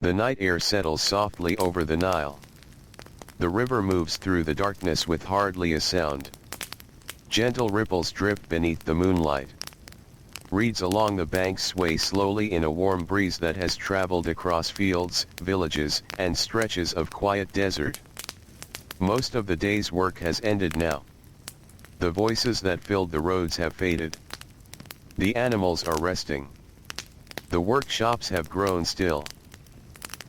The night air settles softly over the Nile. The river moves through the darkness with hardly a sound. Gentle ripples drip beneath the moonlight. Reeds along the banks sway slowly in a warm breeze that has traveled across fields, villages, and stretches of quiet desert. Most of the day's work has ended now. The voices that filled the roads have faded. The animals are resting. The workshops have grown still.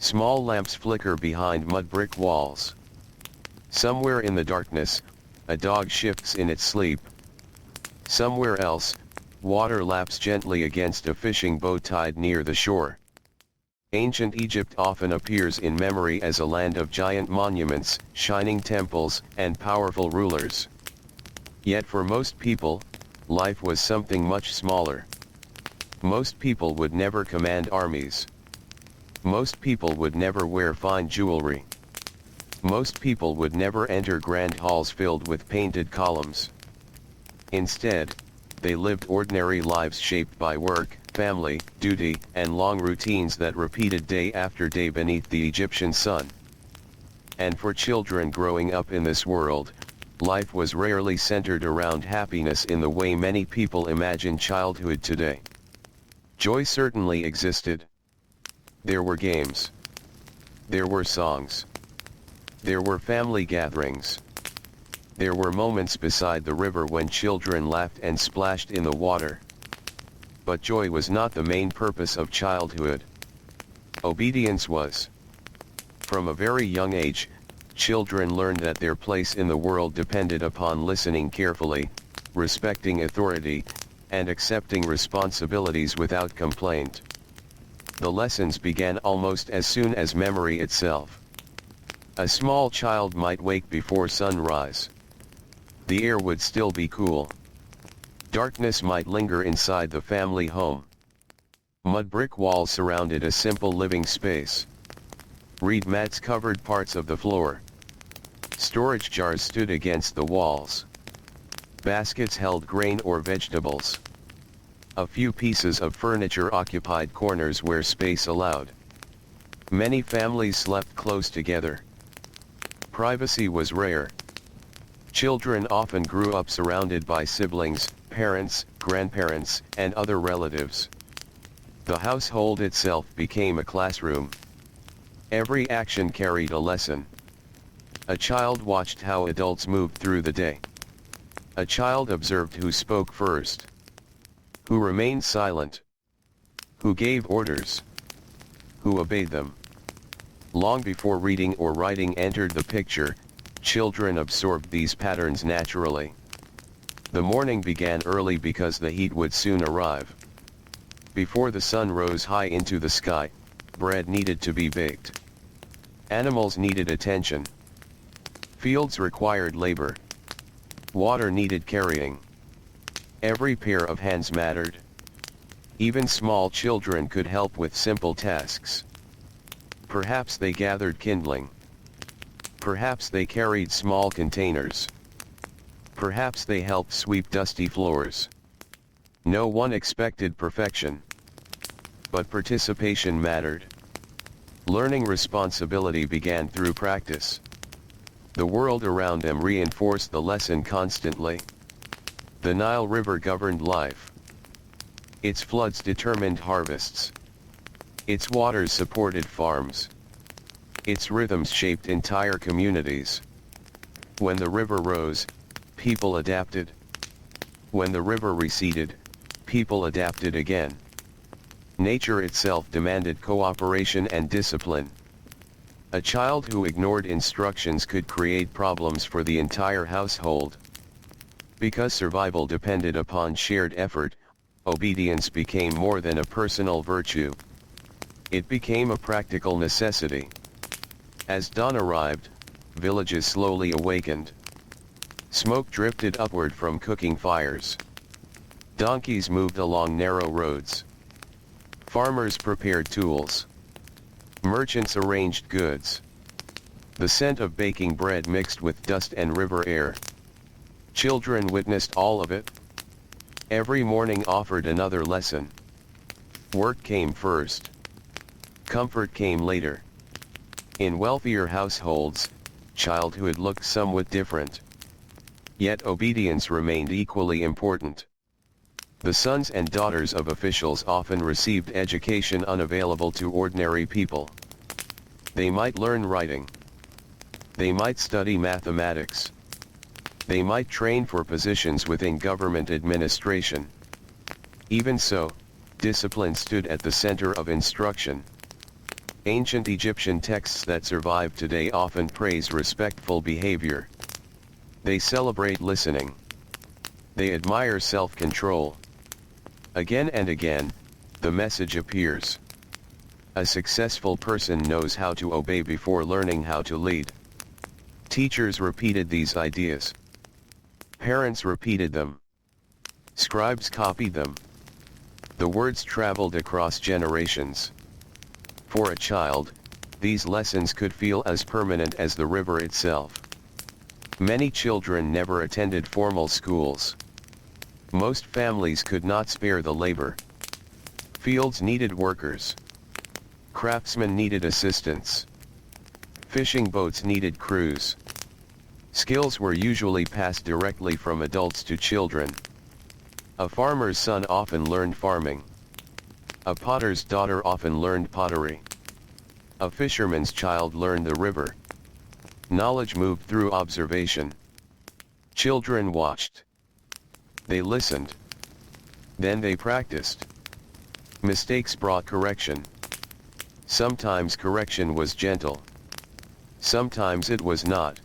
Small lamps flicker behind mud-brick walls. Somewhere in the darkness, a dog shifts in its sleep. Somewhere else, water laps gently against a fishing boat tied near the shore. Ancient Egypt often appears in memory as a land of giant monuments, shining temples, and powerful rulers. Yet for most people, life was something much smaller. Most people would never command armies. Most people would never wear fine jewelry. Most people would never enter grand halls filled with painted columns. Instead, they lived ordinary lives shaped by work, family, duty, and long routines that repeated day after day beneath the Egyptian sun. And for children growing up in this world, life was rarely centered around happiness in the way many people imagine childhood today. Joy certainly existed. There were games. There were songs. There were family gatherings. There were moments beside the river when children laughed and splashed in the water. But joy was not the main purpose of childhood. Obedience was. From a very young age, children learned that their place in the world depended upon listening carefully, respecting authority, and accepting responsibilities without complaint. The lessons began almost as soon as memory itself. A small child might wake before sunrise. The air would still be cool. Darkness might linger inside the family home. Mud brick walls surrounded a simple living space. Reed mats covered parts of the floor. Storage jars stood against the walls. Baskets held grain or vegetables. A few pieces of furniture occupied corners where space allowed. Many families slept close together. Privacy was rare. Children often grew up surrounded by siblings, parents, grandparents, and other relatives. The household itself became a classroom. Every action carried a lesson. A child watched how adults moved through the day. A child observed who spoke first, who remained silent, who gave orders, who obeyed them. Long before reading or writing entered the picture, children absorbed these patterns naturally. The morning began early because the heat would soon arrive. Before the sun rose high into the sky, bread needed to be baked. Animals needed attention. Fields required labor. Water needed carrying. Every pair of hands mattered. Even small children could help with simple tasks. Perhaps they gathered kindling. Perhaps they carried small containers. Perhaps they helped sweep dusty floors. No one expected perfection. But participation mattered. Learning responsibility began through practice. The world around them reinforced the lesson constantly. The Nile River governed life. Its floods determined harvests. Its waters supported farms. Its rhythms shaped entire communities. When the river rose, people adapted. When the river receded, people adapted again. Nature itself demanded cooperation and discipline. A child who ignored instructions could create problems for the entire household. Because survival depended upon shared effort, obedience became more than a personal virtue. It became a practical necessity. As dawn arrived, villages slowly awakened. Smoke drifted upward from cooking fires. Donkeys moved along narrow roads. Farmers prepared tools. Merchants arranged goods. The scent of baking bread mixed with dust and river air. Children witnessed all of it. Every morning offered another lesson. Work came first. Comfort came later. In wealthier households, childhood looked somewhat different. Yet obedience remained equally important. The sons and daughters of officials often received education unavailable to ordinary people. They might learn writing. They might study mathematics. They might train for positions within government administration. Even so, discipline stood at the center of instruction. Ancient Egyptian texts that survive today often praise respectful behavior. They celebrate listening. They admire self-control. Again and again, the message appears. A successful person knows how to obey before learning how to lead. Teachers repeated these ideas. Parents repeated them. Scribes copied them. The words traveled across generations. For a child, these lessons could feel as permanent as the river itself. Many children never attended formal schools. Most families could not spare the labor. Fields needed workers. Craftsmen needed assistants. Fishing boats needed crews. Skills were usually passed directly from adults to children. A farmer's son often learned farming. A potter's daughter often learned pottery. A fisherman's child learned the river. Knowledge moved through observation. Children watched. They listened. Then they practiced. Mistakes brought correction. Sometimes correction was gentle. Sometimes it was not.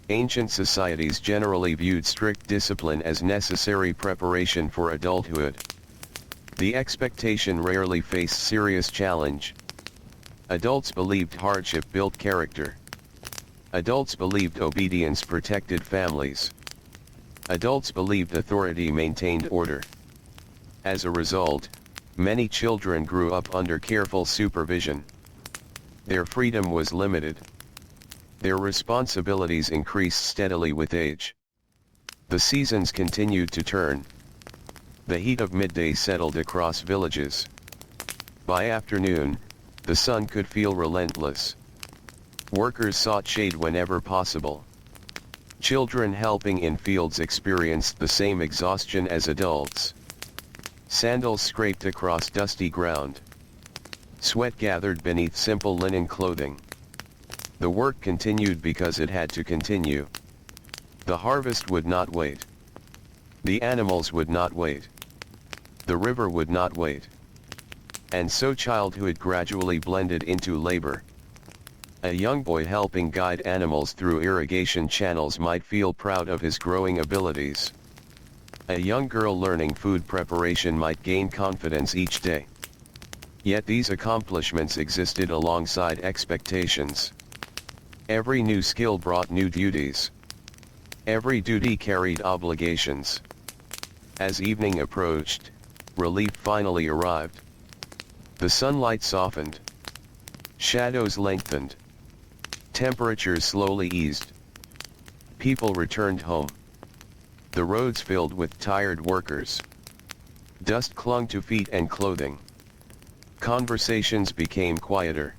Ancient societies generally viewed strict discipline as necessary preparation for adulthood. The expectation rarely faced serious challenge. Adults believed hardship built character. Adults believed obedience protected families. Adults believed authority maintained order. As a result, many children grew up under careful supervision. Their freedom was limited. Their responsibilities increased steadily with age. The seasons continued to turn. The heat of midday settled across villages. By afternoon, the sun could feel relentless. Workers sought shade whenever possible. Children helping in fields experienced the same exhaustion as adults. Sandals scraped across dusty ground. Sweat gathered beneath simple linen clothing. The work continued because it had to continue. The harvest would not wait. The animals would not wait. The river would not wait. And so childhood gradually blended into labor. A young boy helping guide animals through irrigation channels might feel proud of his growing abilities. A young girl learning food preparation might gain confidence each day. Yet these accomplishments existed alongside expectations. Every new skill brought new duties. Every duty carried obligations. As evening approached, relief finally arrived. The sunlight softened. Shadows lengthened. Temperatures slowly eased. People returned home. The roads filled with tired workers. Dust clung to feet and clothing. Conversations became quieter.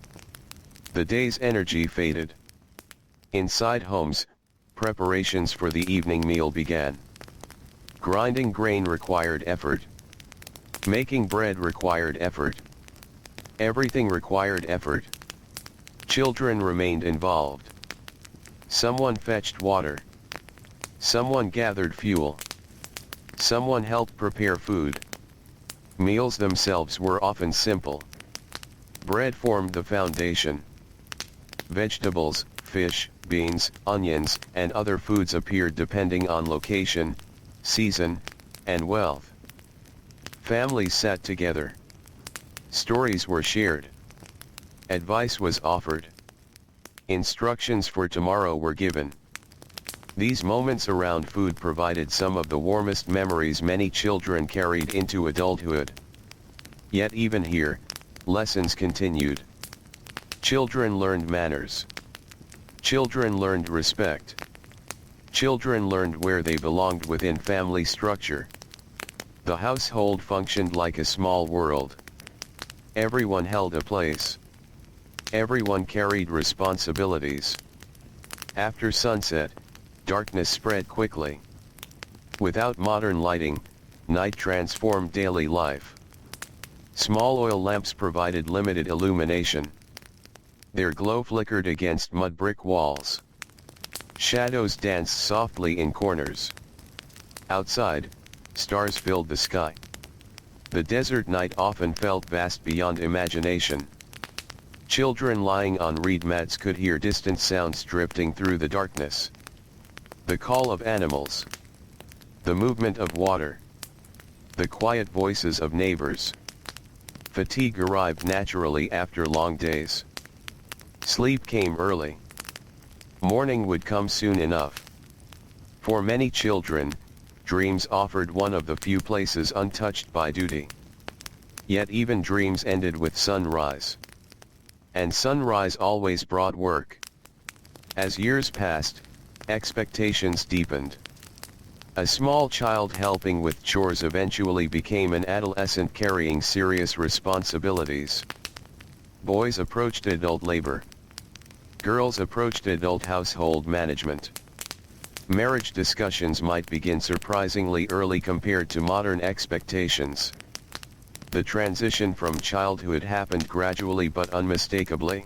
The day's energy faded. Inside homes, preparations for the evening meal began. Grinding grain required effort. Making bread required effort. Everything required effort. Children remained involved. Someone fetched water. Someone gathered fuel. Someone helped prepare food. Meals themselves were often simple. Bread formed the foundation. Vegetables, fish, beans, onions, and other foods appeared depending on location, season, and wealth. Families sat together. Stories were shared. Advice was offered. Instructions for tomorrow were given. These moments around food provided some of the warmest memories many children carried into adulthood. Yet even here, lessons continued. Children learned manners. Children learned respect. Children learned where they belonged within family structure. The household functioned like a small world. Everyone held a place. Everyone carried responsibilities. After sunset, darkness spread quickly. Without modern lighting, night transformed daily life. Small oil lamps provided limited illumination. Their glow flickered against mud-brick walls. Shadows danced softly in corners. Outside, stars filled the sky. The desert night often felt vast beyond imagination. Children lying on reed mats could hear distant sounds drifting through the darkness. The call of animals. The movement of water. The quiet voices of neighbors. Fatigue arrived naturally after long days. Sleep came early. Morning would come soon enough. For many children, dreams offered one of the few places untouched by duty. Yet even dreams ended with sunrise. And sunrise always brought work. As years passed, expectations deepened. A small child helping with chores eventually became an adolescent carrying serious responsibilities. Boys approached adult labor. Girls approached adult household management. Marriage discussions might begin surprisingly early compared to modern expectations. The transition from childhood happened gradually but unmistakably.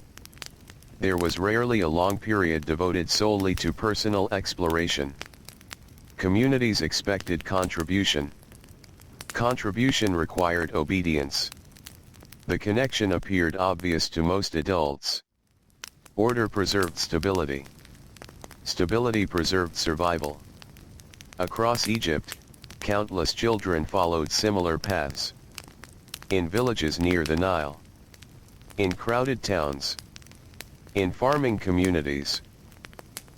There was rarely a long period devoted solely to personal exploration. Communities expected contribution. Contribution required obedience. The connection appeared obvious to most adults. Order preserved stability. Stability preserved survival. Across Egypt, countless children followed similar paths. In villages near the Nile. In crowded towns. In farming communities.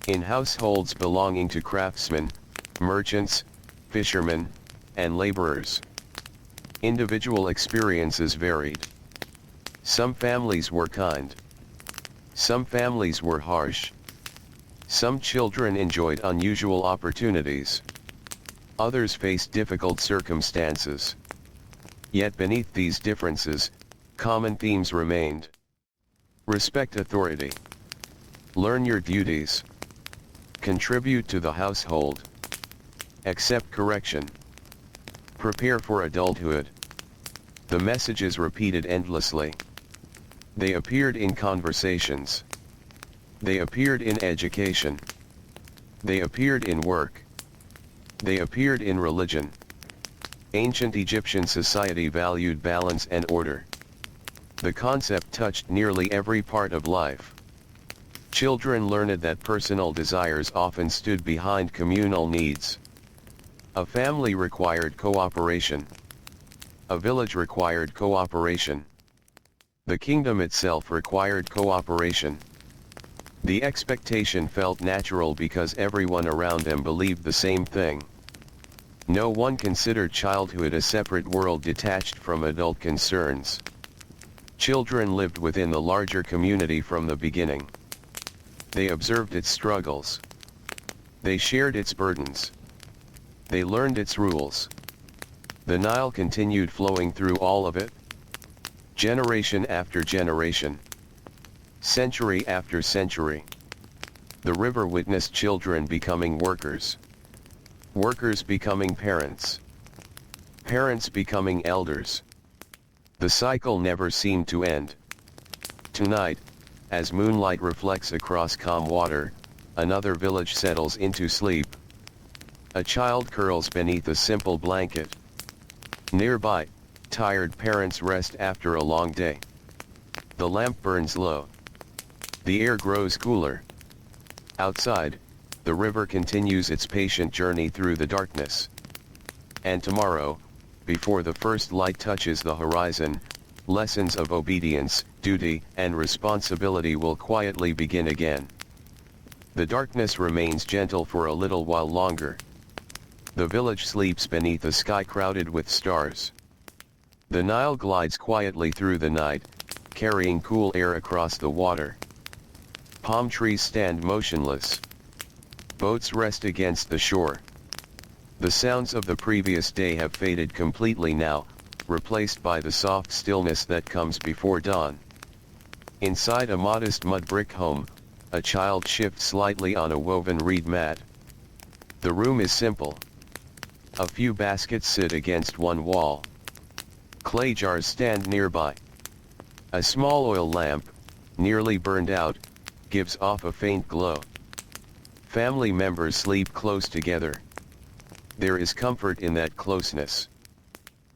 In households belonging to craftsmen, merchants, fishermen, and laborers. Individual experiences varied. Some families were kind. Some families were harsh. Some children enjoyed unusual opportunities. Others faced difficult circumstances. Yet beneath these differences, common themes remained. Respect authority. Learn your duties. Contribute to the household. Accept correction. Prepare for adulthood. The messages repeated endlessly. They appeared in conversations. They appeared in education. They appeared in work. They appeared in religion. Ancient Egyptian society valued balance and order. The concept touched nearly every part of life. Children learned that personal desires often stood behind communal needs. A family required cooperation. A village required cooperation. The kingdom itself required cooperation. The expectation felt natural because everyone around them believed the same thing. No one considered childhood a separate world detached from adult concerns. Children lived within the larger community from the beginning. They observed its struggles. They shared its burdens. They learned its rules. The Nile continued flowing through all of it. Generation after generation. Century after century. The river witnessed children becoming workers. Workers becoming parents. Parents becoming elders. The cycle never seemed to end. Tonight, as moonlight reflects across calm water, another village settles into sleep. A child curls beneath a simple blanket. Nearby, tired parents rest after a long day. The lamp burns low. The air grows cooler. Outside, the river continues its patient journey through the darkness. And tomorrow, before the first light touches the horizon, lessons of obedience, duty, and responsibility will quietly begin again. The darkness remains gentle for a little while longer. The village sleeps beneath a sky crowded with stars. The Nile glides quietly through the night, carrying cool air across the water. Palm trees stand motionless. Boats rest against the shore. The sounds of the previous day have faded completely now, replaced by the soft stillness that comes before dawn. Inside a modest mud-brick home, a child shifts slightly on a woven reed mat. The room is simple. A few baskets sit against one wall. Clay jars stand nearby. A small oil lamp, nearly burned out, gives off a faint glow. Family members sleep close together. There is comfort in that closeness.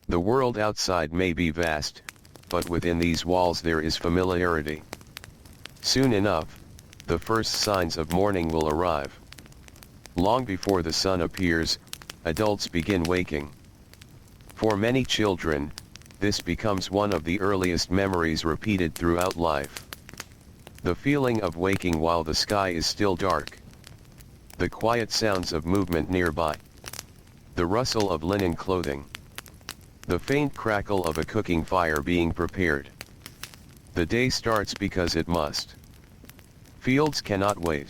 The world outside may be vast, but within these walls there is familiarity. Soon enough, the first signs of morning will arrive. Long before the sun appears, adults begin waking. For many children, this becomes one of the earliest memories repeated throughout life. The feeling of waking while the sky is still dark. The quiet sounds of movement nearby. The rustle of linen clothing. The faint crackle of a cooking fire being prepared. The day starts because it must. Fields cannot wait.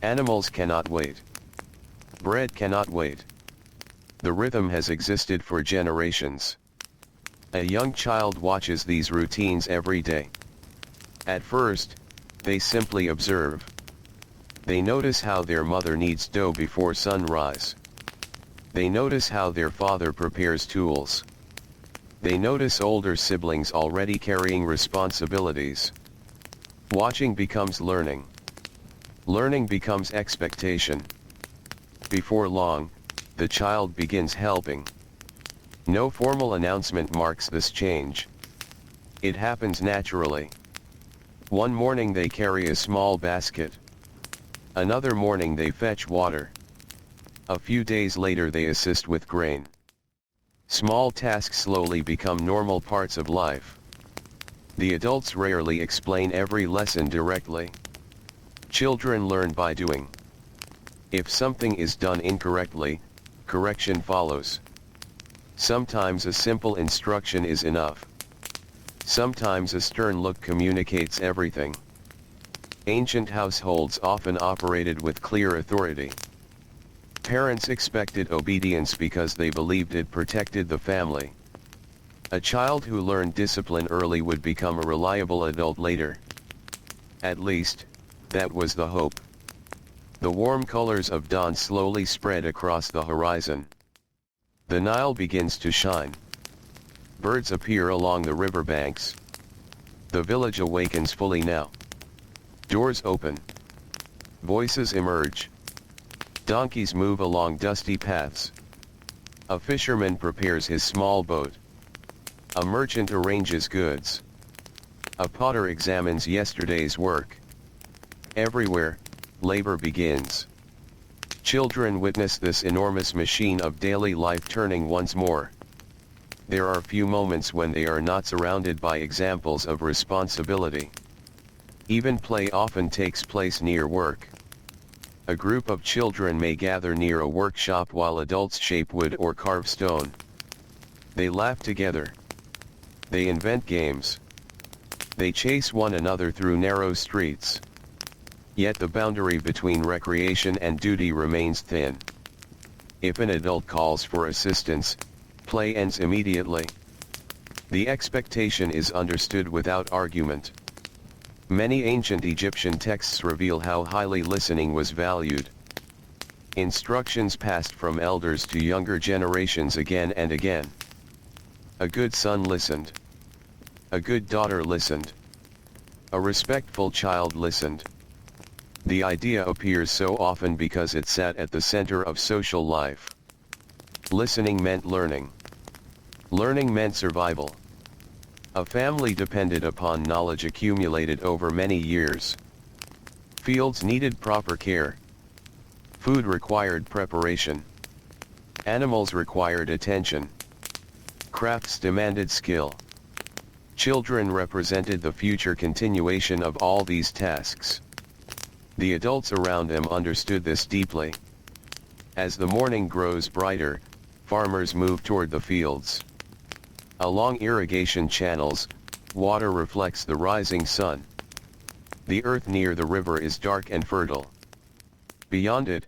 Animals cannot wait. Bread cannot wait. The rhythm has existed for generations. A young child watches these routines every day. At first, they simply observe. They notice how their mother kneads dough before sunrise. They notice how their father prepares tools. They notice older siblings already carrying responsibilities. Watching becomes learning. Learning becomes expectation. Before long, the child begins helping. No formal announcement marks this change. It happens naturally. One morning they carry a small basket. Another morning they fetch water. A few days later they assist with grain. Small tasks slowly become normal parts of life. The adults rarely explain every lesson directly. Children learn by doing. If something is done incorrectly, correction follows. Sometimes a simple instruction is enough. Sometimes a stern look communicates everything. Ancient households often operated with clear authority. Parents expected obedience because they believed it protected the family. A child who learned discipline early would become a reliable adult later. At least, that was the hope. The warm colors of dawn slowly spread across the horizon. The Nile begins to shine. Birds appear along the riverbanks. The village awakens fully now. Doors open. Voices emerge. Donkeys move along dusty paths. A fisherman prepares his small boat. A merchant arranges goods. A potter examines yesterday's work. Everywhere, labor begins. Children witness this enormous machine of daily life turning once more. There are few moments when they are not surrounded by examples of responsibility. Even play often takes place near work. A group of children may gather near a workshop while adults shape wood or carve stone. They laugh together. They invent games. They chase one another through narrow streets. Yet the boundary between recreation and duty remains thin. If an adult calls for assistance, play ends immediately. The expectation is understood without argument. Many ancient Egyptian texts reveal how highly listening was valued. Instructions passed from elders to younger generations again and again. A good son listened. A good daughter listened. A respectful child listened. The idea appears so often because it sat at the center of social life. Listening meant learning. Learning meant survival. A family depended upon knowledge accumulated over many years. Fields needed proper care. Food required preparation. Animals required attention. Crafts demanded skill. Children represented the future continuation of all these tasks. The adults around them understood this deeply. As the morning grows brighter, farmers move toward the fields. Along irrigation channels, water reflects the rising sun. The earth near the river is dark and fertile. Beyond it,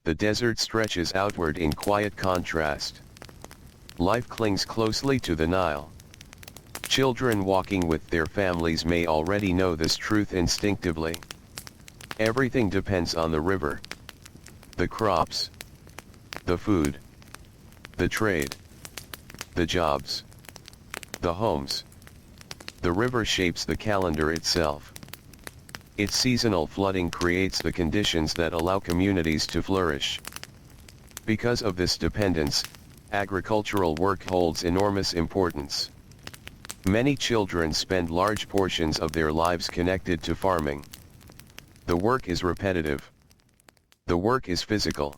the desert stretches outward in quiet contrast. Life clings closely to the Nile. Children walking with their families may already know this truth instinctively. Everything depends on the river. The crops, the food, the trade, the jobs, the homes. The river shapes the calendar itself. Its seasonal flooding creates the conditions that allow communities to flourish. Because of this dependence, agricultural work holds enormous importance. Many children spend large portions of their lives connected to farming. The work is repetitive. The work is physical.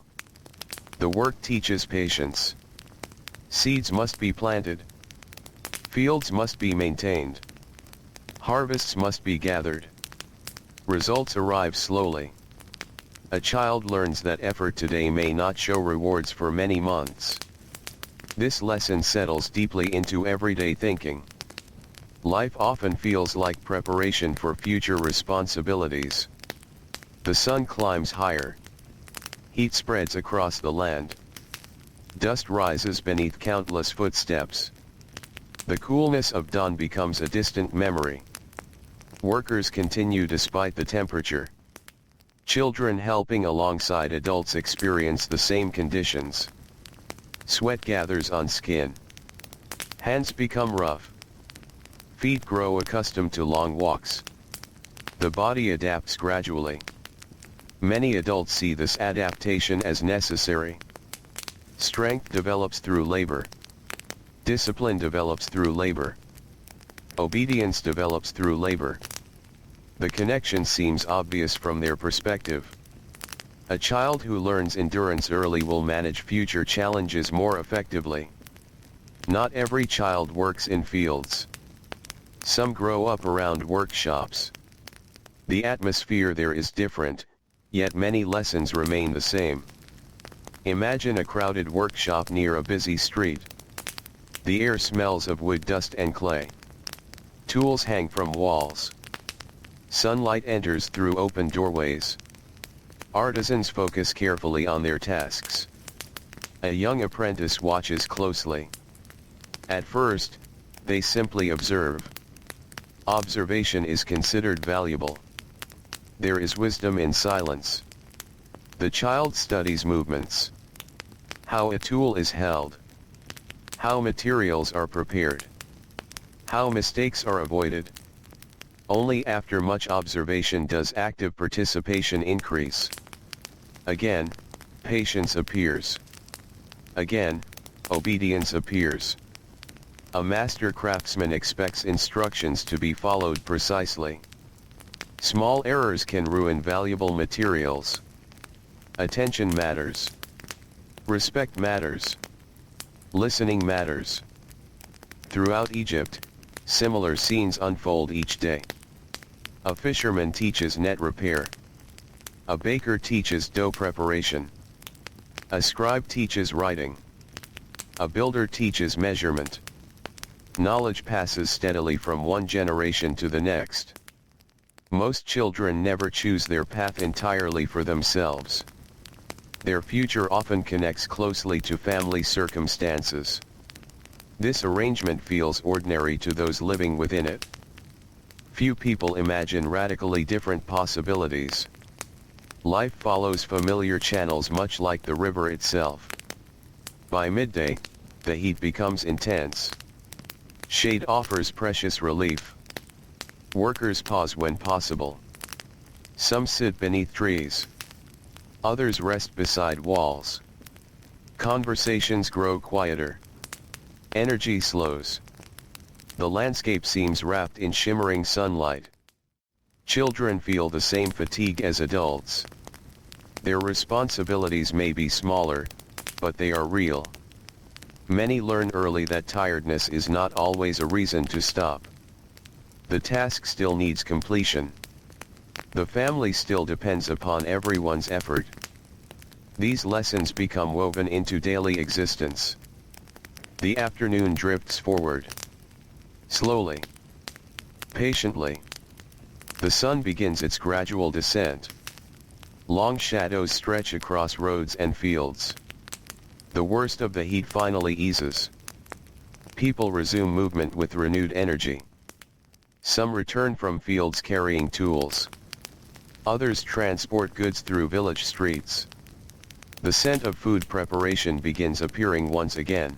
The work teaches patience. Seeds must be planted. Fields must be maintained. Harvests must be gathered. Results arrive slowly. A child learns that effort today may not show rewards for many months. This lesson settles deeply into everyday thinking. Life often feels like preparation for future responsibilities. The sun climbs higher. Heat spreads across the land. Dust rises beneath countless footsteps. The coolness of dawn becomes a distant memory. Workers continue despite the temperature. Children helping alongside adults experience the same conditions. Sweat gathers on skin. Hands become rough. Feet grow accustomed to long walks. The body adapts gradually. Many adults see this adaptation as necessary. Strength develops through labor. Discipline develops through labor. Obedience develops through labor. The connection seems obvious from their perspective. A child who learns endurance early will manage future challenges more effectively. Not every child works in fields. Some grow up around workshops. The atmosphere there is different, yet many lessons remain the same. Imagine a crowded workshop near a busy street. The air smells of wood dust and clay. Tools hang from walls. Sunlight enters through open doorways. Artisans focus carefully on their tasks. A young apprentice watches closely. At first, they simply observe. Observation is considered valuable. There is wisdom in silence. The child studies movements. How a tool is held. How materials are prepared. How mistakes are avoided. Only after much observation does active participation increase. Again, patience appears. Again, obedience appears. A master craftsman expects instructions to be followed precisely. Small errors can ruin valuable materials. Attention matters. Respect matters. Listening matters. Throughout Egypt, similar scenes unfold each day. A fisherman teaches net repair. A baker teaches dough preparation. A scribe teaches writing. A builder teaches measurement. Knowledge passes steadily from one generation to the next. Most children never choose their path entirely for themselves. Their future often connects closely to family circumstances. This arrangement feels ordinary to those living within it. Few people imagine radically different possibilities. Life follows familiar channels much like the river itself. By midday, the heat becomes intense. Shade offers precious relief. Workers pause when possible. Some sit beneath trees. Others rest beside walls. Conversations grow quieter. Energy slows. The landscape seems wrapped in shimmering sunlight. Children feel the same fatigue as adults. Their responsibilities may be smaller, but they are real. Many learn early that tiredness is not always a reason to stop. The task still needs completion. The family still depends upon everyone's effort. These lessons become woven into daily existence. The afternoon drifts forward. Slowly. Patiently. The sun begins its gradual descent. Long shadows stretch across roads and fields. The worst of the heat finally eases. People resume movement with renewed energy. Some return from fields carrying tools. Others transport goods through village streets. The scent of food preparation begins appearing once again.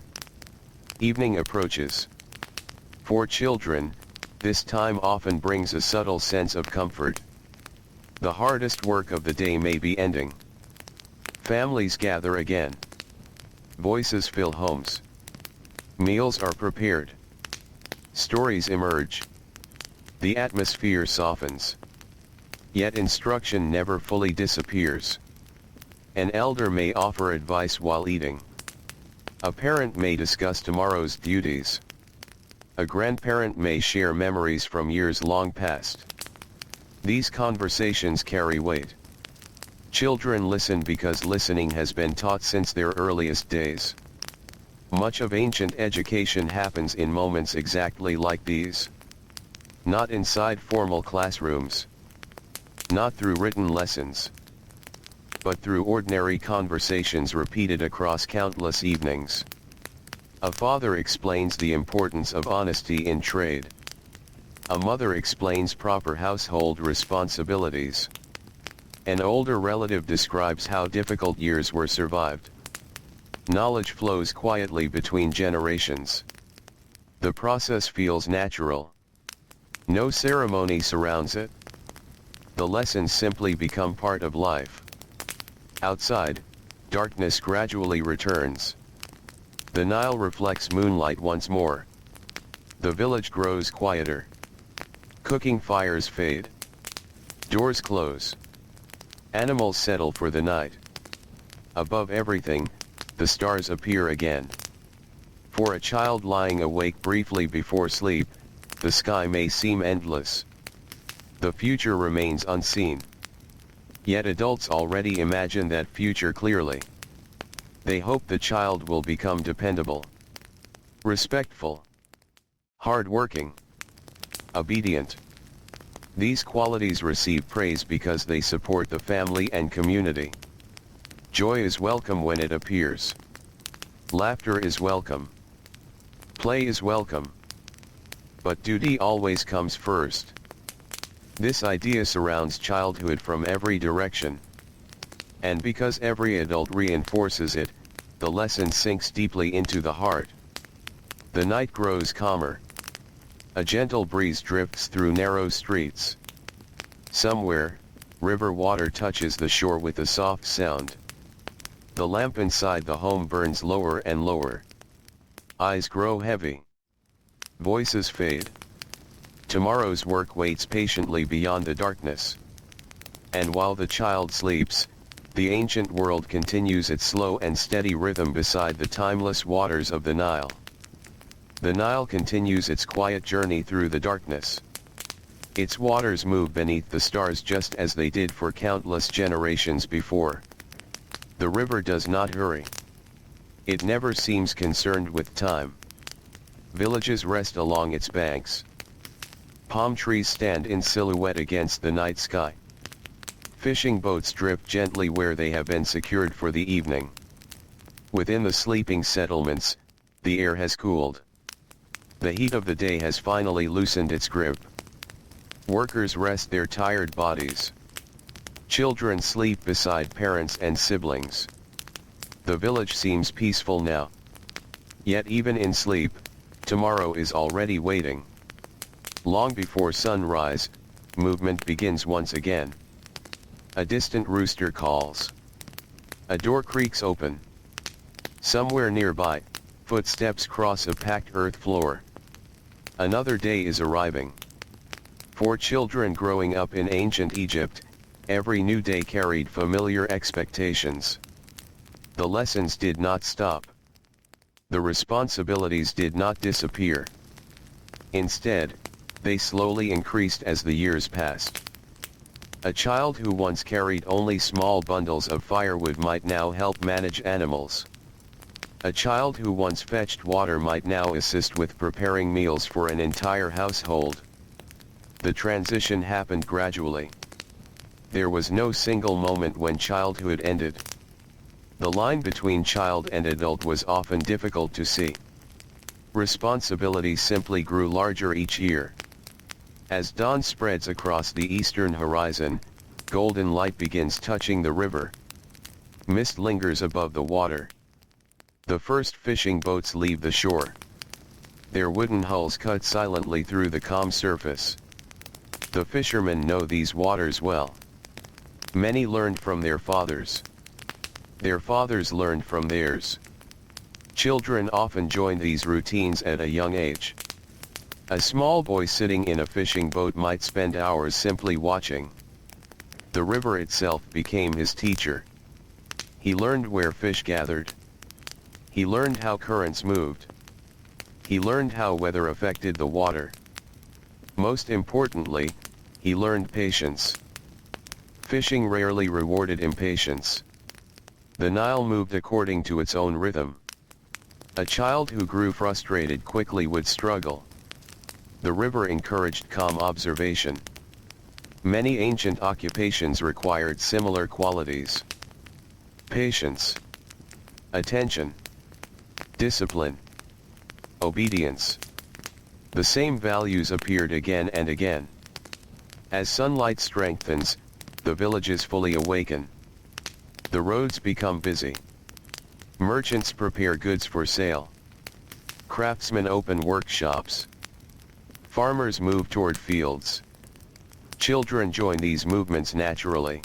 Evening approaches. For children, this time often brings a subtle sense of comfort. The hardest work of the day may be ending. Families gather again. Voices fill homes. Meals are prepared. Stories emerge. The atmosphere softens. Yet instruction never fully disappears. An elder may offer advice while eating. A parent may discuss tomorrow's duties. A grandparent may share memories from years long past. These conversations carry weight. Children listen because listening has been taught since their earliest days. Much of ancient education happens in moments exactly like these. Not inside formal classrooms. Not through written lessons. But through ordinary conversations repeated across countless evenings. A father explains the importance of honesty in trade. A mother explains proper household responsibilities. An older relative describes how difficult years were survived. Knowledge flows quietly between generations. The process feels natural. No ceremony surrounds it. The lessons simply become part of life. Outside, darkness gradually returns. The Nile reflects moonlight once more. The village grows quieter. Cooking fires fade. Doors close. Animals settle for the night. Above everything, the stars appear again. For a child lying awake briefly before sleep, the sky may seem endless. The future remains unseen. Yet adults already imagine that future clearly. They hope the child will become dependable, respectful, hardworking, obedient. These qualities receive praise because they support the family and community. Joy is welcome when it appears. Laughter is welcome. Play is welcome. But duty always comes first. This idea surrounds childhood from every direction. And because every adult reinforces it, the lesson sinks deeply into the heart. The night grows calmer. A gentle breeze drifts through narrow streets. Somewhere, river water touches the shore with a soft sound. The lamp inside the home burns lower and lower. Eyes grow heavy. Voices fade. Tomorrow's work waits patiently beyond the darkness. And while the child sleeps, the ancient world continues its slow and steady rhythm beside the timeless waters of the Nile. The Nile continues its quiet journey through the darkness. Its waters move beneath the stars just as they did for countless generations before. The river does not hurry. It never seems concerned with time. Villages rest along its banks. Palm trees stand in silhouette against the night sky. Fishing boats drift gently where they have been secured for the evening. Within the sleeping settlements, the air has cooled. The heat of the day has finally loosened its grip. Workers rest their tired bodies. Children sleep beside parents and siblings. The village seems peaceful now. Yet even in sleep, tomorrow is already waiting. Long before sunrise, movement begins once again. A distant rooster calls. A door creaks open. Somewhere nearby, footsteps cross a packed earth floor. Another day is arriving. For children growing up in ancient Egypt, every new day carried familiar expectations. The lessons did not stop. The responsibilities did not disappear. Instead, they slowly increased as the years passed. A child who once carried only small bundles of firewood might now help manage animals. A child who once fetched water might now assist with preparing meals for an entire household. The transition happened gradually. There was no single moment when childhood ended. The line between child and adult was often difficult to see. Responsibility simply grew larger each year. As dawn spreads across the eastern horizon, golden light begins touching the river. Mist lingers above the water. The first fishing boats leave the shore. Their wooden hulls cut silently through the calm surface. The fishermen know these waters well. Many learned from their fathers. Their fathers learned from theirs. Children often join these routines at a young age. A small boy sitting in a fishing boat might spend hours simply watching. The river itself became his teacher. He learned where fish gathered. He learned how currents moved. He learned how weather affected the water. Most importantly, he learned patience. Fishing rarely rewarded impatience. The Nile moved according to its own rhythm. A child who grew frustrated quickly would struggle. The river encouraged calm observation. Many ancient occupations required similar qualities. Patience, attention, discipline, obedience. The same values appeared again and again. As sunlight strengthens, the villages fully awaken. The roads become busy. Merchants prepare goods for sale. Craftsmen open workshops. Farmers move toward fields. Children join these movements naturally.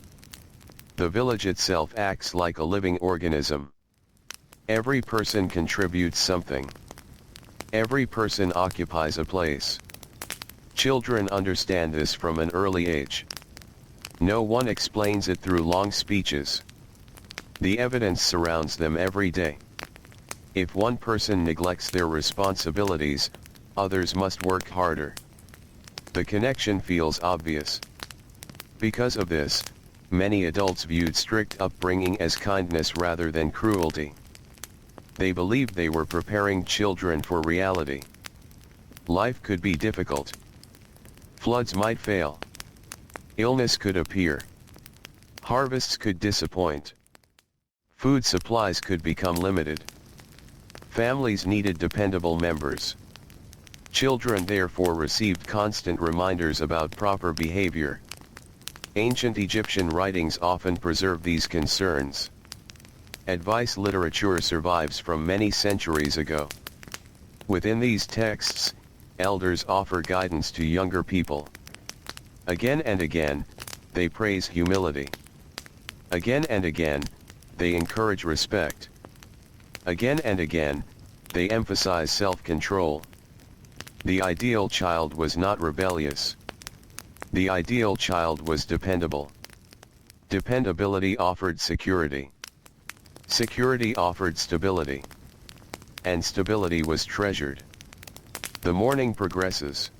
The village itself acts like a living organism. Every person contributes something. Every person occupies a place. Children understand this from an early age. No one explains it through long speeches. The evidence surrounds them every day. If one person neglects their responsibilities, others must work harder. The connection feels obvious. Because of this, many adults viewed strict upbringing as kindness rather than cruelty. They believed they were preparing children for reality. Life could be difficult. Floods might fail. Illness could appear. Harvests could disappoint. Food supplies could become limited. Families needed dependable members. Children therefore received constant reminders about proper behavior. Ancient Egyptian writings often preserve these concerns. Advice literature survives from many centuries ago. Within these texts, elders offer guidance to younger people. Again and again, they praise humility. Again and again, they encourage respect. Again and again, they emphasize self-control. The ideal child was not rebellious. The ideal child was dependable. Dependability offered security. Security offered stability. And stability was treasured. The morning progresses.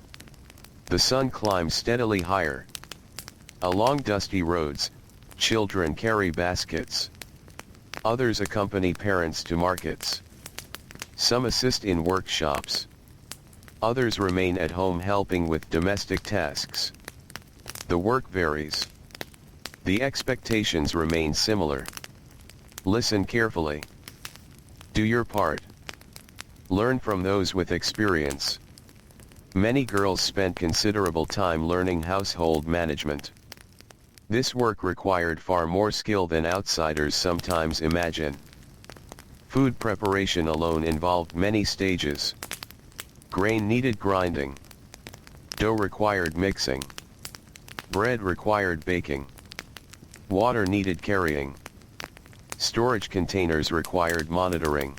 The sun climbs steadily higher. Along dusty roads, children carry baskets. Others accompany parents to markets. Some assist in workshops. Others remain at home helping with domestic tasks. The work varies. The expectations remain similar. Listen carefully. Do your part. Learn from those with experience. Many girls spent considerable time learning household management. This work required far more skill than outsiders sometimes imagine. Food preparation alone involved many stages. Grain needed grinding. Dough required mixing. Bread required baking. Water needed carrying. Storage containers required monitoring.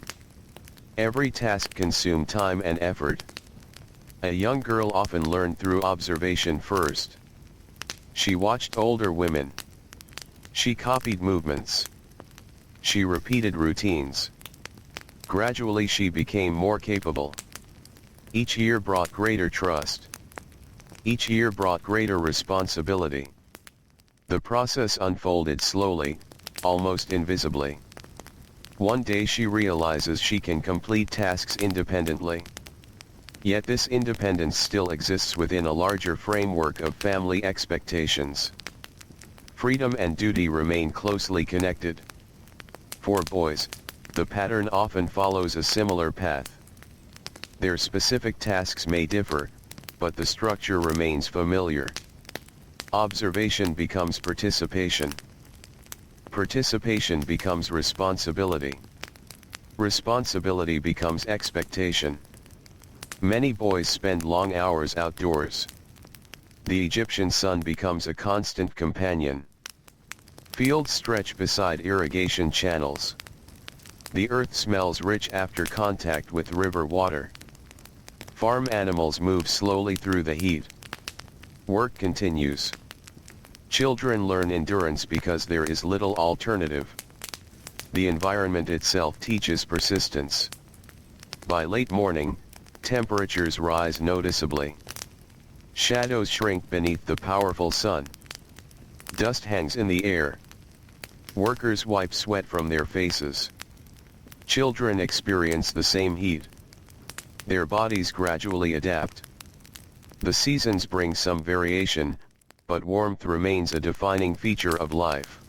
Every task consumed time and effort. A young girl often learned through observation first. She watched older women. She copied movements. She repeated routines. Gradually she became more capable. Each year brought greater trust. Each year brought greater responsibility. The process unfolded slowly, almost invisibly. One day she realizes she can complete tasks independently. Yet this independence still exists within a larger framework of family expectations. Freedom and duty remain closely connected. For boys, the pattern often follows a similar path. Their specific tasks may differ, but the structure remains familiar. Observation becomes participation. Participation becomes responsibility. Responsibility becomes expectation. Many boys spend long hours outdoors. The Egyptian sun becomes a constant companion. Fields stretch beside irrigation channels. The earth smells rich after contact with river water. Farm animals move slowly through the heat. Work continues. Children learn endurance because there is little alternative. The environment itself teaches persistence. By late morning, temperatures rise noticeably. Shadows shrink beneath the powerful sun. Dust hangs in the air. Workers wipe sweat from their faces. Children experience the same heat. Their bodies gradually adapt. The seasons bring some variation, but warmth remains a defining feature of life.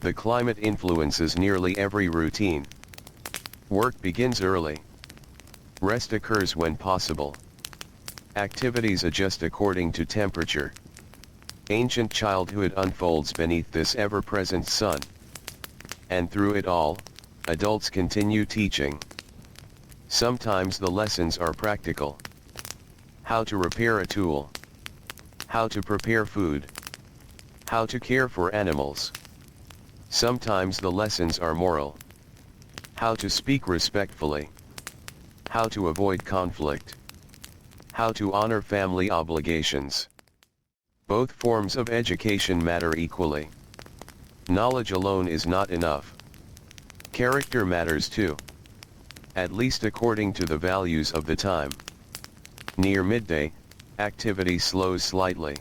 The climate influences nearly every routine. Work begins early. Rest occurs when possible. Activities adjust according to temperature. Ancient childhood unfolds beneath this ever-present sun. And through it all, adults continue teaching. Sometimes the lessons are practical. How to repair a tool. How to prepare food. How to care for animals. Sometimes the lessons are moral. How to speak respectfully. How to avoid conflict. How to honor family obligations. Both forms of education matter equally. Knowledge alone is not enough. Character matters too. At least according to the values of the time. Near midday, activity slows slightly.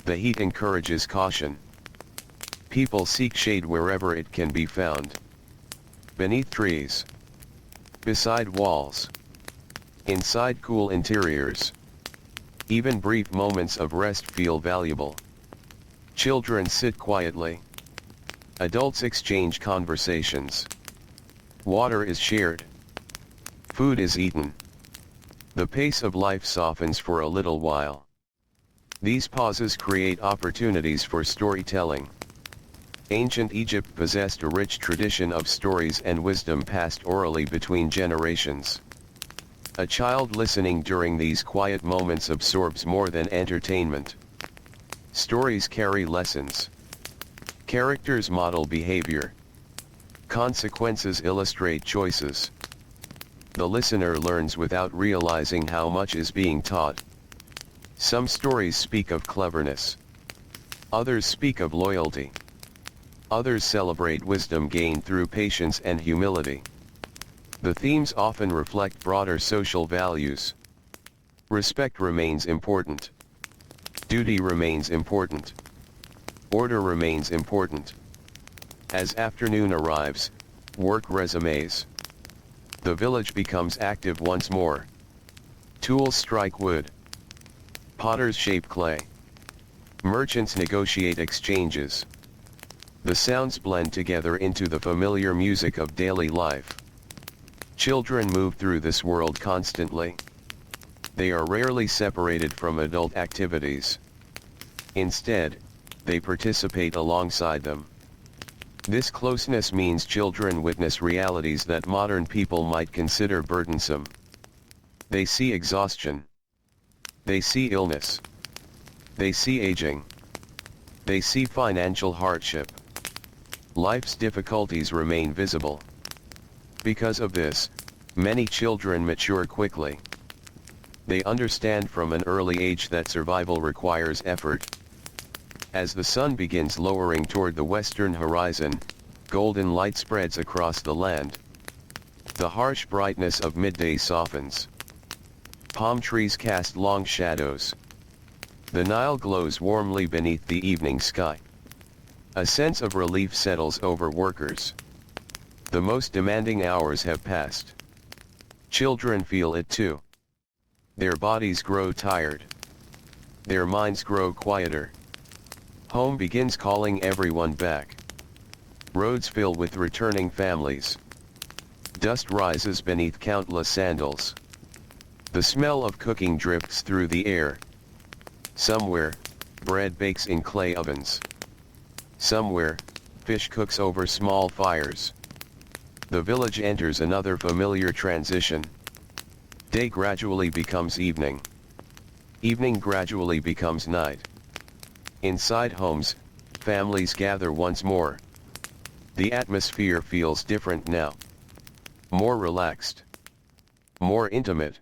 The heat encourages caution. People seek shade wherever it can be found. Beneath trees. Beside walls. Inside cool interiors. Even brief moments of rest feel valuable. Children sit quietly. Adults exchange conversations. Water is shared. Food is eaten. The pace of life softens for a little while. These pauses create opportunities for storytelling. Ancient Egypt possessed a rich tradition of stories and wisdom passed orally between generations. A child listening during these quiet moments absorbs more than entertainment. Stories carry lessons. Characters model behavior. Consequences illustrate choices. The listener learns without realizing how much is being taught. Some stories speak of cleverness. Others speak of loyalty. Others celebrate wisdom gained through patience and humility. The themes often reflect broader social values. Respect remains important. Duty remains important. Order remains important. As afternoon arrives, work resumes. The village becomes active once more. Tools strike wood. Potters shape clay. Merchants negotiate exchanges. The sounds blend together into the familiar music of daily life. Children move through this world constantly. They are rarely separated from adult activities. Instead, they participate alongside them. This closeness means children witness realities that modern people might consider burdensome. They see exhaustion. They see illness. They see aging. They see financial hardship. Life's difficulties remain visible. Because of this, many children mature quickly. They understand from an early age that survival requires effort. As the sun begins lowering toward the western horizon, golden light spreads across the land. The harsh brightness of midday softens. Palm trees cast long shadows. The Nile glows warmly beneath the evening sky. A sense of relief settles over workers. The most demanding hours have passed. Children feel it too. Their bodies grow tired. Their minds grow quieter. Home begins calling everyone back. Roads fill with returning families. Dust rises beneath countless sandals. The smell of cooking drifts through the air. Somewhere, bread bakes in clay ovens. Somewhere, fish cooks over small fires. The village enters another familiar transition. Day gradually becomes evening. Evening gradually becomes night. Inside homes, families gather once more. The atmosphere feels different now. More relaxed. More intimate.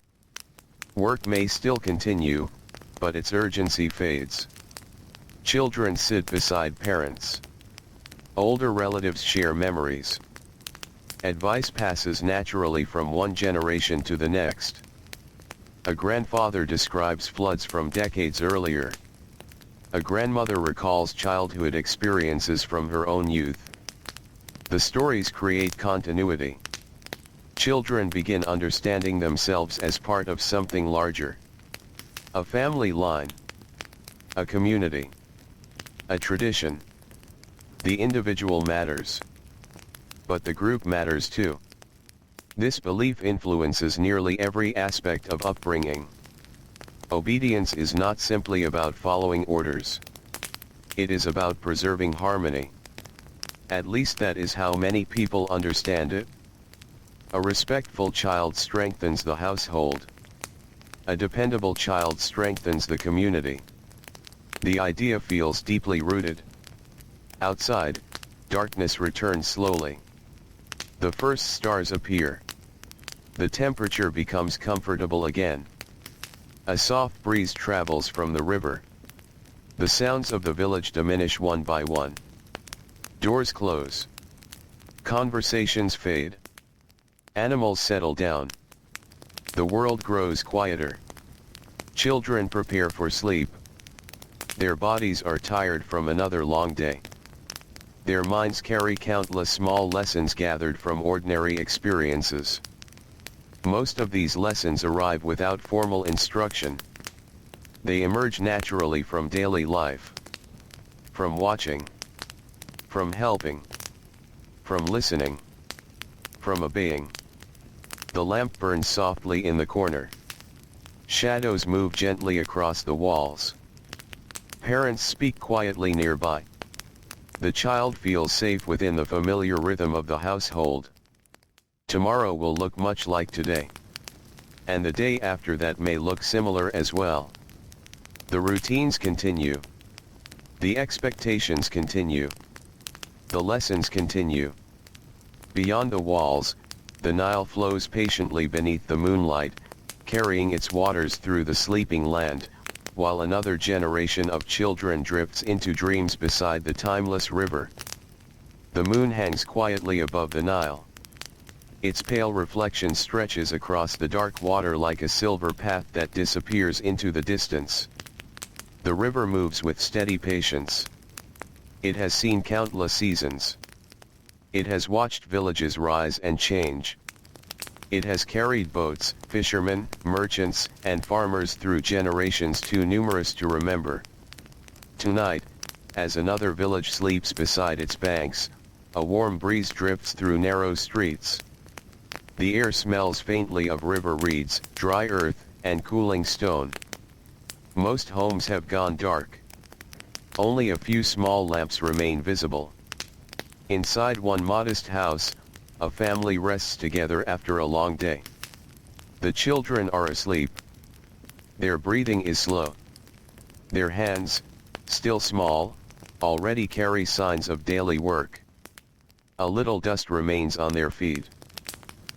Work may still continue, but its urgency fades. Children sit beside parents. Older relatives share memories. Advice passes naturally from one generation to the next. A grandfather describes floods from decades earlier. A grandmother recalls childhood experiences from her own youth. The stories create continuity. Children begin understanding themselves as part of something larger. A family line. A community. A tradition. The individual matters. But the group matters too. This belief influences nearly every aspect of upbringing. Obedience is not simply about following orders. It is about preserving harmony. At least that is how many people understand it. A respectful child strengthens the household. A dependable child strengthens the community. The idea feels deeply rooted. Outside, darkness returns slowly. The first stars appear. The temperature becomes comfortable again. A soft breeze travels from the river. The sounds of the village diminish one by one. Doors close. Conversations fade. Animals settle down. The world grows quieter. Children prepare for sleep. Their bodies are tired from another long day. Their minds carry countless small lessons gathered from ordinary experiences. Most of these lessons arrive without formal instruction. They emerge naturally from daily life. From watching. From helping. From listening. From obeying. The lamp burns softly in the corner. Shadows move gently across the walls. Parents speak quietly nearby. The child feels safe within the familiar rhythm of the household. Tomorrow will look much like today. And the day after that may look similar as well. The routines continue. The expectations continue. The lessons continue. Beyond the walls, the Nile flows patiently beneath the moonlight, carrying its waters through the sleeping land, while another generation of children drifts into dreams beside the timeless river. The moon hangs quietly above the Nile. Its pale reflection stretches across the dark water like a silver path that disappears into the distance. The river moves with steady patience. It has seen countless seasons. It has watched villages rise and change. It has carried boats, fishermen, merchants, and farmers through generations too numerous to remember. Tonight, as another village sleeps beside its banks, a warm breeze drifts through narrow streets. The air smells faintly of river reeds, dry earth, and cooling stone. Most homes have gone dark. Only a few small lamps remain visible. Inside one modest house, a family rests together after a long day. The children are asleep. Their breathing is slow. Their hands, still small, already carry signs of daily work. A little dust remains on their feet.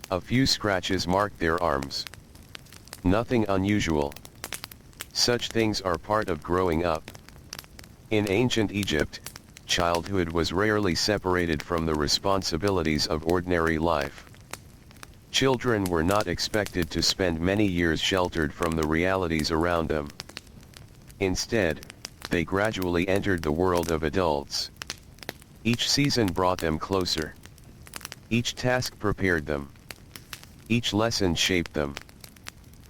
A few scratches mark their arms. Nothing unusual. Such things are part of growing up. In ancient Egypt, childhood was rarely separated from the responsibilities of ordinary life. Children were not expected to spend many years sheltered from the realities around them. Instead, they gradually entered the world of adults. Each season brought them closer. Each task prepared them. Each lesson shaped them.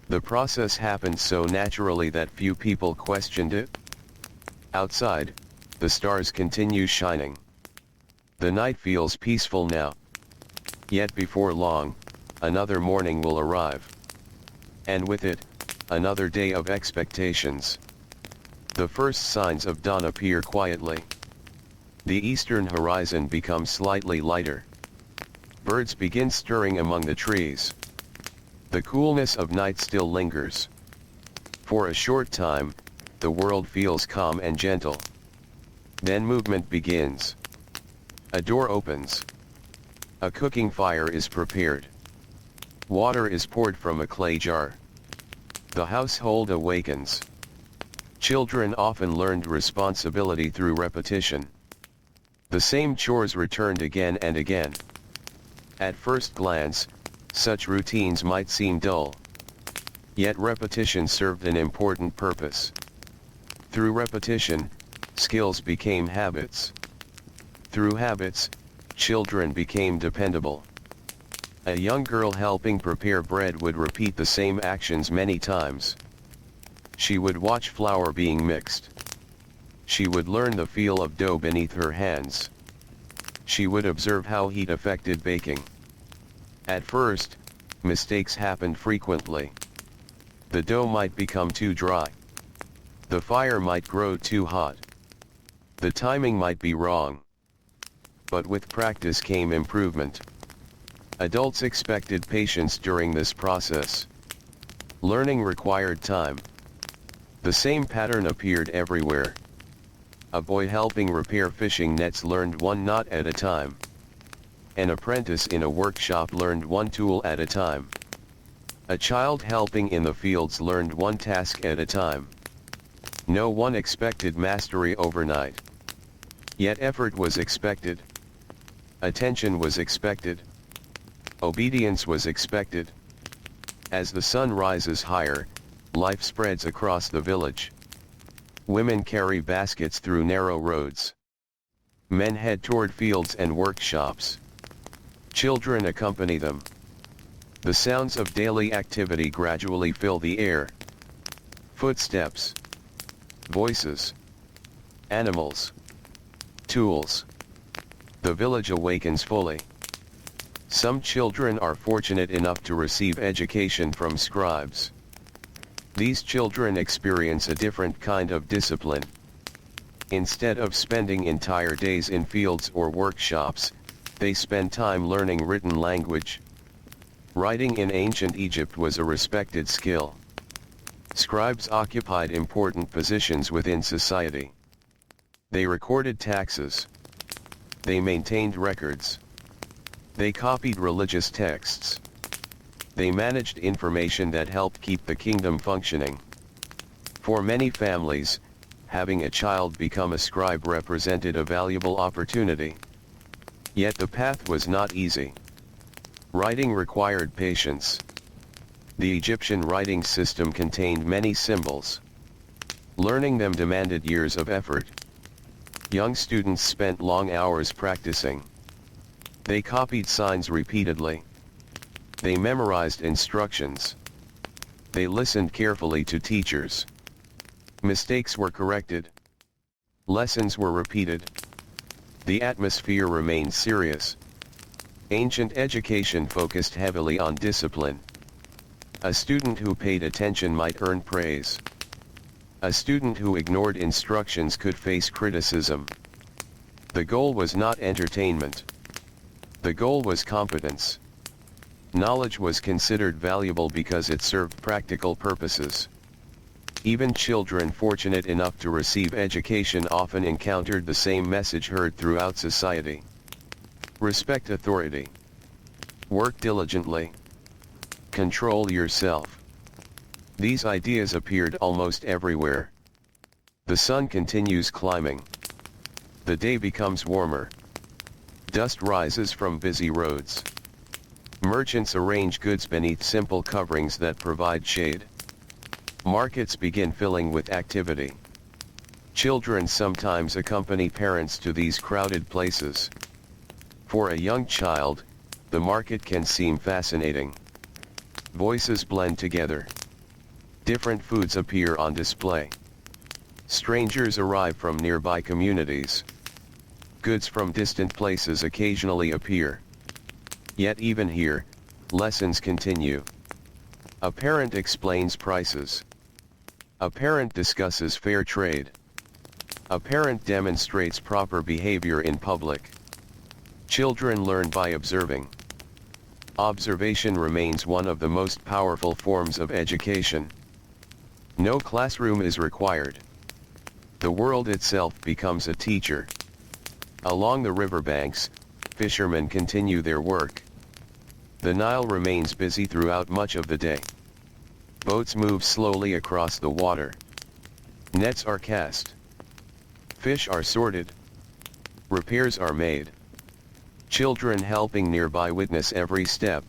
The process happened so naturally that few people questioned it. Outside, the stars continue shining. The night feels peaceful now. Yet before long, another morning will arrive. and with it, another day of expectations. The first signs of dawn appear quietly. The eastern horizon becomes slightly lighter. Birds begin stirring among the trees. The coolness of night still lingers. For a short time, the world feels calm and gentle. Then movement begins. A door opens. A cooking fire is prepared. Water is poured from a clay jar. The household awakens. Children often learned responsibility through repetition. The same chores returned again and again. At first glance, such routines might seem dull. Yet repetition served an important purpose. Through repetition, skills became habits. Through habits, children became dependable. A young girl helping prepare bread would repeat the same actions many times. She would watch flour being mixed. She would learn the feel of dough beneath her hands. She would observe how heat affected baking. At first, mistakes happened frequently. The dough might become too dry. The fire might grow too hot. The timing might be wrong. But with practice came improvement. Adults expected patience during this process. Learning required time. The same pattern appeared everywhere. A boy helping repair fishing nets learned one knot at a time. An apprentice in a workshop learned one tool at a time. A child helping in the fields learned one task at a time. No one expected mastery overnight. Yet effort was expected. Attention was expected. Obedience was expected. As the sun rises higher, life spreads across the village. Women carry baskets through narrow roads. Men head toward fields and workshops. Children accompany them. The sounds of daily activity gradually fill the air. Footsteps. Voices. Animals. Tools. The village awakens fully. Some children are fortunate enough to receive education from scribes. These children experience a different kind of discipline. Instead of spending entire days in fields or workshops, they spend time learning written language. Writing in ancient Egypt was a respected skill. Scribes occupied important positions within society. They recorded taxes. They maintained records. They copied religious texts. They managed information that helped keep the kingdom functioning. For many families, having a child become a scribe represented a valuable opportunity. Yet the path was not easy. Writing required patience. The Egyptian writing system contained many symbols. Learning them demanded years of effort. Young students spent long hours practicing. They copied signs repeatedly. They memorized instructions. They listened carefully to teachers. Mistakes were corrected. Lessons were repeated. The atmosphere remained serious. Ancient education focused heavily on discipline. A student who paid attention might earn praise. A student who ignored instructions could face criticism. The goal was not entertainment. The goal was competence. Knowledge was considered valuable because it served practical purposes. Even children fortunate enough to receive education often encountered the same message heard throughout society. Respect authority. Work diligently. Control yourself. These ideas appeared almost everywhere. The sun continues climbing. The day becomes warmer. Dust rises from busy roads. Merchants arrange goods beneath simple coverings that provide shade. Markets begin filling with activity. Children sometimes accompany parents to these crowded places. For a young child, the market can seem fascinating. Voices blend together. Different foods appear on display. Strangers arrive from nearby communities. Goods from distant places occasionally appear. Yet even here, lessons continue. A parent explains prices. A parent discusses fair trade. A parent demonstrates proper behavior in public. Children learn by observing. Observation remains one of the most powerful forms of education. No classroom is required. The world itself becomes a teacher. Along the riverbanks, fishermen continue their work. The Nile remains busy throughout much of the day. Boats move slowly across the water. Nets are cast. Fish are sorted. Repairs are made. Children helping nearby witness every step.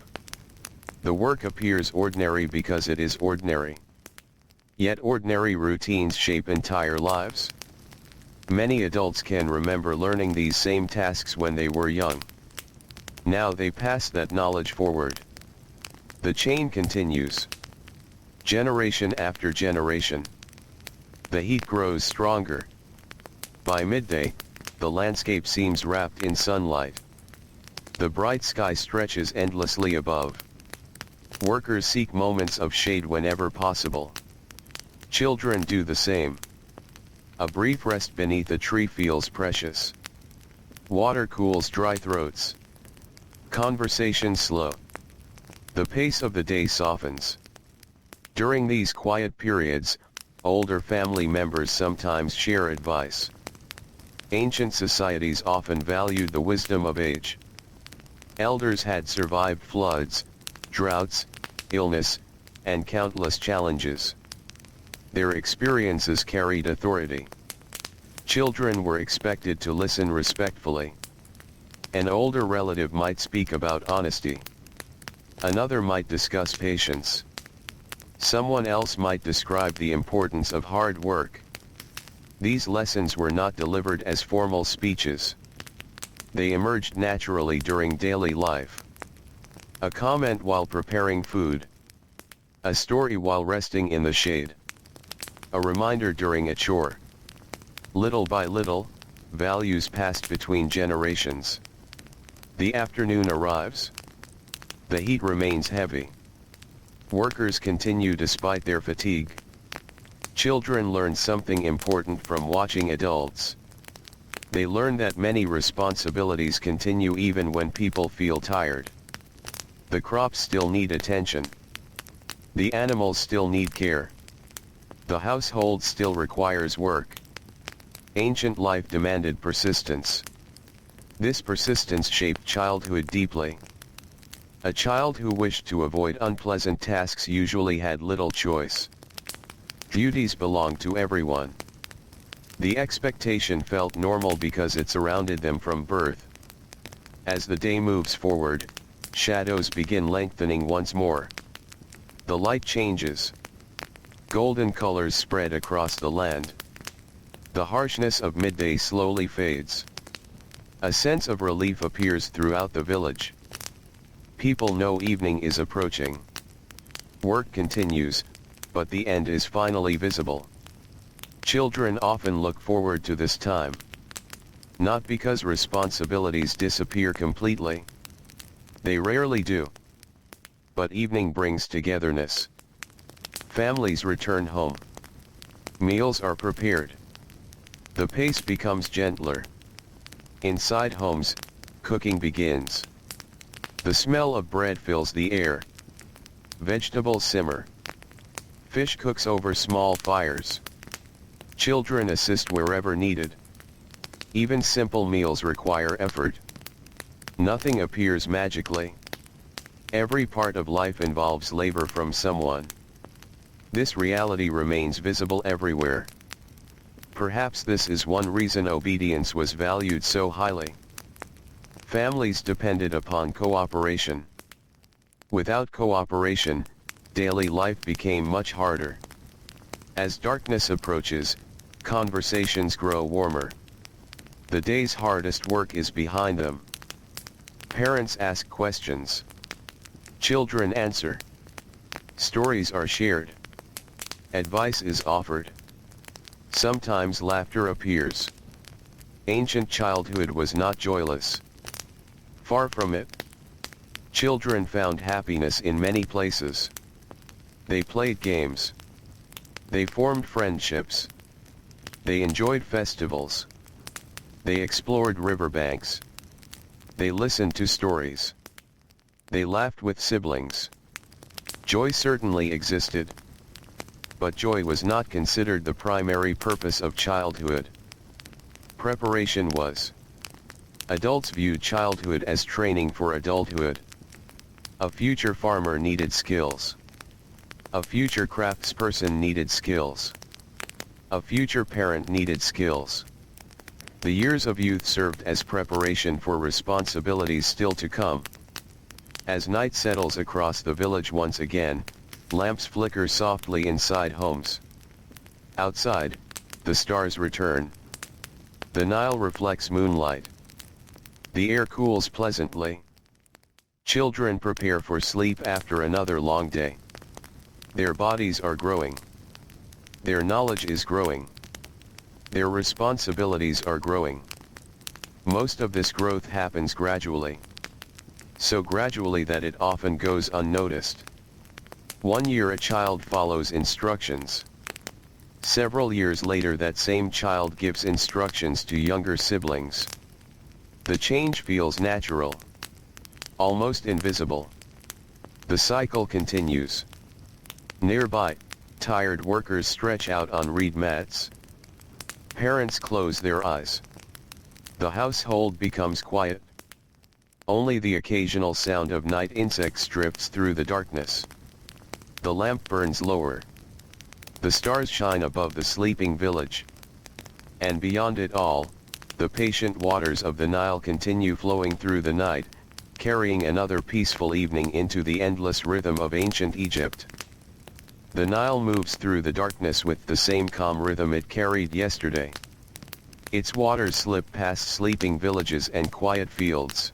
The work appears ordinary because it is ordinary. Yet ordinary routines shape entire lives. Many adults can remember learning these same tasks when they were young. Now they pass that knowledge forward. The chain continues. Generation after generation. The heat grows stronger. By midday, the landscape seems wrapped in sunlight. The bright sky stretches endlessly above. Workers seek moments of shade whenever possible. Children do the same. A brief rest beneath a tree feels precious. Water cools dry throats. Conversation slow. The pace of the day softens. During these quiet periods, older family members sometimes share advice. Ancient societies often valued the wisdom of age. Elders had survived floods, droughts, illness, and countless challenges. Their experiences carried authority. Children were expected to listen respectfully. An older relative might speak about honesty. Another might discuss patience. Someone else might describe the importance of hard work. These lessons were not delivered as formal speeches. They emerged naturally during daily life. A comment while preparing food. A story while resting in the shade. A reminder during a chore. Little by little, values passed between generations. The afternoon arrives. The heat remains heavy. Workers continue despite their fatigue. Children learn something important from watching adults. They learn that many responsibilities continue even when people feel tired. The crops still need attention. The animals still need care. The household still requires work. Ancient life demanded persistence. This persistence shaped childhood deeply. A child who wished to avoid unpleasant tasks usually had little choice. Duties belonged to everyone. The expectation felt normal because it surrounded them from birth. As the day moves forward, shadows begin lengthening once more. The light changes. Golden colors spread across the land. The harshness of midday slowly fades. A sense of relief appears throughout the village. People know evening is approaching. Work continues, but the end is finally visible. Children often look forward to this time. Not because responsibilities disappear completely. They rarely do. But evening brings togetherness. Families return home. Meals are prepared. The pace becomes gentler. Inside homes, cooking begins. The smell of bread fills the air. Vegetables simmer. Fish cooks over small fires. Children assist wherever needed. Even simple meals require effort. Nothing appears magically. Every part of life involves labor from someone. This reality remains visible everywhere. Perhaps this is one reason obedience was valued so highly. Families depended upon cooperation. Without cooperation, daily life became much harder. As darkness approaches, conversations grow warmer. The day's hardest work is behind them. Parents ask questions. Children answer. Stories are shared. Advice is offered. Sometimes laughter appears. Ancient childhood was not joyless. Far from it. Children found happiness in many places. They played games. They formed friendships. They enjoyed festivals. They explored riverbanks. They listened to stories. They laughed with siblings. Joy certainly existed. But joy was not considered the primary purpose of childhood. Preparation was. Adults viewed childhood as training for adulthood. A future farmer needed skills. A future craftsperson needed skills. A future parent needed skills. The years of youth served as preparation for responsibilities still to come. As night settles across the village once again, lamps flicker softly inside homes. Outside, the stars return. The Nile reflects moonlight. The air cools pleasantly. Children prepare for sleep after another long day. Their bodies are growing. Their knowledge is growing. Their responsibilities are growing. Most of this growth happens gradually. So gradually that it often goes unnoticed. 1 year a child follows instructions. Several years later that same child gives instructions to younger siblings. The change feels natural. Almost invisible. The cycle continues. Nearby, tired workers stretch out on reed mats. Parents close their eyes. The household becomes quiet. Only the occasional sound of night insects drifts through the darkness. The lamp burns lower. The stars shine above the sleeping village. And beyond it all, the patient waters of the Nile continue flowing through the night, carrying another peaceful evening into the endless rhythm of ancient Egypt. The Nile moves through the darkness with the same calm rhythm it carried yesterday. Its waters slip past sleeping villages and quiet fields.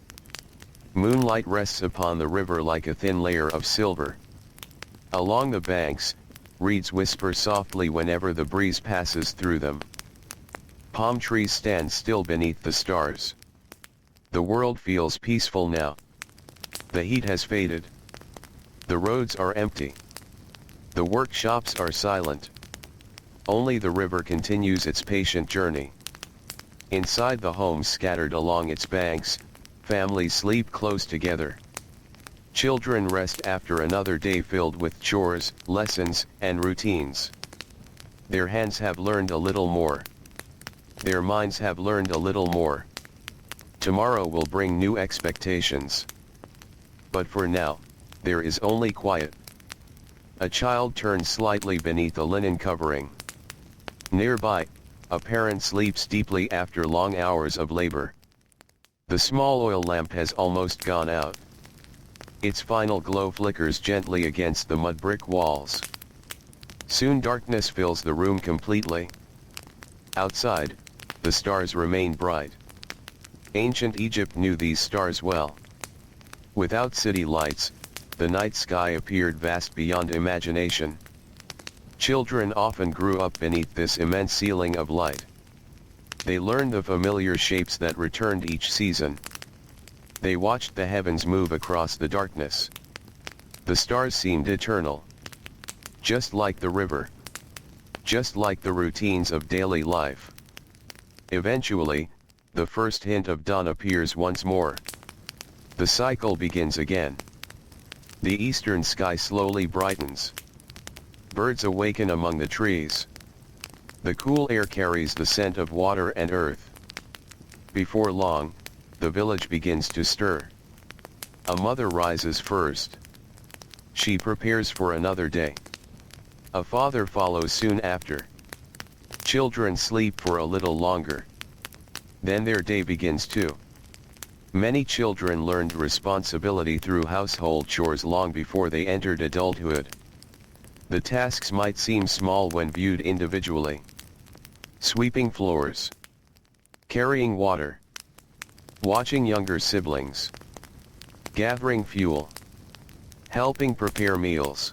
Moonlight rests upon the river like a thin layer of silver. Along the banks, reeds whisper softly whenever the breeze passes through them. Palm trees stand still beneath the stars. The world feels peaceful now. The heat has faded. The roads are empty. The workshops are silent. Only the river continues its patient journey. Inside the homes scattered along its banks, families sleep close together. Children rest after another day filled with chores, lessons, and routines. Their hands have learned a little more. Their minds have learned a little more. Tomorrow will bring new expectations. But for now, there is only quiet. A child turns slightly beneath a linen covering. Nearby, a parent sleeps deeply after long hours of labor. The small oil lamp has almost gone out. Its final glow flickers gently against the mud-brick walls. Soon darkness fills the room completely. Outside, the stars remain bright. Ancient Egypt knew these stars well. Without city lights, the night sky appeared vast beyond imagination. Children often grew up beneath this immense ceiling of light. They learned the familiar shapes that returned each season. They watched the heavens move across the darkness. The stars seemed eternal. Just like the river. Just like the routines of daily life. Eventually, the first hint of dawn appears once more. The cycle begins again. The eastern sky slowly brightens. Birds awaken among the trees. The cool air carries the scent of water and earth. Before long, the village begins to stir. A mother rises first. She prepares for another day. A father follows soon after. Children sleep for a little longer. Then their day begins too. Many children learned responsibility through household chores long before they entered adulthood. The tasks might seem small when viewed individually. Sweeping floors. Carrying water. Watching younger siblings. Gathering fuel. Helping prepare meals.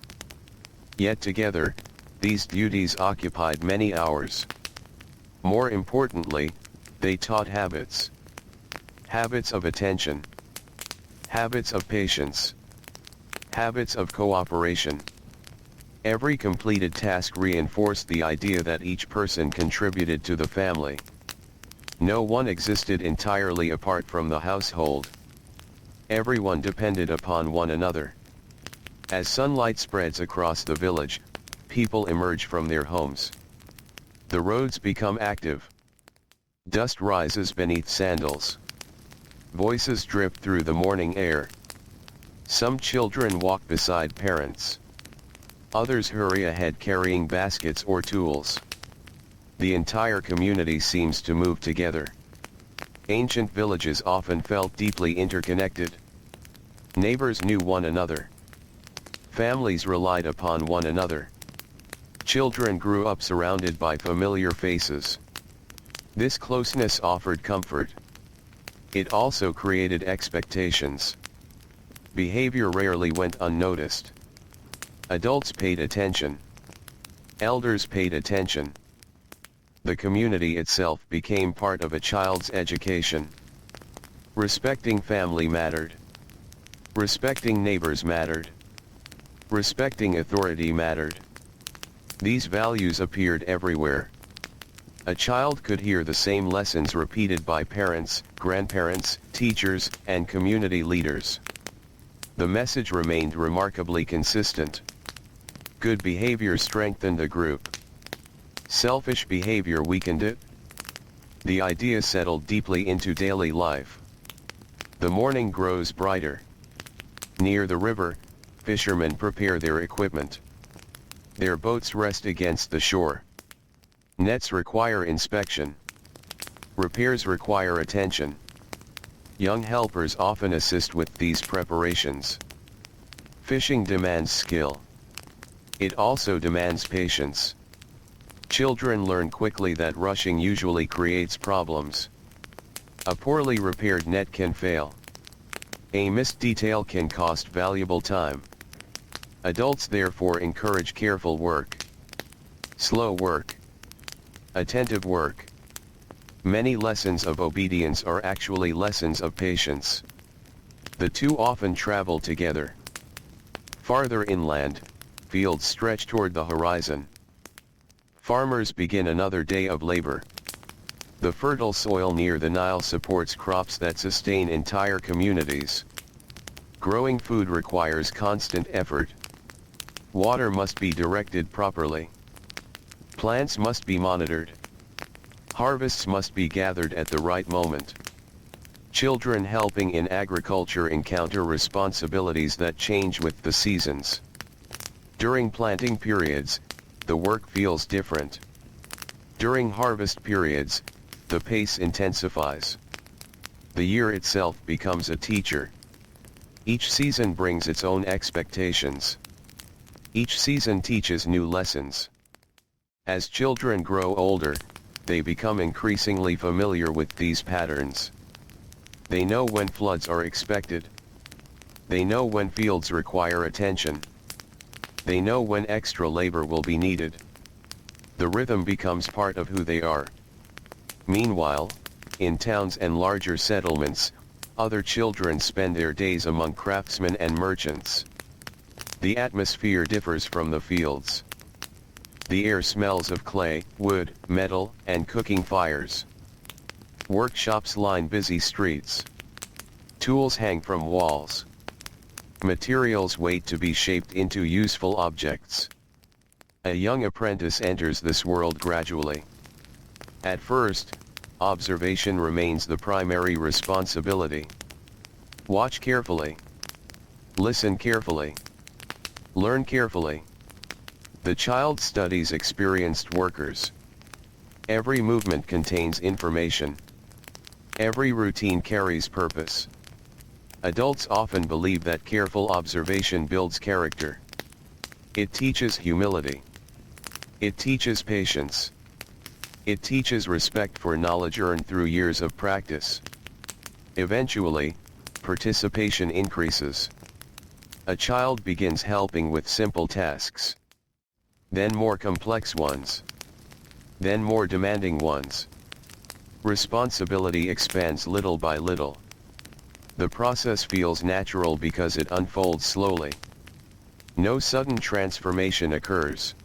Yet together, these duties occupied many hours. More importantly, they taught habits. Habits of attention. Habits of patience. Habits of cooperation. Every completed task reinforced the idea that each person contributed to the family. No one existed entirely apart from the household. Everyone depended upon one another. As sunlight spreads across the village, people emerge from their homes. The roads become active. Dust rises beneath sandals. Voices drip through the morning air. Some children walk beside parents. Others hurry ahead carrying baskets or tools. The entire community seems to move together. Ancient villages often felt deeply interconnected. Neighbors knew one another. Families relied upon one another. Children grew up surrounded by familiar faces. This closeness offered comfort. It also created expectations. Behavior rarely went unnoticed. Adults paid attention. Elders paid attention. The community itself became part of a child's education. Respecting family mattered. Respecting neighbors mattered. Respecting authority mattered. These values appeared everywhere. A child could hear the same lessons repeated by parents, grandparents, teachers, and community leaders. The message remained remarkably consistent. Good behavior strengthened a group. Selfish behavior weakened it. The idea settled deeply into daily life. The morning grows brighter. Near the river, fishermen prepare their equipment. Their boats rest against the shore. Nets require inspection. Repairs require attention. Young helpers often assist with these preparations. Fishing demands skill. It also demands patience. Children learn quickly that rushing usually creates problems. A poorly repaired net can fail. A missed detail can cost valuable time. Adults therefore encourage careful work. Slow work. Attentive work. Many lessons of obedience are actually lessons of patience. The two often travel together. Farther inland, fields stretch toward the horizon. Farmers begin another day of labor. The fertile soil near the Nile supports crops that sustain entire communities. Growing food requires constant effort. Water must be directed properly. Plants must be monitored. Harvests must be gathered at the right moment. Children helping in agriculture encounter responsibilities that change with the seasons. During planting periods, the work feels different. During harvest periods, the pace intensifies. The year itself becomes a teacher. Each season brings its own expectations. Each season teaches new lessons. As children grow older, they become increasingly familiar with these patterns. They know when floods are expected. They know when fields require attention. They know when extra labor will be needed. The rhythm becomes part of who they are. Meanwhile, in towns and larger settlements, other children spend their days among craftsmen and merchants. The atmosphere differs from the fields. The air smells of clay, wood, metal, and cooking fires. Workshops line busy streets. Tools hang from walls. Materials wait to be shaped into useful objects. A young apprentice enters this world gradually. At first, observation remains the primary responsibility. Watch carefully. Listen carefully. Learn carefully. The child studies experienced workers. Every movement contains information. Every routine carries purpose. Adults often believe that careful observation builds character. It teaches humility. It teaches patience. It teaches respect for knowledge earned through years of practice. Eventually, participation increases. A child begins helping with simple tasks. Then more complex ones. Then more demanding ones. Responsibility expands little by little. The process feels natural because it unfolds slowly. No sudden transformation occurs.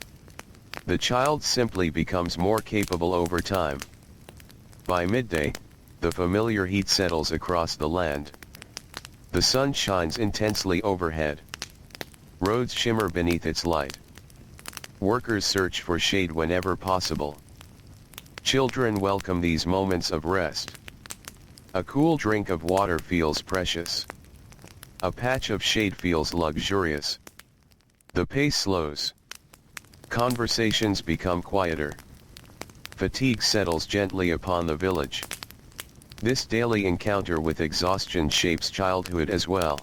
The child simply becomes more capable over time. By midday, the familiar heat settles across the land. The sun shines intensely overhead. Roads shimmer beneath its light. Workers search for shade whenever possible. Children welcome these moments of rest. A cool drink of water feels precious. A patch of shade feels luxurious. The pace slows. Conversations become quieter. Fatigue settles gently upon the village. This daily encounter with exhaustion shapes childhood as well.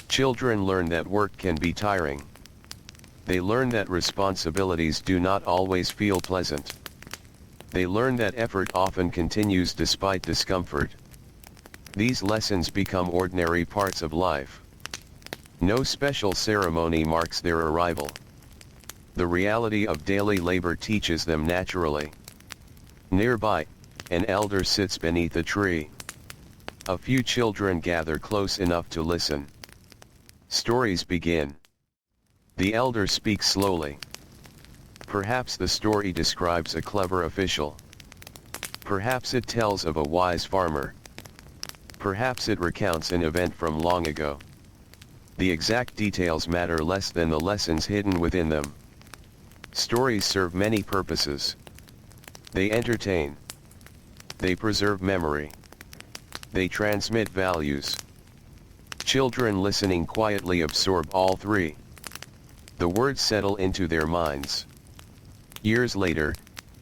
Children learn that work can be tiring. They learn that responsibilities do not always feel pleasant. They learn that effort often continues despite discomfort. These lessons become ordinary parts of life. No special ceremony marks their arrival. The reality of daily labor teaches them naturally. Nearby, an elder sits beneath a tree. A few children gather close enough to listen. Stories begin. The elder speaks slowly. Perhaps the story describes a clever official. Perhaps it tells of a wise farmer. Perhaps it recounts an event from long ago. The exact details matter less than the lessons hidden within them. Stories serve many purposes. They entertain. They preserve memory. They transmit values. Children listening quietly absorb all three. The words settle into their minds. Years later,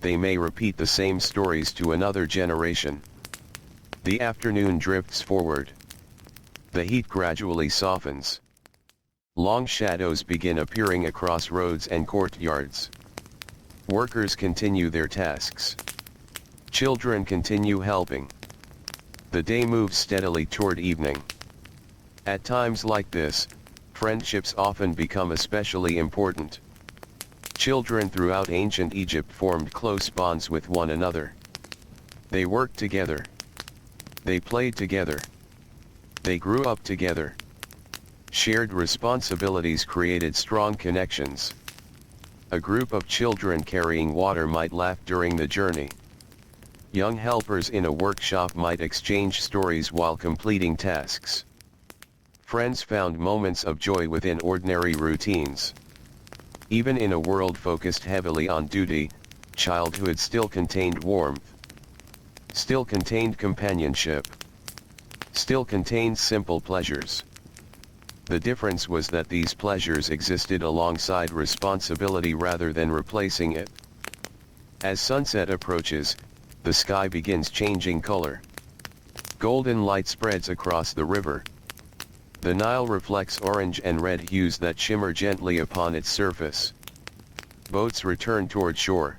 they may repeat the same stories to another generation. The afternoon drifts forward. The heat gradually softens. Long shadows begin appearing across roads and courtyards. Workers continue their tasks. Children continue helping. The day moves steadily toward evening. At times like this, friendships often become especially important. Children throughout ancient Egypt formed close bonds with one another. They worked together. They played together. They grew up together. Shared responsibilities created strong connections. A group of children carrying water might laugh during the journey. Young helpers in a workshop might exchange stories while completing tasks. Friends found moments of joy within ordinary routines. Even in a world focused heavily on duty, childhood still contained warmth. Still contained companionship. Still contained simple pleasures. The difference was that these pleasures existed alongside responsibility rather than replacing it. As sunset approaches, the sky begins changing color. Golden light spreads across the river. The Nile reflects orange and red hues that shimmer gently upon its surface. Boats return toward shore.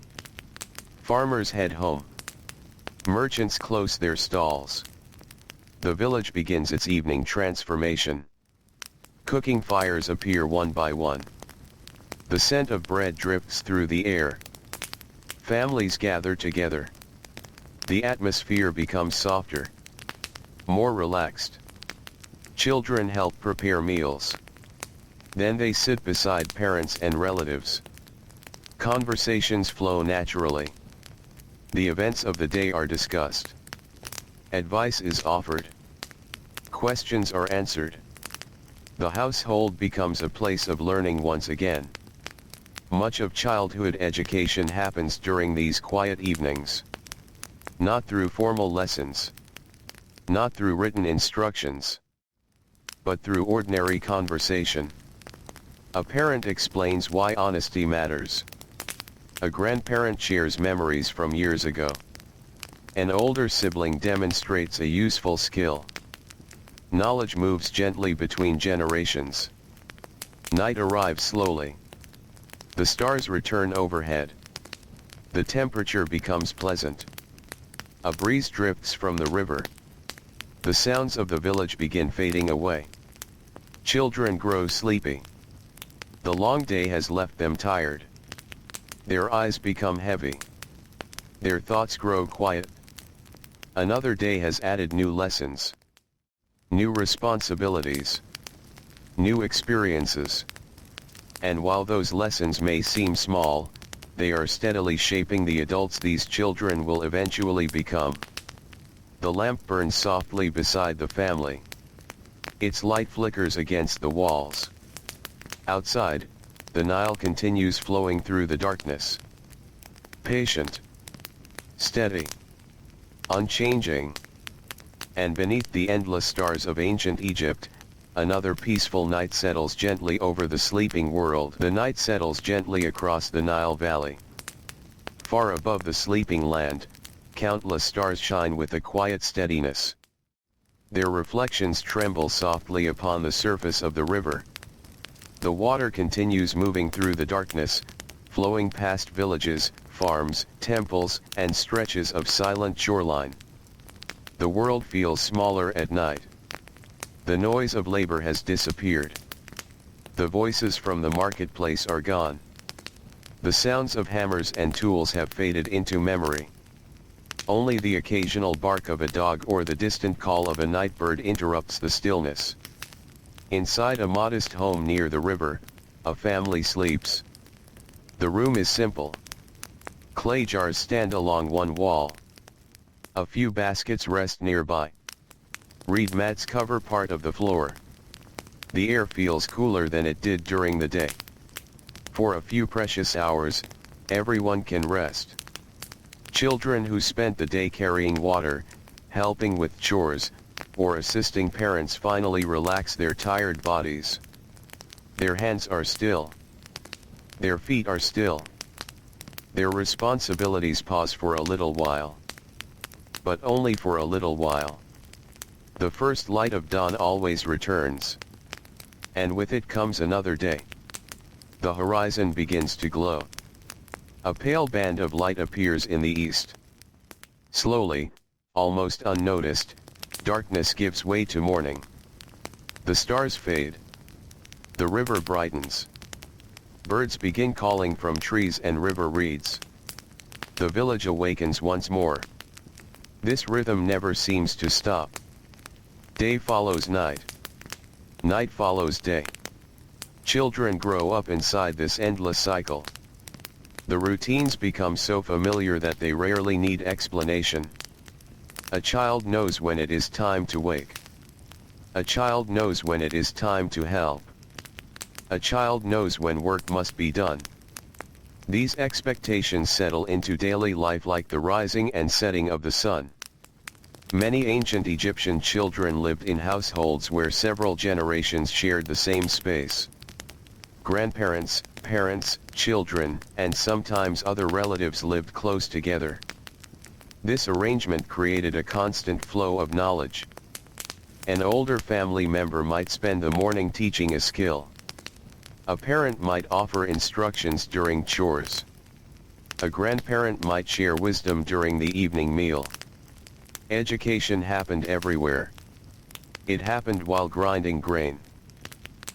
Farmers head home. Merchants close their stalls. The village begins its evening transformation. Cooking fires appear one by one. The scent of bread drifts through the air. Families gather together. The atmosphere becomes softer. More relaxed. Children help prepare meals. Then they sit beside parents and relatives. Conversations flow naturally. The events of the day are discussed. Advice is offered. Questions are answered. The household becomes a place of learning once again. Much of childhood education happens during these quiet evenings. Not through formal lessons. Not through written instructions. But through ordinary conversation. A parent explains why honesty matters. A grandparent shares memories from years ago. An older sibling demonstrates a useful skill. Knowledge moves gently between generations. Night arrives slowly. The stars return overhead. The temperature becomes pleasant. A breeze drifts from the river. The sounds of the village begin fading away. Children grow sleepy. The long day has left them tired. Their eyes become heavy. Their thoughts grow quiet. Another day has added new lessons. New responsibilities. New experiences. And while those lessons may seem small, they are steadily shaping the adults these children will eventually become. The lamp burns softly beside the family. Its light flickers against the walls. Outside, the Nile continues flowing through the darkness. Patient, steady, unchanging. And beneath the endless stars of ancient Egypt, another peaceful night settles gently over the sleeping world. The night settles gently across the Nile Valley. Far above the sleeping land, countless stars shine with a quiet steadiness. Their reflections tremble softly upon the surface of the river. The water continues moving through the darkness, flowing past villages, farms, temples, and stretches of silent shoreline. The world feels smaller at night. The noise of labor has disappeared. The voices from the marketplace are gone. The sounds of hammers and tools have faded into memory. Only the occasional bark of a dog or the distant call of a night bird interrupts the stillness. Inside a modest home near the river, a family sleeps. The room is simple. Clay jars stand along one wall. A few baskets rest nearby. Reed mats cover part of the floor. The air feels cooler than it did during the day. For a few precious hours, everyone can rest. Children who spent the day carrying water, helping with chores, or assisting parents finally relax their tired bodies. Their hands are still. Their feet are still. Their responsibilities pause for a little while. But only for a little while. The first light of dawn always returns. And with it comes another day. The horizon begins to glow. A pale band of light appears in the east. Slowly, almost unnoticed, darkness gives way to morning. The stars fade. The river brightens. Birds begin calling from trees and river reeds. The village awakens once more. This rhythm never seems to stop. Day follows night. Night follows day. Children grow up inside this endless cycle. The routines become so familiar that they rarely need explanation. A child knows when it is time to wake. A child knows when it is time to help. A child knows when work must be done. These expectations settle into daily life like the rising and setting of the sun. Many ancient Egyptian children lived in households where several generations shared the same space. Grandparents, parents, children, and sometimes other relatives lived close together. This arrangement created a constant flow of knowledge. An older family member might spend the morning teaching a skill. A parent might offer instructions during chores. A grandparent might share wisdom during the evening meal. Education happened everywhere. It happened while grinding grain.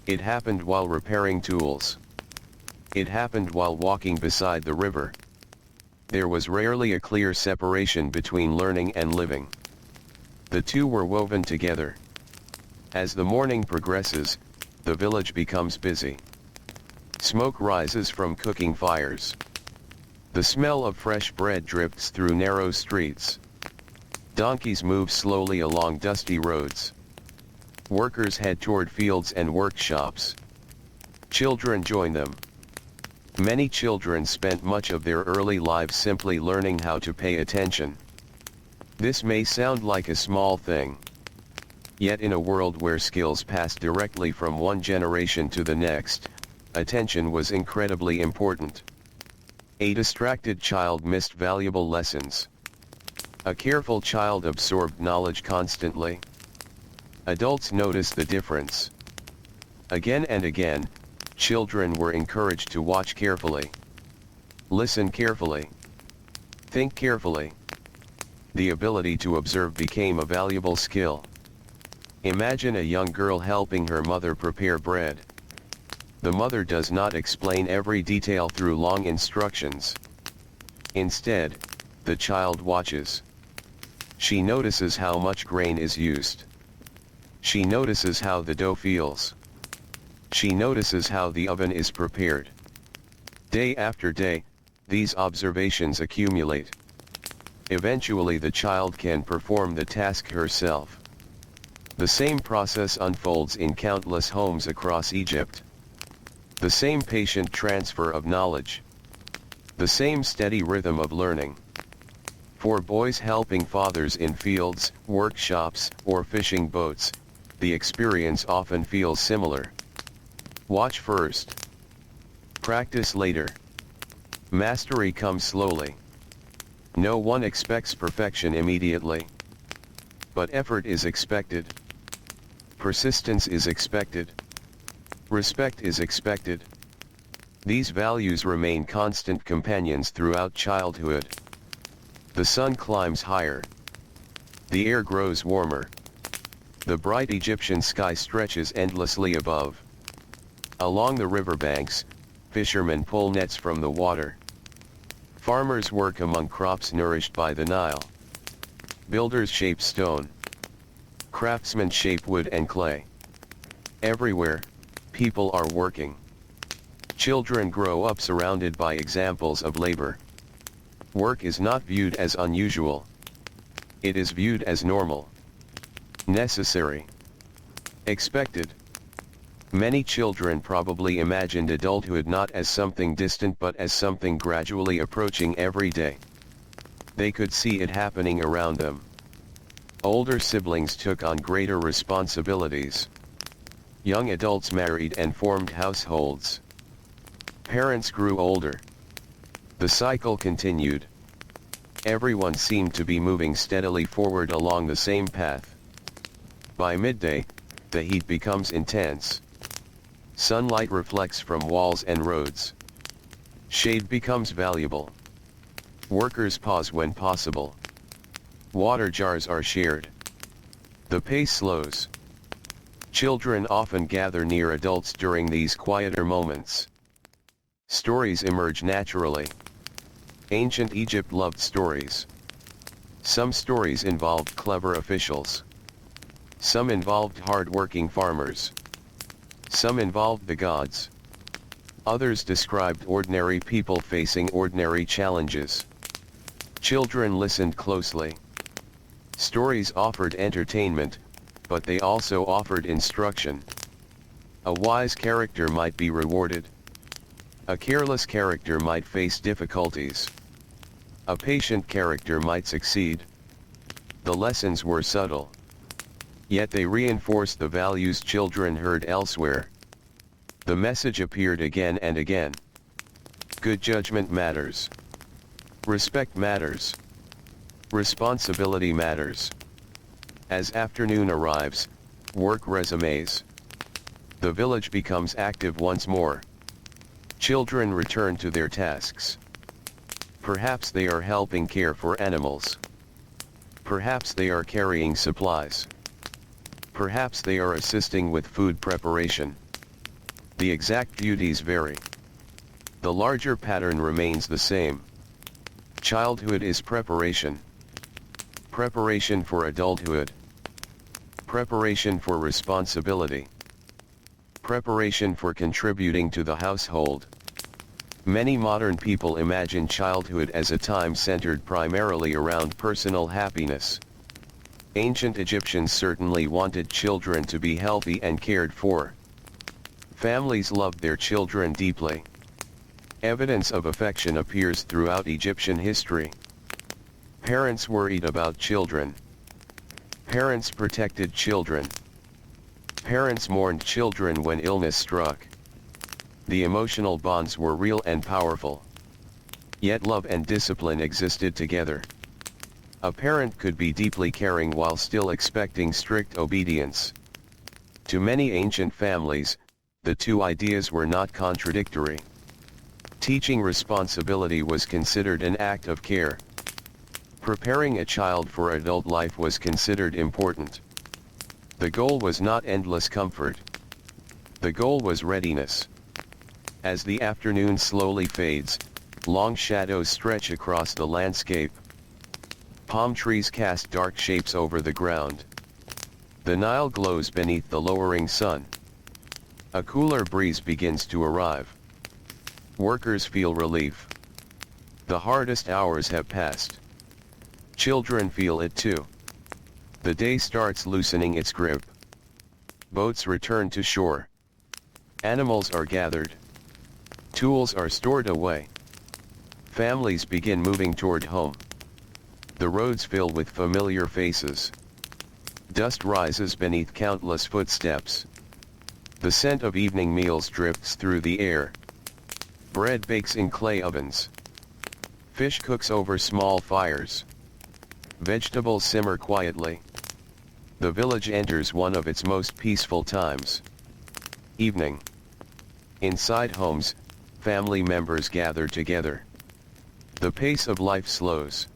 It happened while repairing tools. It happened while walking beside the river. There was rarely a clear separation between learning and living. The two were woven together. As the morning progresses, the village becomes busy. Smoke rises from cooking fires. The smell of fresh bread drifts through narrow streets. Donkeys move slowly along dusty roads. Workers head toward fields and workshops. Children join them. Many children spent much of their early lives simply learning how to pay attention. This may sound like a small thing. Yet in a world where skills passed directly from one generation to the next, attention was incredibly important. A distracted child missed valuable lessons. A careful child absorbed knowledge constantly. Adults noticed the difference. Again and again, children were encouraged to watch carefully. Listen carefully. Think carefully. The ability to observe became a valuable skill. Imagine a young girl helping her mother prepare bread. The mother does not explain every detail through long instructions. Instead, the child watches. She notices how much grain is used. She notices how the dough feels. She notices how the oven is prepared. Day after day, these observations accumulate. Eventually the child can perform the task herself. The same process unfolds in countless homes across Egypt. The same patient transfer of knowledge. The same steady rhythm of learning. For boys helping fathers in fields, workshops, or fishing boats, the experience often feels similar. Watch first. Practice later. Mastery comes slowly. No one expects perfection immediately. But effort is expected. Persistence is expected. Respect is expected. These values remain constant companions throughout childhood. The sun climbs higher. The air grows warmer. The bright Egyptian sky stretches endlessly above. Along the riverbanks, fishermen pull nets from the water. Farmers work among crops nourished by the Nile. Builders shape stone. Craftsmen shape wood and clay. Everywhere, people are working. Children grow up surrounded by examples of labor. Work is not viewed as unusual. It is viewed as normal. Necessary. Expected. Many children probably imagined adulthood not as something distant but as something gradually approaching every day. They could see it happening around them. Older siblings took on greater responsibilities. Young adults married and formed households. Parents grew older. The cycle continued. Everyone seemed to be moving steadily forward along the same path. By midday, the heat becomes intense. Sunlight reflects from walls and roads. Shade becomes valuable. Workers pause when possible. Water jars are shared. The pace slows. Children often gather near adults during these quieter moments. Stories emerge naturally. Ancient Egypt loved stories. Some stories involved clever officials. Some involved hard-working farmers. Some involved the gods. Others described ordinary people facing ordinary challenges. Children listened closely. Stories offered entertainment, but they also offered instruction. A wise character might be rewarded. A careless character might face difficulties. A patient character might succeed. The lessons were subtle. Yet they reinforced the values children heard elsewhere. The message appeared again and again. Good judgment matters. Respect matters. Responsibility matters. As afternoon arrives, work resumes. The village becomes active once more. Children return to their tasks. Perhaps they are helping care for animals. Perhaps they are carrying supplies. Perhaps they are assisting with food preparation. The exact duties vary. The larger pattern remains the same. Childhood is preparation. Preparation for adulthood. Preparation for responsibility. Preparation for contributing to the household. Many modern people imagine childhood as a time centered primarily around personal happiness. Ancient Egyptians certainly wanted children to be healthy and cared for. Families loved their children deeply. Evidence of affection appears throughout Egyptian history. Parents worried about children. Parents protected children. Parents mourned children when illness struck. The emotional bonds were real and powerful. Yet love and discipline existed together. A parent could be deeply caring while still expecting strict obedience. To many ancient families, the two ideas were not contradictory. Teaching responsibility was considered an act of care. Preparing a child for adult life was considered important. The goal was not endless comfort. The goal was readiness. As the afternoon slowly fades, long shadows stretch across the landscape. Palm trees cast dark shapes over the ground. The Nile glows beneath the lowering sun. A cooler breeze begins to arrive. Workers feel relief. The hardest hours have passed. Children feel it too. The day starts loosening its grip. Boats return to shore. Animals are gathered. Tools are stored away. Families begin moving toward home. The roads fill with familiar faces. Dust rises beneath countless footsteps. The scent of evening meals drifts through the air. Bread bakes in clay ovens. Fish cooks over small fires. Vegetables simmer quietly. The village enters one of its most peaceful times. Evening. Inside homes, family members gather together. The pace of life slows.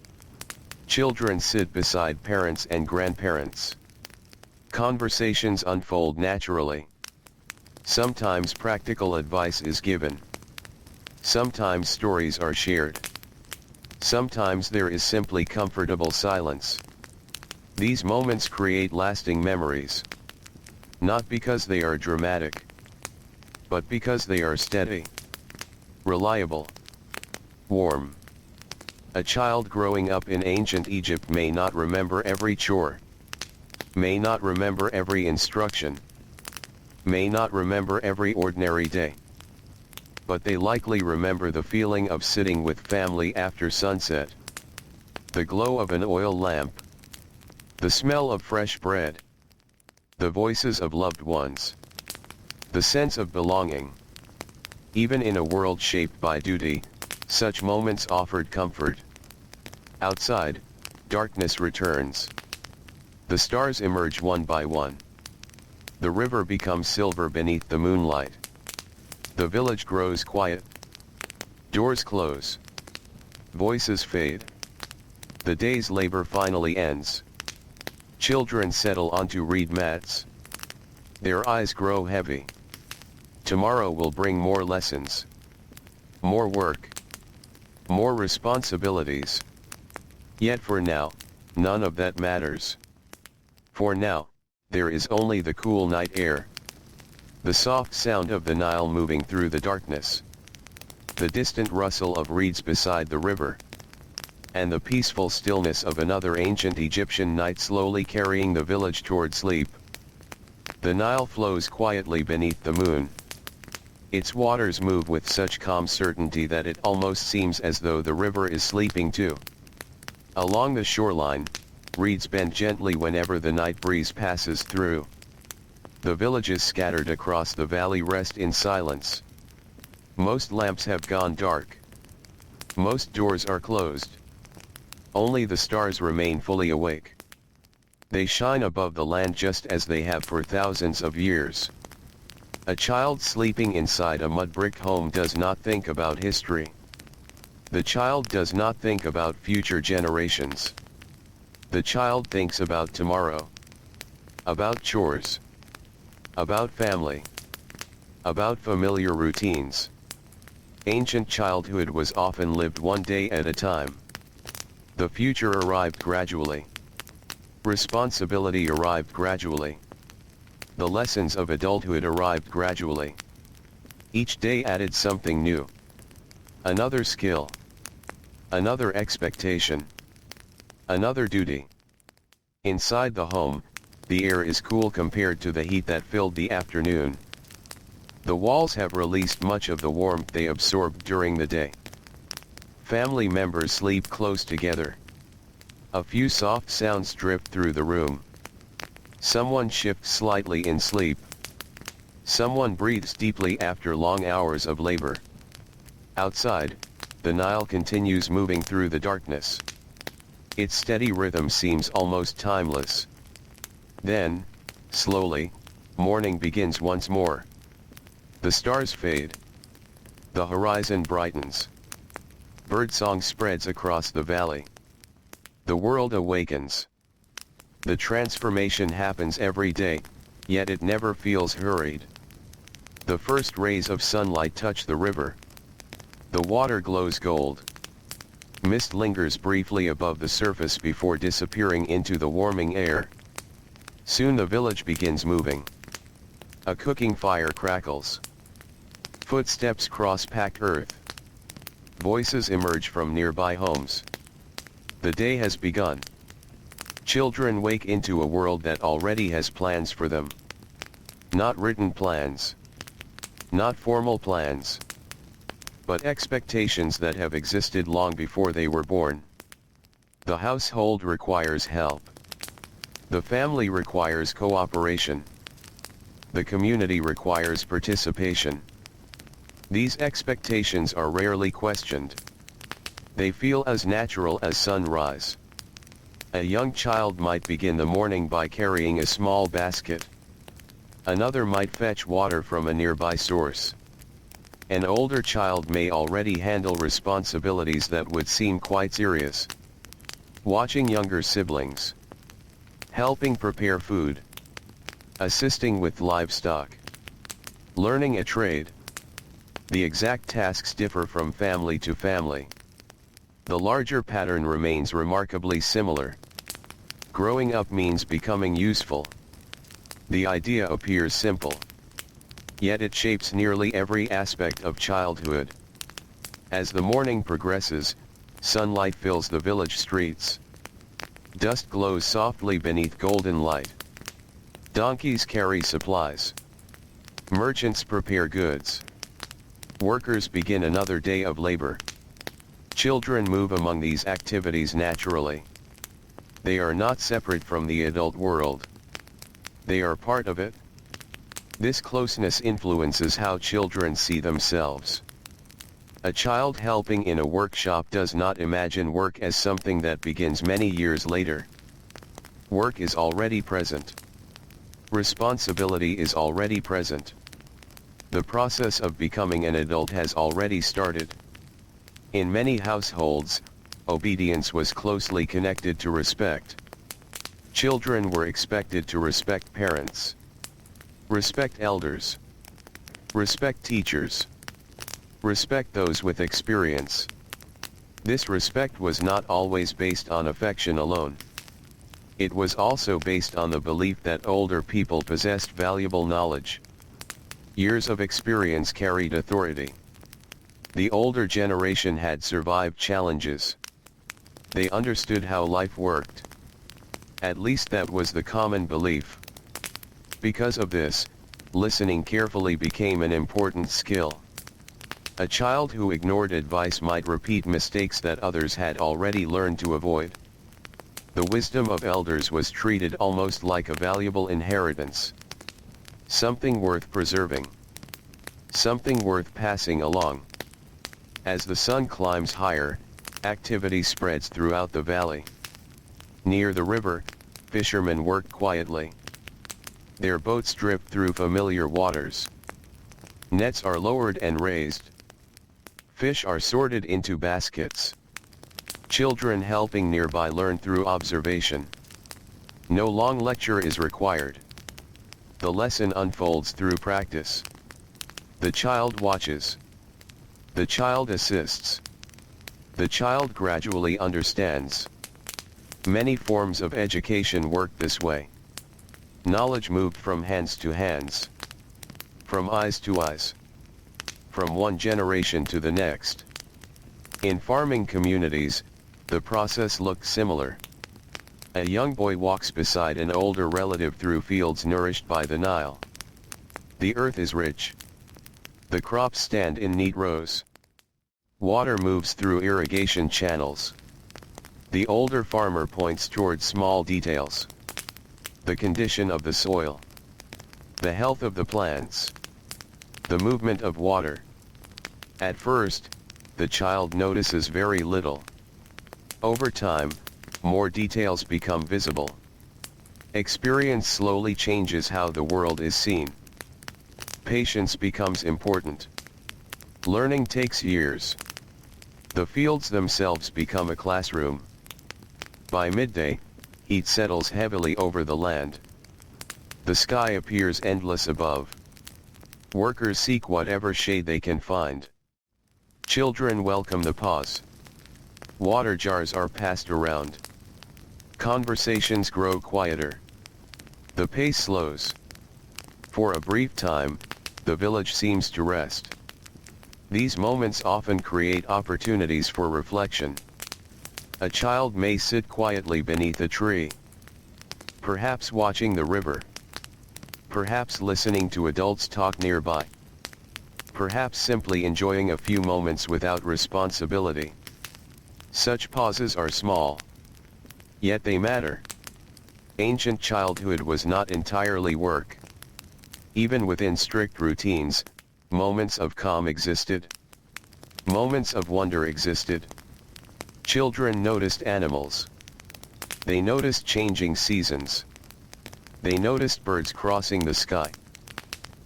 Children sit beside parents and grandparents. Conversations unfold naturally. Sometimes practical advice is given. Sometimes stories are shared. Sometimes there is simply comfortable silence. These moments create lasting memories. Not because they are dramatic, but because they are steady, reliable, warm. A child growing up in ancient Egypt may not remember every chore, may not remember every instruction, may not remember every ordinary day. But they likely remember the feeling of sitting with family after sunset, the glow of an oil lamp, the smell of fresh bread, the voices of loved ones, the sense of belonging. Even in a world shaped by duty, such moments offered comfort. Outside, darkness returns. The stars emerge one by one. The river becomes silver beneath the moonlight. The village grows quiet. Doors close. Voices fade. The day's labor finally ends. Children settle onto reed mats. Their eyes grow heavy. Tomorrow will bring more lessons. More work. More responsibilities. Yet for now, none of that matters. For now, there is only the cool night air. The soft sound of the Nile moving through the darkness. The distant rustle of reeds beside the river. And the peaceful stillness of another ancient Egyptian night slowly carrying the village toward sleep. The Nile flows quietly beneath the moon. Its waters move with such calm certainty that it almost seems as though the river is sleeping too. Along the shoreline, reeds bend gently whenever the night breeze passes through. The villages scattered across the valley rest in silence. Most lamps have gone dark. Most doors are closed. Only the stars remain fully awake. They shine above the land just as they have for thousands of years. A child sleeping inside a mudbrick home does not think about history. The child does not think about future generations. The child thinks about tomorrow. About chores. About family. About familiar routines. Ancient childhood was often lived one day at a time. The future arrived gradually. Responsibility arrived gradually. The lessons of adulthood arrived gradually. Each day added something new. Another skill. Another expectation. Another duty. Inside the home, the air is cool compared to the heat that filled the afternoon. The walls have released much of the warmth they absorbed during the day. Family members sleep close together. A few soft sounds drift through the room. Someone shifts slightly in sleep. Someone breathes deeply after long hours of labor. Outside, the Nile continues moving through the darkness. Its steady rhythm seems almost timeless. Then, slowly, morning begins once more. The stars fade. The horizon brightens. Birdsong spreads across the valley. The world awakens. The transformation happens every day, yet it never feels hurried. The first rays of sunlight touch the river. The water glows gold. Mist lingers briefly above the surface before disappearing into the warming air. Soon the village begins moving. A cooking fire crackles. Footsteps cross packed earth. Voices emerge from nearby homes. The day has begun. Children wake into a world that already has plans for them. Not written plans. Not formal plans. But expectations that have existed long before they were born. The household requires help. The family requires cooperation. The community requires participation. These expectations are rarely questioned. They feel as natural as sunrise. A young child might begin the morning by carrying a small basket. Another might fetch water from a nearby source. An older child may already handle responsibilities that would seem quite serious. Watching younger siblings. Helping prepare food. Assisting with livestock. Learning a trade. The exact tasks differ from family to family. The larger pattern remains remarkably similar. Growing up means becoming useful. The idea appears simple. Yet it shapes nearly every aspect of childhood. As the morning progresses, sunlight fills the village streets. Dust glows softly beneath golden light. Donkeys carry supplies. Merchants prepare goods. Workers begin another day of labor. Children move among these activities naturally. They are not separate from the adult world. They are part of it. This closeness influences how children see themselves. A child helping in a workshop does not imagine work as something that begins many years later. Work is already present. Responsibility is already present. The process of becoming an adult has already started. In many households, obedience was closely connected to respect. Children were expected to respect parents. Respect elders. Respect teachers. Respect those with experience. This respect was not always based on affection alone. It was also based on the belief that older people possessed valuable knowledge. Years of experience carried authority. The older generation had survived challenges. They understood how life worked. At least that was the common belief. Because of this, listening carefully became an important skill. A child who ignored advice might repeat mistakes that others had already learned to avoid. The wisdom of elders was treated almost like a valuable inheritance. Something worth preserving. Something worth passing along. As the sun climbs higher, activity spreads throughout the valley. Near the river, fishermen work quietly. Their boats drift through familiar waters. Nets are lowered and raised. Fish are sorted into baskets. Children helping nearby learn through observation. No long lecture is required. The lesson unfolds through practice. The child watches. The child assists. The child gradually understands. Many forms of education work this way. Knowledge moved from hands to hands. From eyes to eyes. From one generation to the next. In farming communities, the process looks similar. A young boy walks beside an older relative through fields nourished by the Nile. The earth is rich. The crops stand in neat rows. Water moves through irrigation channels. The older farmer points towards small details. The condition of the soil. The health of the plants. The movement of water. At first, the child notices very little. Over time, more details become visible. Experience slowly changes how the world is seen. Patience becomes important. Learning takes years. The fields themselves become a classroom. By midday, heat settles heavily over the land. The sky appears endless above. Workers seek whatever shade they can find. Children welcome the pause. Water jars are passed around. Conversations grow quieter. The pace slows. For a brief time, the village seems to rest. These moments often create opportunities for reflection. A child may sit quietly beneath a tree, perhaps watching the river, perhaps listening to adults talk nearby, perhaps simply enjoying a few moments without responsibility. Such pauses are small, yet they matter. Ancient childhood was not entirely work. Even within strict routines, moments of calm existed. Moments of wonder existed. Children noticed animals. They noticed changing seasons. They noticed birds crossing the sky.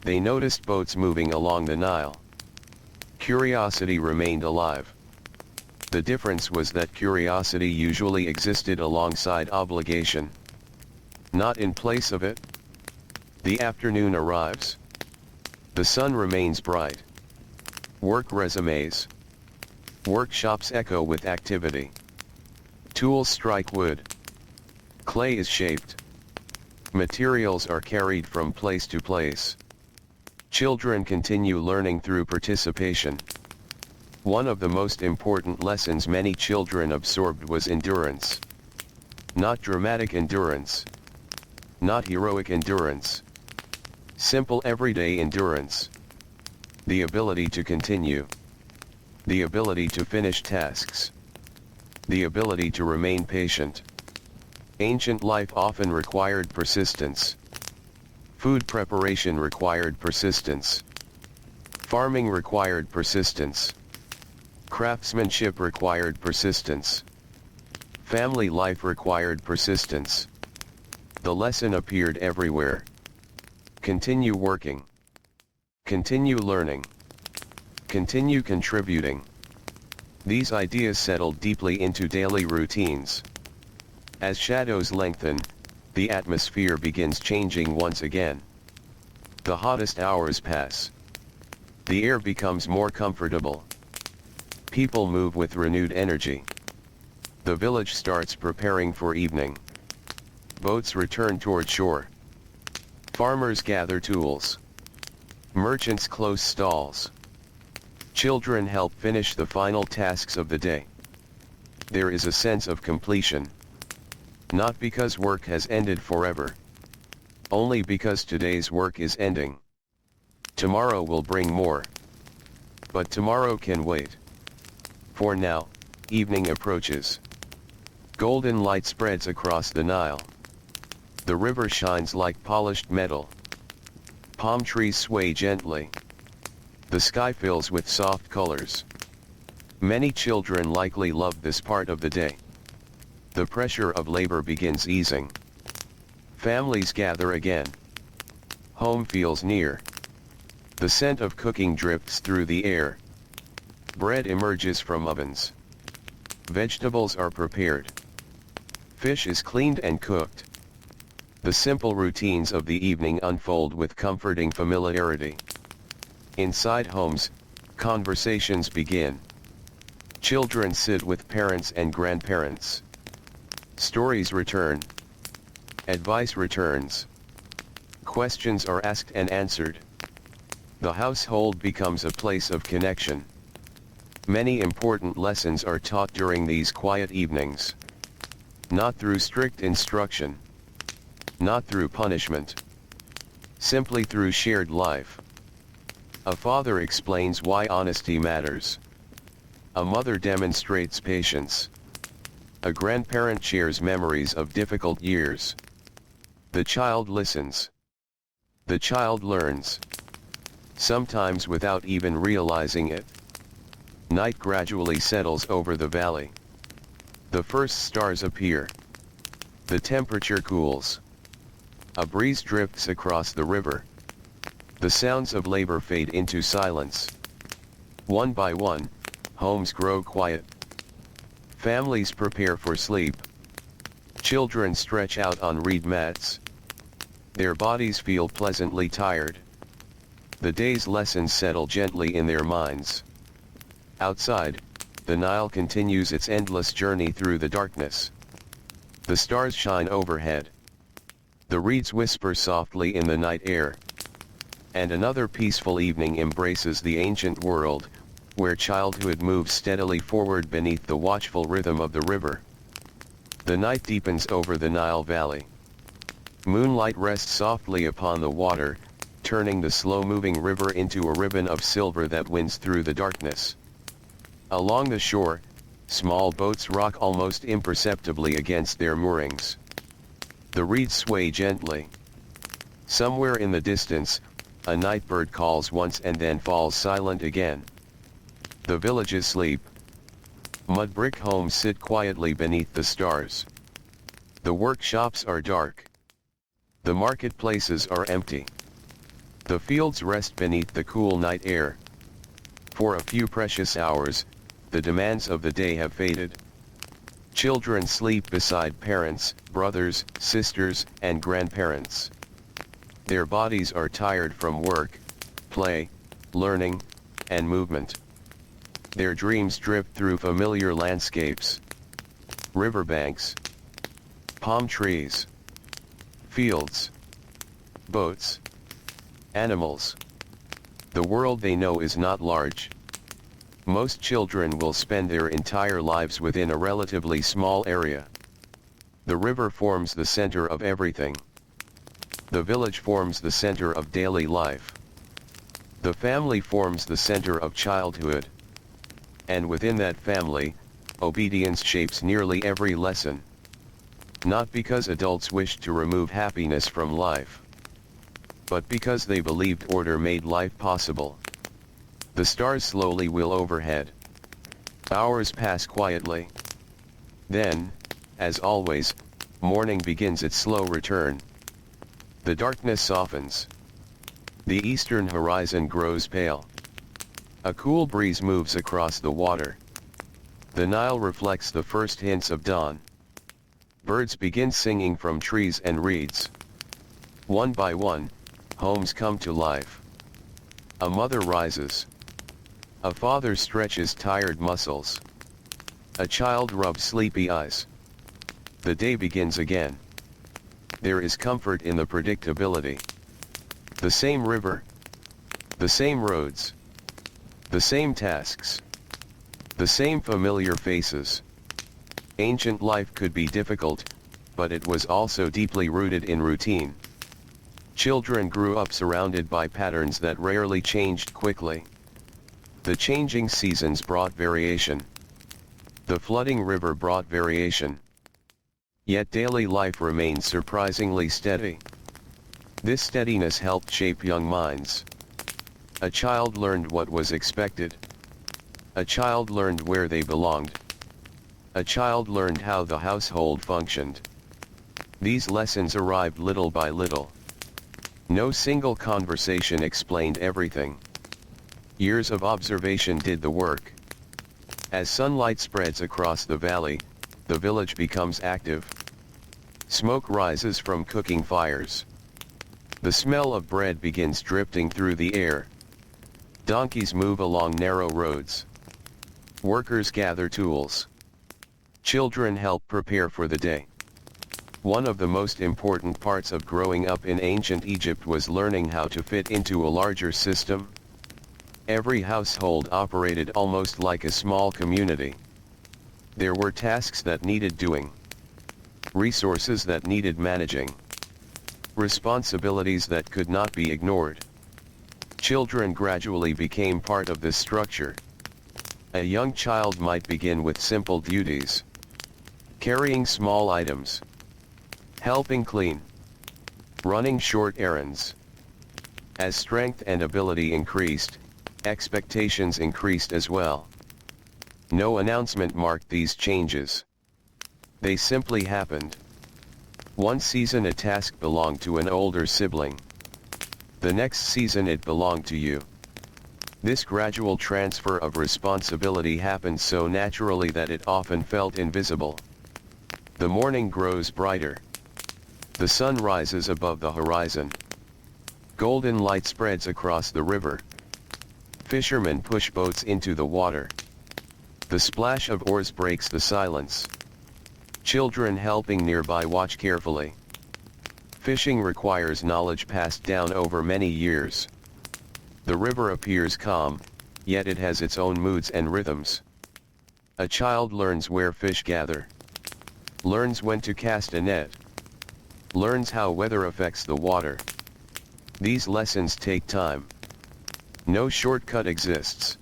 They noticed boats moving along the Nile. Curiosity remained alive. The difference was that curiosity usually existed alongside obligation, not in place of it. The afternoon arrives. The sun remains bright. Work resumes. Workshops echo with activity. Tools strike wood. Clay is shaped. Materials are carried from place to place. Children continue learning through participation. One of the most important lessons many children absorbed was endurance. Not dramatic endurance. Not heroic endurance. Simple everyday endurance. The ability to continue. The ability to finish tasks. The ability to remain patient. Ancient life often required persistence. Food preparation required persistence. Farming required persistence. Craftsmanship required persistence. Family life required persistence. The lesson appeared everywhere. Continue working. Continue learning. Continue contributing. These ideas settled deeply into daily routines. As shadows lengthen, the atmosphere begins changing once again. The hottest hours pass. The air becomes more comfortable. People move with renewed energy. The village starts preparing for evening. Boats return toward shore. Farmers gather tools. Merchants close stalls. Children help finish the final tasks of the day. There is a sense of completion. Not because work has ended forever. Only because today's work is ending. Tomorrow will bring more. But tomorrow can wait. For now, evening approaches. Golden light spreads across the Nile. The river shines like polished metal. Palm trees sway gently. The sky fills with soft colors. Many children likely love this part of the day. The pressure of labor begins easing. Families gather again. Home feels near. The scent of cooking drifts through the air. Bread emerges from ovens. Vegetables are prepared. Fish is cleaned and cooked. The simple routines of the evening unfold with comforting familiarity. Inside homes, conversations begin. Children sit with parents and grandparents. Stories return. Advice returns. Questions are asked and answered. The household becomes a place of connection. Many important lessons are taught during these quiet evenings. Not through strict instruction. Not through punishment. Simply through shared life. A father explains why honesty matters. A mother demonstrates patience. A grandparent shares memories of difficult years. The child listens. The child learns. Sometimes without even realizing it. Night gradually settles over the valley. The first stars appear. The temperature cools. A breeze drifts across the river. The sounds of labor fade into silence. One by one, homes grow quiet. Families prepare for sleep. Children stretch out on reed mats. Their bodies feel pleasantly tired. The day's lessons settle gently in their minds. Outside, the Nile continues its endless journey through the darkness. The stars shine overhead. The reeds whisper softly in the night air. and another peaceful evening embraces the ancient world, where childhood moves steadily forward beneath the watchful rhythm of the river. The night deepens over the Nile Valley. Moonlight rests softly upon the water, turning the slow-moving river into a ribbon of silver that winds through the darkness. Along the shore, small boats rock almost imperceptibly against their moorings. The reeds sway gently. Somewhere in the distance, a night bird calls once and then falls silent again. The villages sleep. Mudbrick homes sit quietly beneath the stars. The workshops are dark. The marketplaces are empty. The fields rest beneath the cool night air. For a few precious hours, the demands of the day have faded. Children sleep beside parents, brothers, sisters, and grandparents. Their bodies are tired from work, play, learning, and movement. Their dreams drift through familiar landscapes. Riverbanks, palm trees, fields, boats, animals. The world they know is not large. Most children will spend their entire lives within a relatively small area. The river forms the center of everything. The village forms the center of daily life. The family forms the center of childhood. And within that family, obedience shapes nearly every lesson. Not because adults wished to remove happiness from life, but because they believed order made life possible. The stars slowly wheel overhead. Hours pass quietly. Then, as always, morning begins its slow return. The darkness softens. The eastern horizon grows pale. A cool breeze moves across the water. The Nile reflects the first hints of dawn. Birds begin singing from trees and reeds. One by one, homes come to life. A mother rises. A father stretches tired muscles. A child rubs sleepy eyes. The day begins again. There is comfort in the predictability. The same river. The same roads. The same tasks. The same familiar faces. Ancient life could be difficult, but it was also deeply rooted in routine. Children grew up surrounded by patterns that rarely changed quickly. The changing seasons brought variation. The flooding river brought variation. Yet daily life remained surprisingly steady. This steadiness helped shape young minds. A child learned what was expected. A child learned where they belonged. A child learned how the household functioned. These lessons arrived little by little. No single conversation explained everything. Years of observation did the work. As sunlight spreads across the valley, the village becomes active. Smoke rises from cooking fires. The smell of bread begins drifting through the air. Donkeys move along narrow roads. Workers gather tools. Children help prepare for the day. One of the most important parts of growing up in ancient Egypt was learning how to fit into a larger system. Every household operated almost like a small community. There were tasks that needed doing. Resources that needed managing. Responsibilities that could not be ignored. Children gradually became part of this structure. A young child might begin with simple duties. Carrying small items. Helping clean. Running short errands. As strength and ability increased, expectations increased as well. No announcement marked these changes. They simply happened. One season a task belonged to an older sibling. The next season it belonged to you. This gradual transfer of responsibility happened so naturally that it often felt invisible. The morning grows brighter. The sun rises above the horizon. Golden light spreads across the river. Fishermen push boats into the water. The splash of oars breaks the silence. Children helping nearby watch carefully. Fishing requires knowledge passed down over many years. The river appears calm, yet it has its own moods and rhythms. A child learns where fish gather, learns when to cast a net, learns how weather affects the water. These lessons take time. No shortcut exists.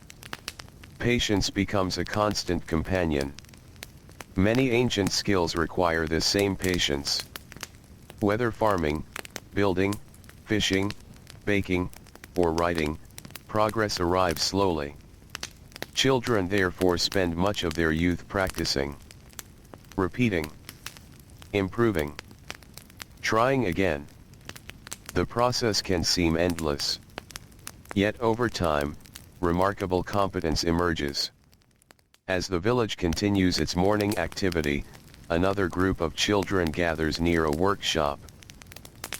Patience becomes a constant companion. Many ancient skills require this same patience. Whether farming, building, fishing, baking, or writing, progress arrives slowly. Children therefore spend much of their youth practicing, repeating, improving, trying again. The process can seem endless. Yet over time, remarkable competence emerges. As the village continues its morning activity, another group of children gathers near a workshop.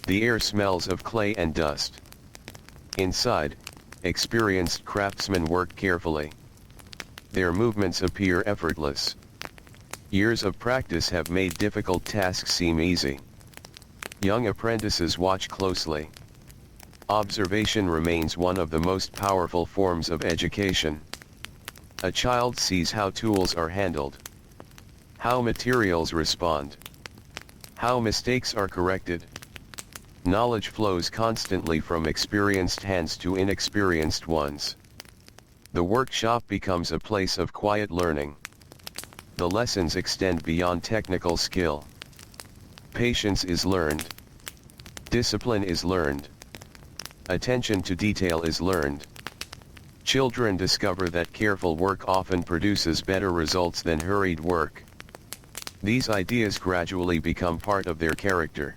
The air smells of clay and dust. Inside, experienced craftsmen work carefully. Their movements appear effortless. Years of practice have made difficult tasks seem easy. Young apprentices watch closely. Observation remains one of the most powerful forms of education. A child sees how tools are handled, how materials respond, how mistakes are corrected. Knowledge flows constantly from experienced hands to inexperienced ones. The workshop becomes a place of quiet learning. The lessons extend beyond technical skill. Patience is learned. Discipline is learned. Attention to detail is learned. Children discover that careful work often produces better results than hurried work. These ideas gradually become part of their character.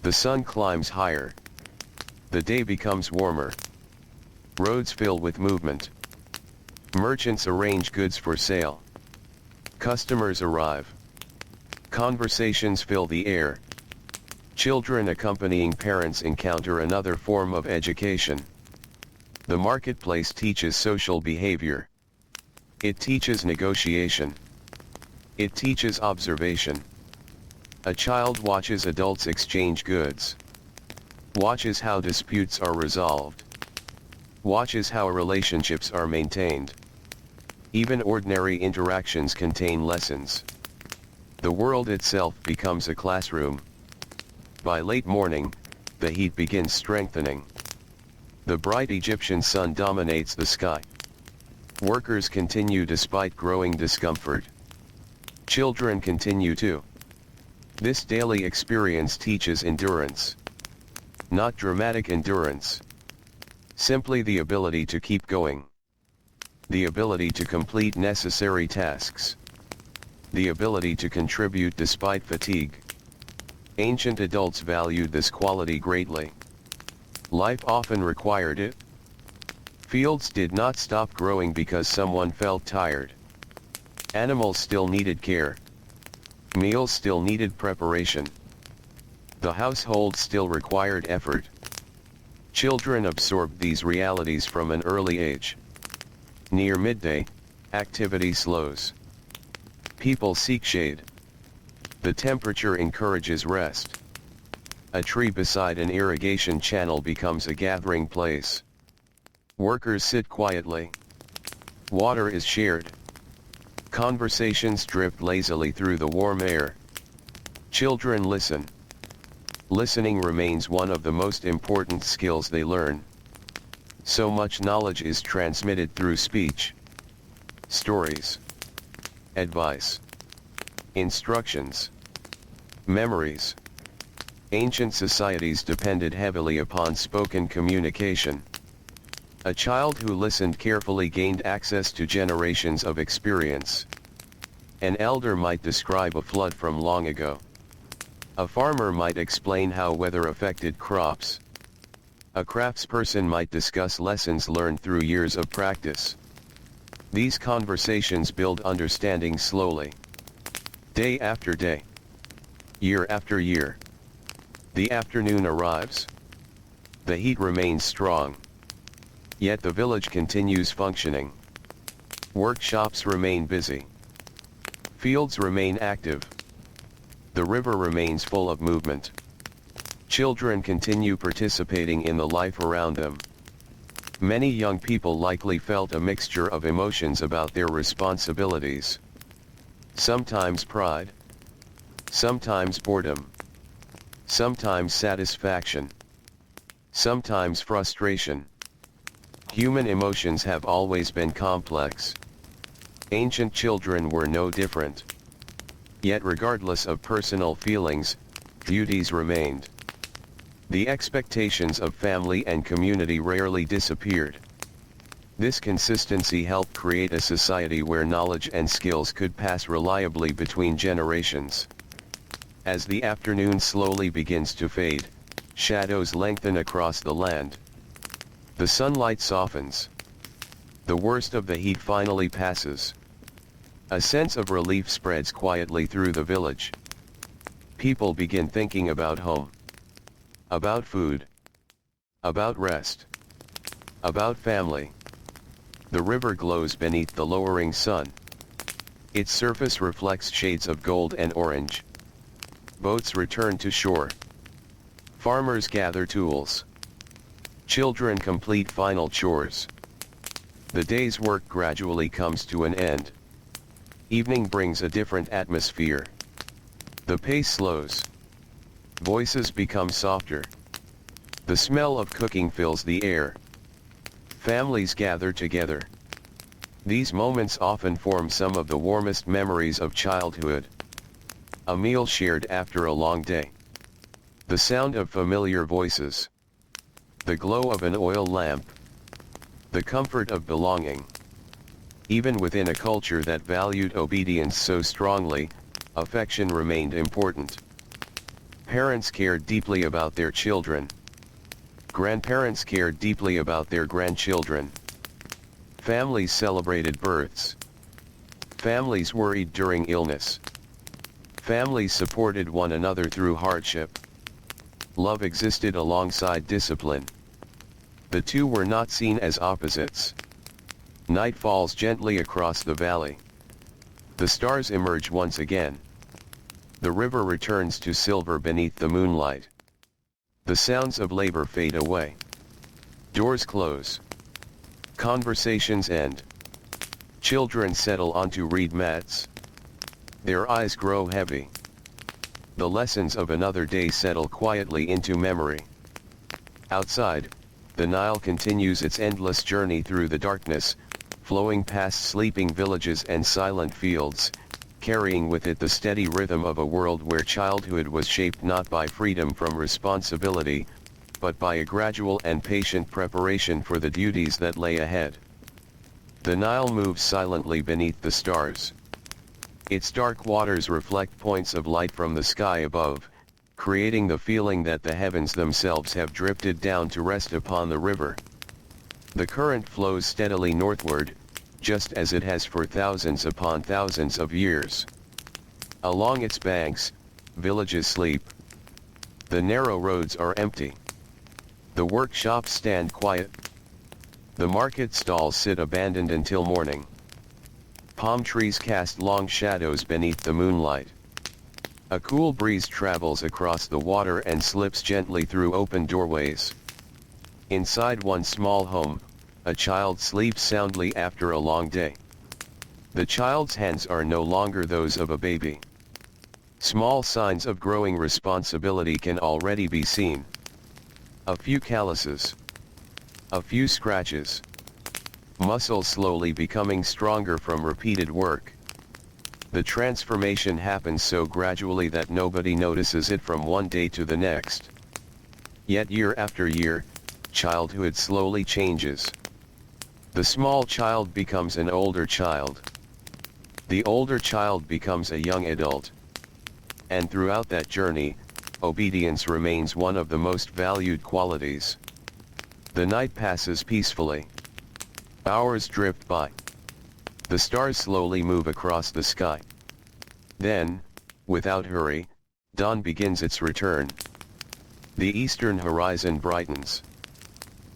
The sun climbs higher. The day becomes warmer. Roads fill with movement. Merchants arrange goods for sale. Customers arrive. Conversations fill the air. Children accompanying parents encounter another form of education. The marketplace teaches social behavior. It teaches negotiation. It teaches observation. A child watches adults exchange goods. Watches how disputes are resolved. Watches how relationships are maintained. Even ordinary interactions contain lessons. The world itself becomes a classroom. By late morning, the heat begins strengthening. The bright Egyptian sun dominates the sky. Workers continue despite growing discomfort. Children continue too. This daily experience teaches endurance. Not dramatic endurance. Simply the ability to keep going. The ability to complete necessary tasks. The ability to contribute despite fatigue. Ancient adults valued this quality greatly. Life often required it. Fields did not stop growing because someone felt tired. Animals still needed care. Meals still needed preparation. The household still required effort. Children absorbed these realities from an early age. Near midday, activity slows. People seek shade. The temperature encourages rest. A tree beside an irrigation channel becomes a gathering place. Workers sit quietly. Water is shared. Conversations drift lazily through the warm air. Children listen. Listening remains one of the most important skills they learn. So much knowledge is transmitted through speech. Stories. Advice. Instructions. Memories. Ancient societies depended heavily upon spoken communication. A child who listened carefully gained access to generations of experience. An elder might describe a flood from long ago. A farmer might explain how weather affected crops. A craftsperson might discuss lessons learned through years of practice. These conversations build understanding slowly. Day after day. Year after year. The afternoon arrives. The heat remains strong. Yet the village continues functioning. Workshops remain busy. Fields remain active. The river remains full of movement. Children continue participating in the life around them. Many young people likely felt a mixture of emotions about their responsibilities. Sometimes pride, sometimes boredom, sometimes satisfaction, sometimes frustration. Human emotions have always been complex. Ancient children were no different. Yet regardless of personal feelings, duties remained. The expectations of family and community rarely disappeared. This consistency helped create a society where knowledge and skills could pass reliably between generations. As the afternoon slowly begins to fade, shadows lengthen across the land. The sunlight softens. The worst of the heat finally passes. A sense of relief spreads quietly through the village. People begin thinking about home, about food, about rest, about family. The river glows beneath the lowering sun. Its surface reflects shades of gold and orange. Boats return to shore. Farmers gather tools. Children complete final chores. The day's work gradually comes to an end. Evening brings a different atmosphere. The pace slows. Voices become softer. The smell of cooking fills the air. Families gather together. These moments often form some of the warmest memories of childhood. A meal shared after a long day. The sound of familiar voices. The glow of an oil lamp. The comfort of belonging. Even within a culture that valued obedience so strongly, affection remained important. Parents cared deeply about their children. Grandparents cared deeply about their grandchildren. Families celebrated births. Families worried during illness. Families supported one another through hardship. Love existed alongside discipline. The two were not seen as opposites. Night falls gently across the valley. The stars emerge once again. The river returns to silver beneath the moonlight. The sounds of labor fade away. Doors close. Conversations end. Children settle onto reed mats. Their eyes grow heavy. The lessons of another day settle quietly into memory. Outside, the Nile continues its endless journey through the darkness, flowing past sleeping villages and silent fields, carrying with it the steady rhythm of a world where childhood was shaped not by freedom from responsibility, but by a gradual and patient preparation for the duties that lay ahead. The Nile moves silently beneath the stars. Its dark waters reflect points of light from the sky above, creating the feeling that the heavens themselves have drifted down to rest upon the river. The current flows steadily northward, just as it has for thousands upon thousands of years. Along its banks, villages sleep. The narrow roads are empty. The workshops stand quiet. The market stalls sit abandoned until morning. Palm trees cast long shadows beneath the moonlight. A cool breeze travels across the water and slips gently through open doorways. Inside one small home, a child sleeps soundly after a long day. The child's hands are no longer those of a baby. Small signs of growing responsibility can already be seen. A few calluses. A few scratches. Muscles slowly becoming stronger from repeated work. The transformation happens so gradually that nobody notices it from one day to the next. Yet year after year, childhood slowly changes. The small child becomes an older child. The older child becomes a young adult. And throughout that journey, obedience remains one of the most valued qualities. The night passes peacefully. Hours drift by. The stars slowly move across the sky. Then, without hurry, dawn begins its return. The eastern horizon brightens.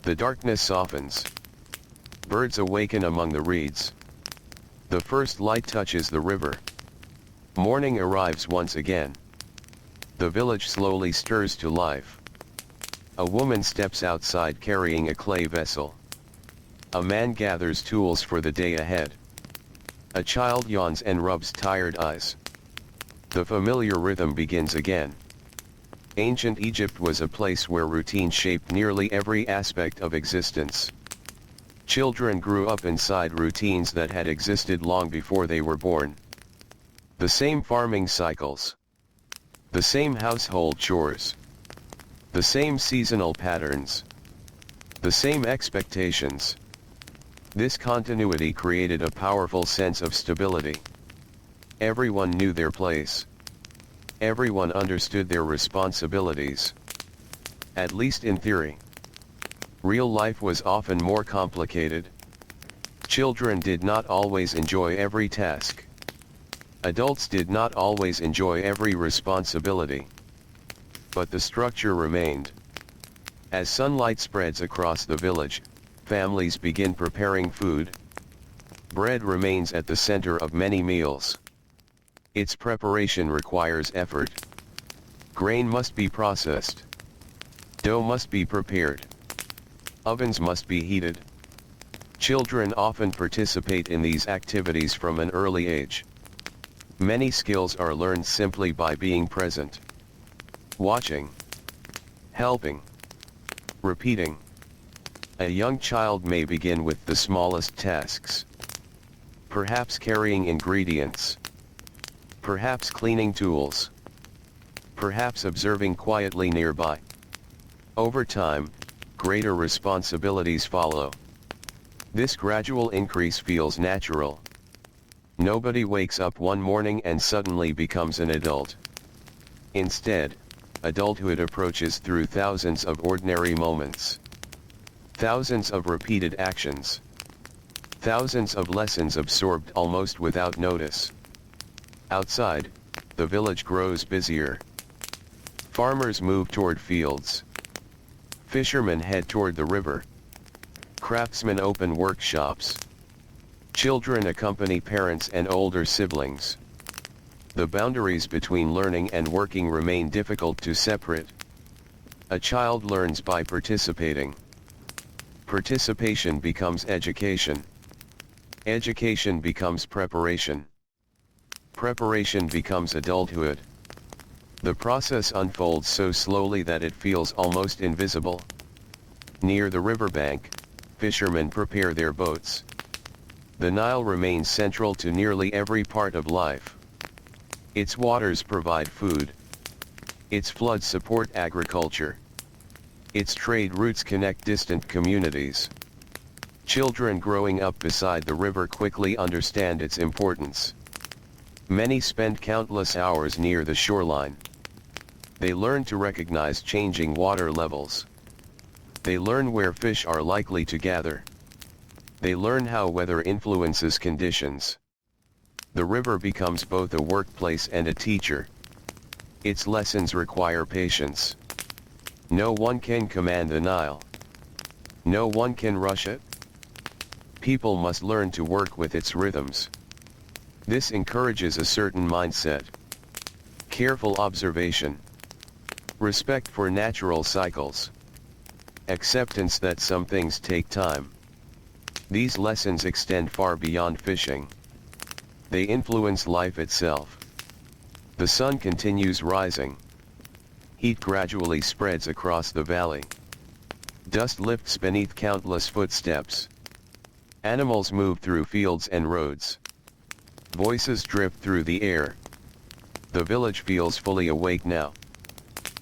The darkness softens. Birds awaken among the reeds. The first light touches the river. Morning arrives once again. The village slowly stirs to life. A woman steps outside carrying a clay vessel. A man gathers tools for the day ahead. A child yawns and rubs tired eyes. The familiar rhythm begins again. Ancient Egypt was a place where routine shaped nearly every aspect of existence. Children grew up inside routines that had existed long before they were born. The same farming cycles. The same household chores. The same seasonal patterns. The same expectations. This continuity created a powerful sense of stability. Everyone knew their place. Everyone understood their responsibilities. At least in theory. Real life was often more complicated. Children did not always enjoy every task. Adults did not always enjoy every responsibility. But the structure remained. As sunlight spreads across the village, families begin preparing food. Bread remains at the center of many meals. Its preparation requires effort. Grain must be processed. Dough must be prepared. Ovens must be heated. Children often participate in these activities from an early age. Many skills are learned simply by being present. Watching. Helping. Repeating. A young child may begin with the smallest tasks. Perhaps carrying ingredients. Perhaps cleaning tools. Perhaps observing quietly nearby. Over time, greater responsibilities follow. This gradual increase feels natural. Nobody wakes up one morning and suddenly becomes an adult. Instead, adulthood approaches through thousands of ordinary moments. Thousands of repeated actions. Thousands of lessons absorbed almost without notice. Outside, the village grows busier. Farmers move toward fields. Fishermen head toward the river. Craftsmen open workshops. Children accompany parents and older siblings. The boundaries between learning and working remain difficult to separate. A child learns by participating. Participation becomes education. Education becomes preparation. Preparation becomes adulthood. The process unfolds so slowly that it feels almost invisible. Near the riverbank, fishermen prepare their boats. The Nile remains central to nearly every part of life. Its waters provide food. Its floods support agriculture. Its trade routes connect distant communities. Children growing up beside the river quickly understand its importance. Many spend countless hours near the shoreline. They learn to recognize changing water levels. They learn where fish are likely to gather. They learn how weather influences conditions. The river becomes both a workplace and a teacher. Its lessons require patience. No one can command the Nile. No one can rush it. People must learn to work with its rhythms. This encourages a certain mindset. Careful observation. Respect for natural cycles. Acceptance that some things take time. These lessons extend far beyond fishing. They influence life itself. The sun continues rising. Heat gradually spreads across the valley. Dust lifts beneath countless footsteps. Animals move through fields and roads. Voices drift through the air. The village feels fully awake now.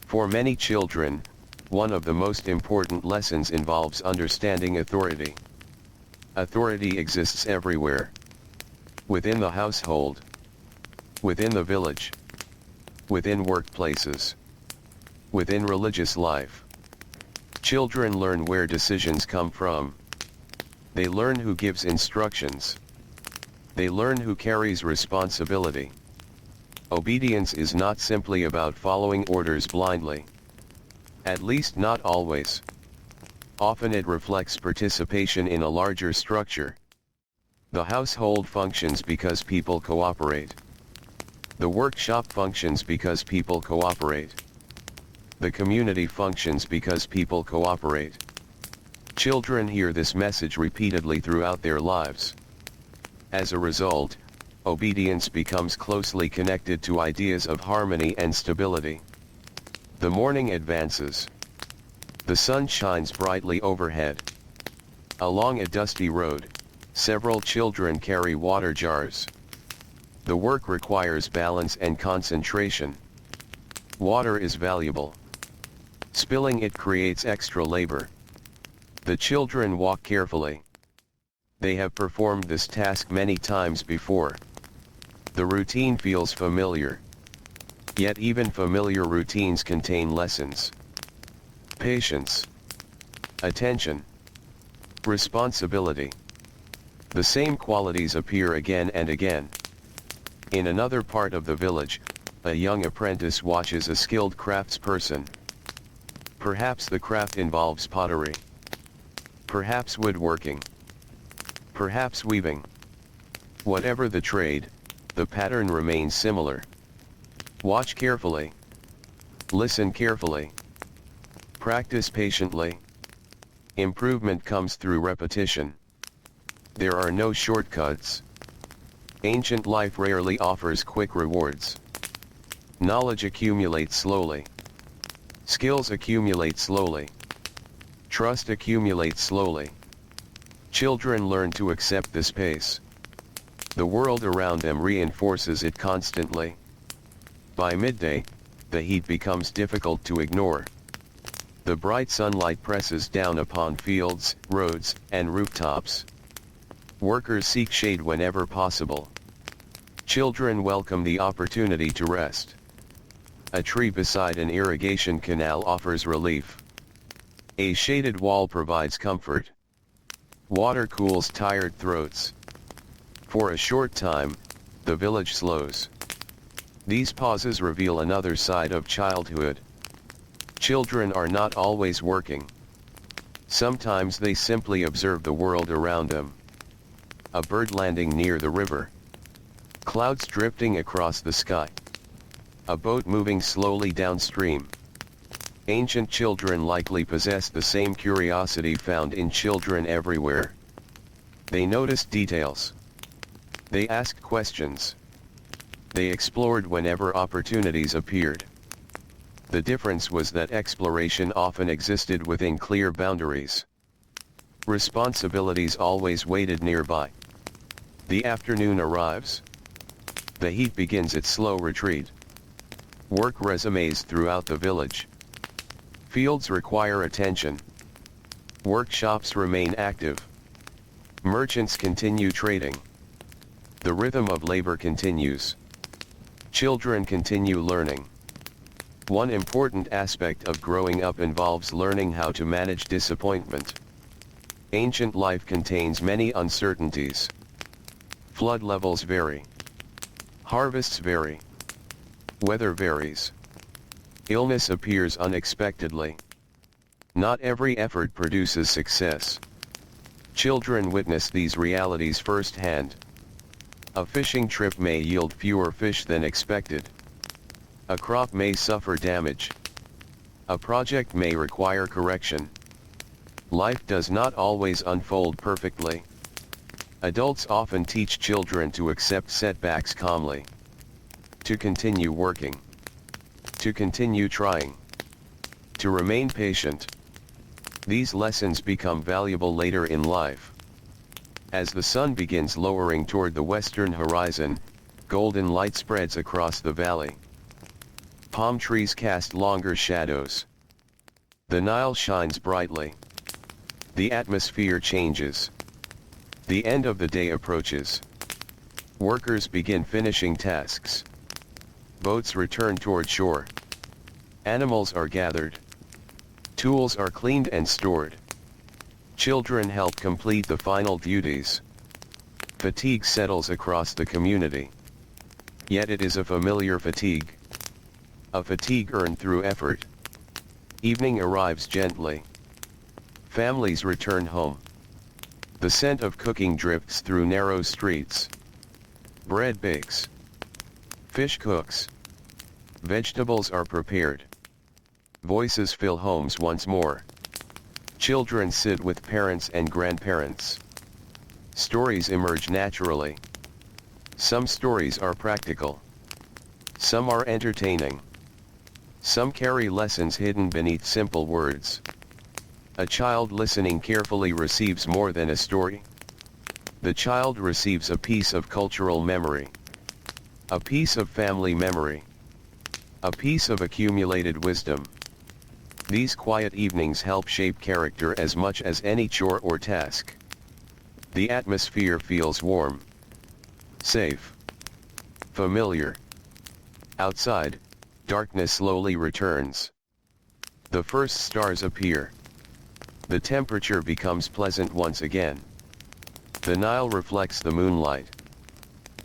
For many children, one of the most important lessons involves understanding authority. Authority exists everywhere. Within the household. Within the village. Within workplaces. Within religious life. Children learn where decisions come from. They learn who gives instructions. They learn who carries responsibility. Obedience is not simply about following orders blindly. At least not always. Often it reflects participation in a larger structure. The household functions because people cooperate. The workshop functions because people cooperate. The community functions because people cooperate. Children hear this message repeatedly throughout their lives. As a result, obedience becomes closely connected to ideas of harmony and stability. The morning advances. The sun shines brightly overhead. Along a dusty road, several children carry water jars. The work requires balance and concentration. Water is valuable. Spilling it creates extra labor. The children walk carefully. They have performed this task many times before. The routine feels familiar. Yet even familiar routines contain lessons. Patience. Attention. Responsibility. The same qualities appear again and again. In another part of the village, a young apprentice watches a skilled craftsperson. Perhaps the craft involves pottery. Perhaps woodworking. Perhaps weaving. Whatever the trade, the pattern remains similar. Watch carefully. Listen carefully. Practice patiently. Improvement comes through repetition. There are no shortcuts. Ancient life rarely offers quick rewards. Knowledge accumulates slowly. Skills accumulate slowly. Trust accumulates slowly. Children learn to accept this pace. The world around them reinforces it constantly. By midday, the heat becomes difficult to ignore. The bright sunlight presses down upon fields, roads, and rooftops. Workers seek shade whenever possible. Children welcome the opportunity to rest. A tree beside an irrigation canal offers relief. A shaded wall provides comfort. Water cools tired throats. For a short time, the village slows. These pauses reveal another side of childhood. Children are not always working. Sometimes they simply observe the world around them. A bird landing near the river. Clouds drifting across the sky. A boat moving slowly downstream. Ancient children likely possess the same curiosity found in children everywhere. They noticed details. They asked questions. They explored whenever opportunities appeared. The difference was that exploration often existed within clear boundaries. Responsibilities always waited nearby. The afternoon arrives. The heat begins its slow retreat. Work resumes throughout the village. Fields require attention. Workshops remain active. Merchants continue trading. The rhythm of labor continues. Children continue learning. One important aspect of growing up involves learning how to manage disappointment. Ancient life contains many uncertainties. Flood levels vary. Harvests vary. Weather varies. Illness appears unexpectedly. Not every effort produces success. Children witness these realities firsthand. A fishing trip may yield fewer fish than expected. A crop may suffer damage. A project may require correction. Life does not always unfold perfectly. Adults often teach children to accept setbacks calmly. To continue working. To continue trying. To remain patient. These lessons become valuable later in life. As the sun begins lowering toward the western horizon, golden light spreads across the valley. Palm trees cast longer shadows. The Nile shines brightly. The atmosphere changes. The end of the day approaches. Workers begin finishing tasks. Boats return toward shore. Animals are gathered. Tools are cleaned and stored. Children help complete the final duties. Fatigue settles across the community. Yet it is a familiar fatigue. A fatigue earned through effort. Evening arrives gently. Families return home. The scent of cooking drifts through narrow streets. Bread bakes. Fish cooks. Vegetables are prepared. Voices fill homes once more. Children sit with parents and grandparents. Stories emerge naturally. Some stories are practical. Some are entertaining. Some carry lessons hidden beneath simple words. A child listening carefully receives more than a story. The child receives a piece of cultural memory. A piece of family memory. A piece of accumulated wisdom. These quiet evenings help shape character as much as any chore or task. The atmosphere feels warm, safe, familiar. Outside, darkness slowly returns. The first stars appear. The temperature becomes pleasant once again. The Nile reflects the moonlight.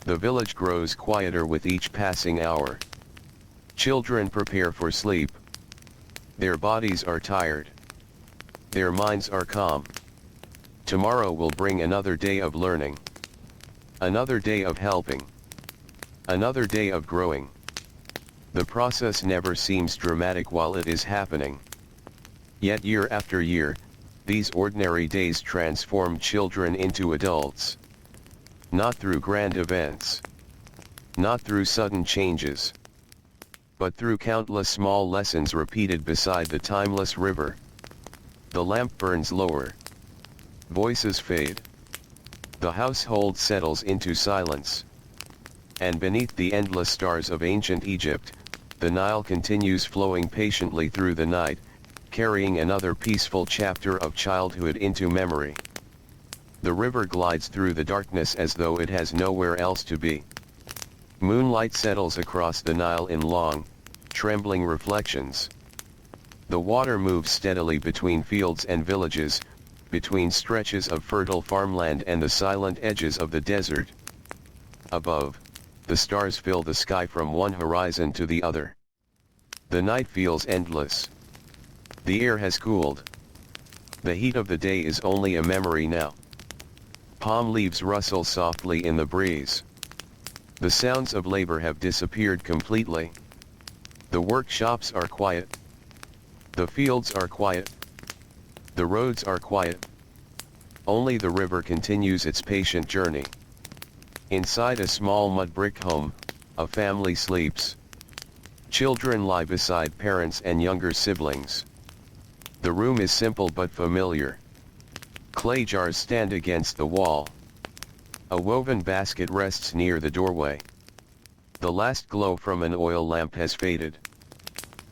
The village grows quieter with each passing hour. Children prepare for sleep. Their bodies are tired. Their minds are calm. Tomorrow will bring another day of learning. Another day of helping. Another day of growing. The process never seems dramatic while it is happening. Yet year after year, these ordinary days transform children into adults. Not through grand events. Not through sudden changes. But through countless small lessons repeated beside the timeless river. The lamp burns lower. Voices fade. The household settles into silence. And beneath the endless stars of ancient Egypt, the Nile continues flowing patiently through the night, carrying another peaceful chapter of childhood into memory. The river glides through the darkness as though it has nowhere else to be. Moonlight settles across the Nile in long, trembling reflections. The water moves steadily between fields and villages, between stretches of fertile farmland and the silent edges of the desert. Above, the stars fill the sky from one horizon to the other. The night feels endless. The air has cooled. The heat of the day is only a memory now. Palm leaves rustle softly in the breeze. The sounds of labor have disappeared completely. The workshops are quiet. The fields are quiet. The roads are quiet. Only the river continues its patient journey. Inside a small mud-brick home, a family sleeps. Children lie beside parents and younger siblings. The room is simple but familiar. Clay jars stand against the wall. A woven basket rests near the doorway. The last glow from an oil lamp has faded.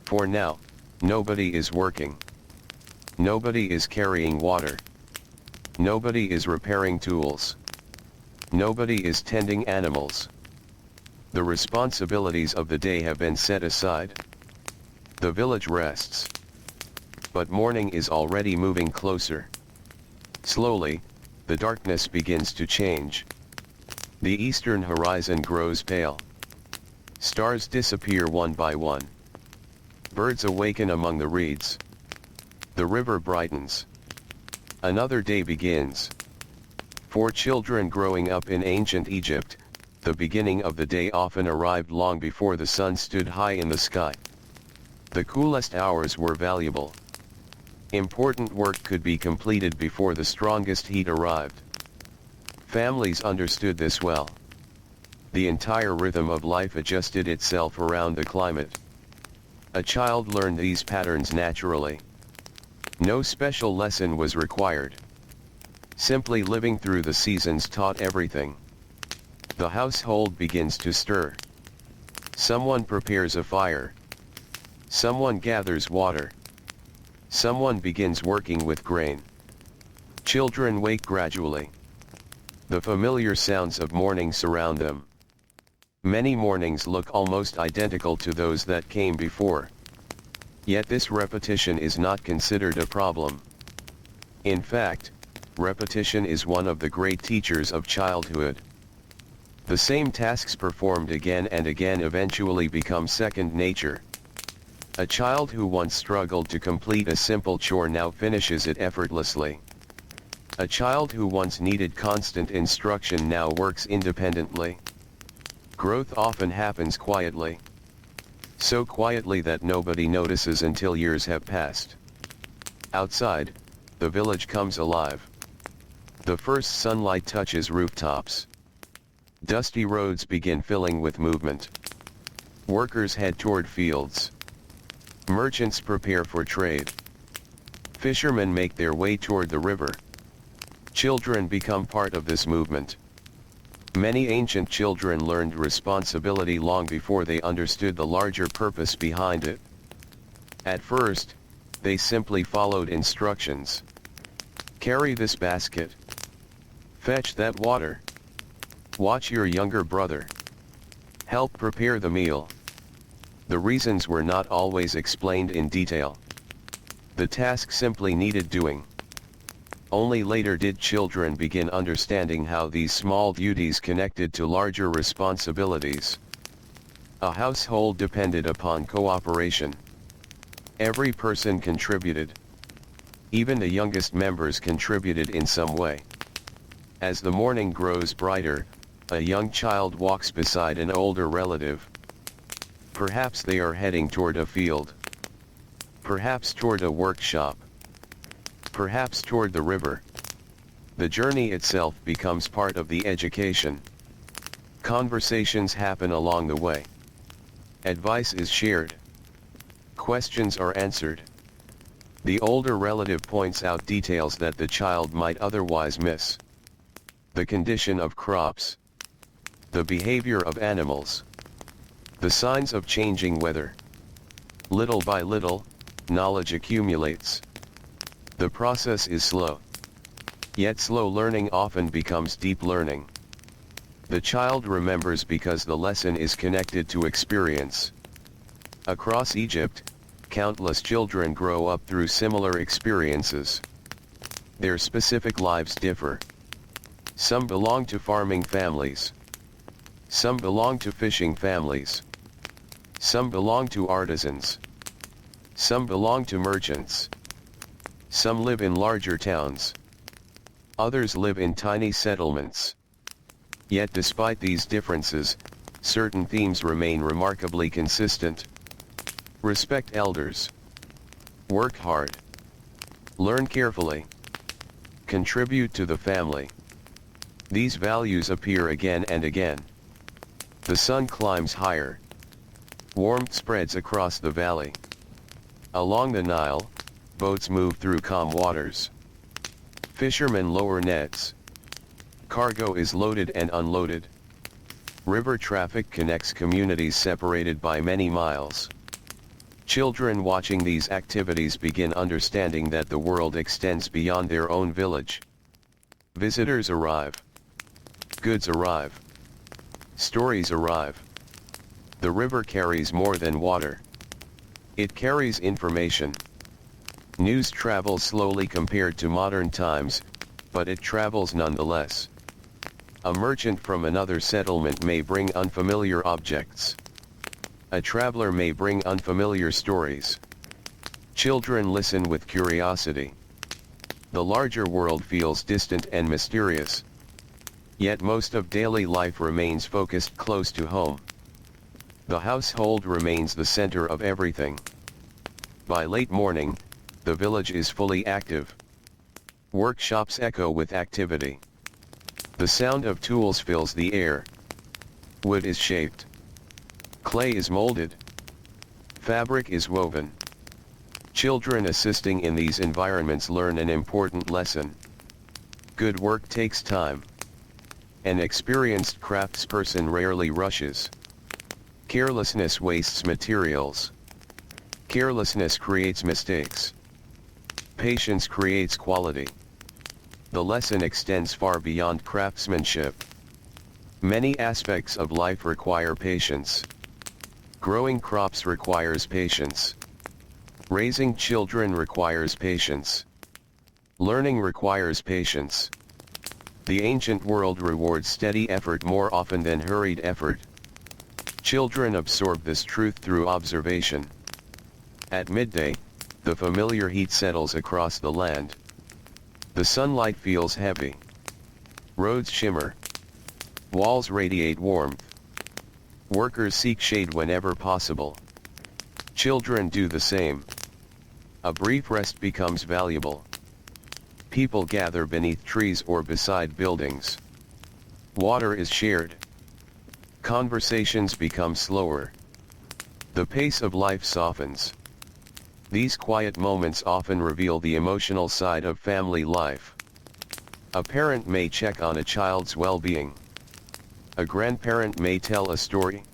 For now, nobody is working. Nobody is carrying water. Nobody is repairing tools. Nobody is tending animals. The responsibilities of the day have been set aside. The village rests. But morning is already moving closer. Slowly, the darkness begins to change. The eastern horizon grows pale. Stars disappear one by one. Birds awaken among the reeds. The river brightens. Another day begins. For children growing up in ancient Egypt, the beginning of the day often arrived long before the sun stood high in the sky. The coolest hours were valuable. Important work could be completed before the strongest heat arrived. Families understood this well. The entire rhythm of life adjusted itself around the climate. A child learned these patterns naturally. No special lesson was required. Simply living through the seasons taught everything. The household begins to stir. Someone prepares a fire. Someone gathers water. Someone begins working with grain. Children wake gradually. The familiar sounds of morning surround them. Many mornings look almost identical to those that came before. Yet this repetition is not considered a problem. In fact, repetition is one of the great teachers of childhood. The same tasks performed again and again eventually become second nature. A child who once struggled to complete a simple chore now finishes it effortlessly. A child who once needed constant instruction now works independently. Growth often happens quietly. So quietly that nobody notices until years have passed. Outside, the village comes alive. The first sunlight touches rooftops. Dusty roads begin filling with movement. Workers head toward fields. Merchants prepare for trade. Fishermen make their way toward the river. Children become part of this movement. Many ancient children learned responsibility long before they understood the larger purpose behind it. At first, they simply followed instructions. Carry this basket. Fetch that water. Watch your younger brother. Help prepare the meal. The reasons were not always explained in detail. The task simply needed doing. Only later did children begin understanding how these small duties connected to larger responsibilities. A household depended upon cooperation. Every person contributed. Even the youngest members contributed in some way. As the morning grows brighter, a young child walks beside an older relative. Perhaps they are heading toward a field. Perhaps toward a workshop. Perhaps toward the river. The journey itself becomes part of the education. Conversations happen along the way. Advice is shared. Questions are answered. The older relative points out details that the child might otherwise miss. The condition of crops. The behavior of animals. The signs of changing weather. Little by little, knowledge accumulates. The process is slow. Yet slow learning often becomes deep learning. The child remembers because the lesson is connected to experience. Across Egypt, countless children grow up through similar experiences. Their specific lives differ. Some belong to farming families. Some belong to fishing families. Some belong to artisans. Some belong to merchants. Some live in larger towns. Others live in tiny settlements. Yet despite these differences, certain themes remain remarkably consistent. Respect elders. Work hard. Learn carefully. Contribute to the family. These values appear again and again. The sun climbs higher. Warmth spreads across the valley. Along the Nile, boats move through calm waters. Fishermen lower nets. Cargo is loaded and unloaded. River traffic connects communities separated by many miles. Children watching these activities begin understanding that the world extends beyond their own village. Visitors arrive. Goods arrive. Stories arrive. The river carries more than water. It carries information. News travels slowly compared to modern times, but it travels nonetheless. A merchant from another settlement may bring unfamiliar objects. A traveler may bring unfamiliar stories. Children listen with curiosity. The larger world feels distant and mysterious. Yet most of daily life remains focused close to home. The household remains the center of everything. By late morning, the village is fully active. Workshops echo with activity. The sound of tools fills the air. Wood is shaped. Clay is molded. Fabric is woven. Children assisting in these environments learn an important lesson. Good work takes time. An experienced craftsperson rarely rushes. Carelessness wastes materials. Carelessness creates mistakes. Patience creates quality. The lesson extends far beyond craftsmanship. Many aspects of life require patience. Growing crops requires patience. Raising children requires patience. Learning requires patience. The ancient world rewards steady effort more often than hurried effort. Children absorb this truth through observation. At midday, the familiar heat settles across the land. The sunlight feels heavy. Roads shimmer. Walls radiate warmth. Workers seek shade whenever possible. Children do the same. A brief rest becomes valuable. People gather beneath trees or beside buildings. Water is shared. Conversations become slower. The pace of life softens. These quiet moments often reveal the emotional side of family life. A parent may check on a child's well-being. A grandparent may tell a story.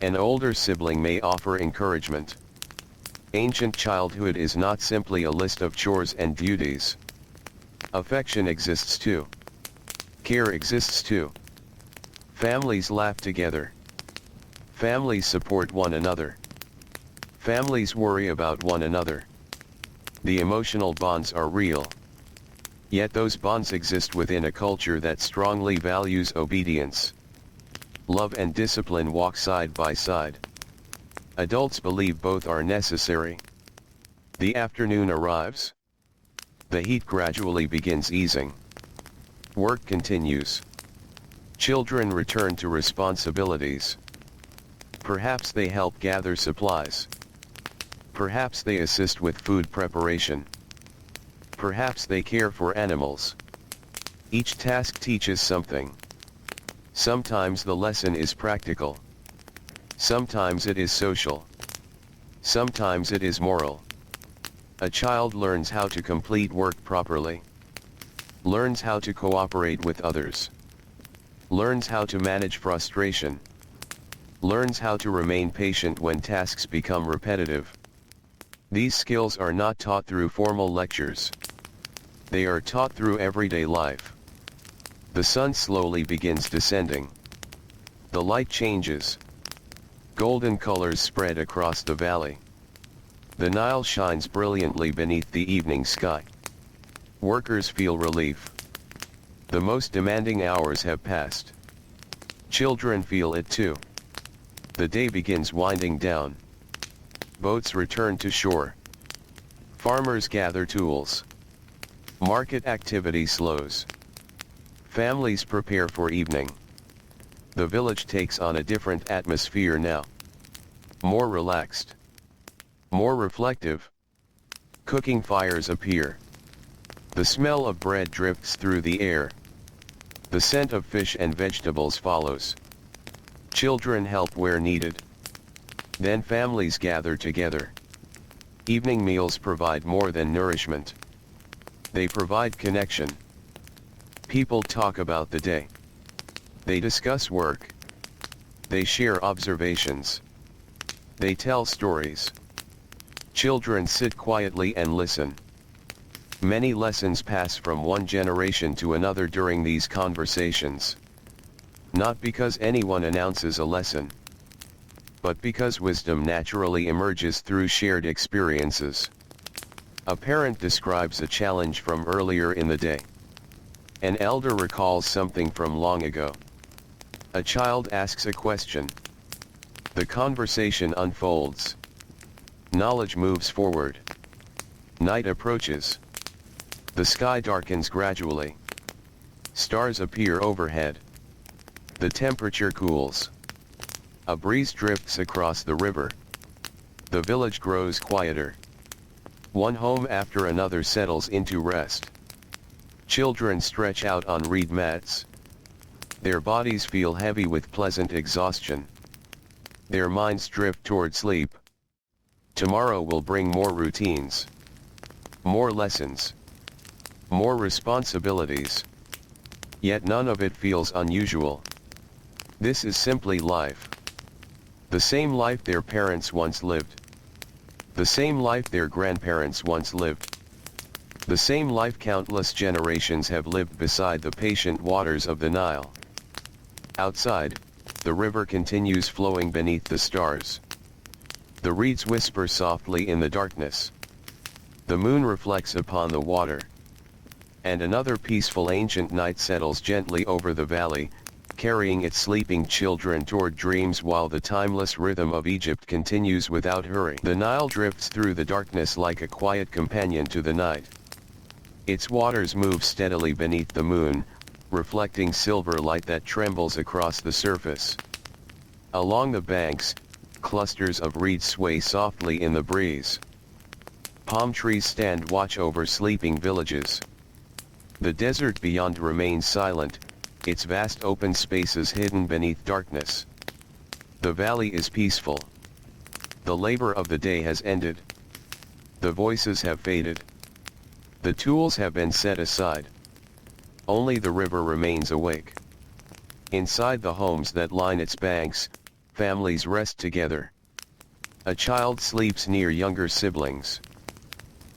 An older sibling may offer encouragement. Ancient childhood is not simply a list of chores and duties. Affection exists too. Care exists too. Families laugh together. Families support one another. Families worry about one another. The emotional bonds are real. Yet those bonds exist within a culture that strongly values obedience. Love and discipline walk side by side. Adults believe both are necessary. The afternoon arrives. The heat gradually begins easing. Work continues. Children return to responsibilities. Perhaps they help gather supplies. Perhaps they assist with food preparation. Perhaps they care for animals. Each task teaches something. Sometimes the lesson is practical. Sometimes it is social. Sometimes it is moral. A child learns how to complete work properly. Learns how to cooperate with others. Learns how to manage frustration. Learns how to remain patient when tasks become repetitive. These skills are not taught through formal lectures. They are taught through everyday life. The sun slowly begins descending. The light changes. Golden colors spread across the valley. The Nile shines brilliantly beneath the evening sky. Workers feel relief. The most demanding hours have passed. Children feel it too. The day begins winding down. Boats return to shore. Farmers gather tools. Market activity slows. Families prepare for evening. The village takes on a different atmosphere now. More relaxed. More reflective. Cooking fires appear. The smell of bread drifts through the air. The scent of fish and vegetables follows. Children help where needed. Then families gather together. Evening meals provide more than nourishment. They provide connection. People talk about the day. They discuss work. They share observations. They tell stories. Children sit quietly and listen. Many lessons pass from one generation to another during these conversations. Not because anyone announces a lesson, but because wisdom naturally emerges through shared experiences. A parent describes a challenge from earlier in the day. An elder recalls something from long ago. A child asks a question. The conversation unfolds. Knowledge moves forward. Night approaches. The sky darkens gradually. Stars appear overhead. The temperature cools. A breeze drifts across the river. The village grows quieter. One home after another settles into rest. Children stretch out on reed mats. Their bodies feel heavy with pleasant exhaustion. Their minds drift toward sleep. Tomorrow will bring more routines. More lessons. More responsibilities. Yet none of it feels unusual. This is simply life. The same life their parents once lived. The same life their grandparents once lived. The same life countless generations have lived beside the patient waters of the Nile. Outside, the river continues flowing beneath the stars. The reeds whisper softly in the darkness. The moon reflects upon the water. And another peaceful ancient night settles gently over the valley, carrying its sleeping children toward dreams while the timeless rhythm of Egypt continues without hurry. The Nile drifts through the darkness like a quiet companion to the night. Its waters move steadily beneath the moon, reflecting silver light that trembles across the surface. Along the banks, clusters of reeds sway softly in the breeze. Palm trees stand watch over sleeping villages. The desert beyond remains silent, its vast open spaces hidden beneath darkness. The valley is peaceful. The labor of the day has ended. The voices have faded. The tools have been set aside. Only the river remains awake. Inside the homes that line its banks, families rest together. A child sleeps near younger siblings.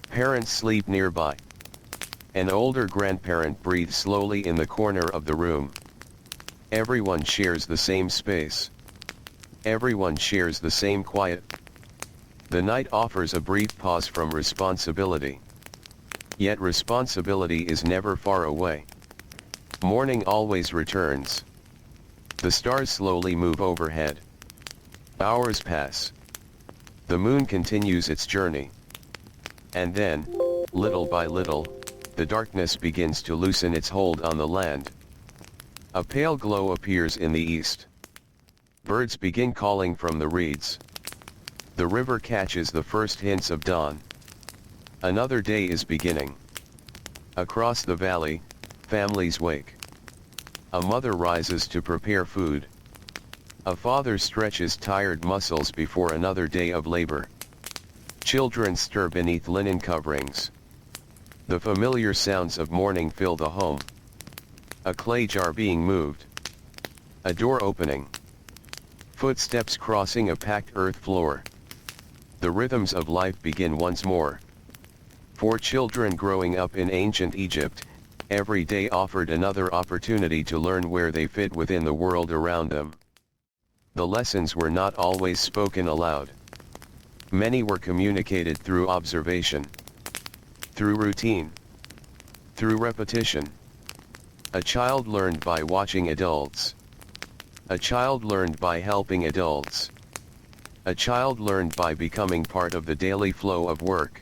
Parents sleep nearby. An older grandparent breathes slowly in the corner of the room. Everyone shares the same space. Everyone shares the same quiet. The night offers a brief pause from responsibility. Yet responsibility is never far away. Morning always returns. The stars slowly move overhead. Hours pass. The moon continues its journey. And then, little by little, the darkness begins to loosen its hold on the land. A pale glow appears in the east. Birds begin calling from the reeds. The river catches the first hints of dawn. Another day is beginning. Across the valley, families wake. A mother rises to prepare food. A father stretches tired muscles before another day of labor. Children stir beneath linen coverings. The familiar sounds of morning fill the home. A clay jar being moved. A door opening. Footsteps crossing a packed earth floor. The rhythms of life begin once more. For children growing up in ancient Egypt, every day offered another opportunity to learn where they fit within the world around them. The lessons were not always spoken aloud. Many were communicated through observation, through routine, through repetition. A child learned by watching adults. A child learned by helping adults. A child learned by becoming part of the daily flow of work.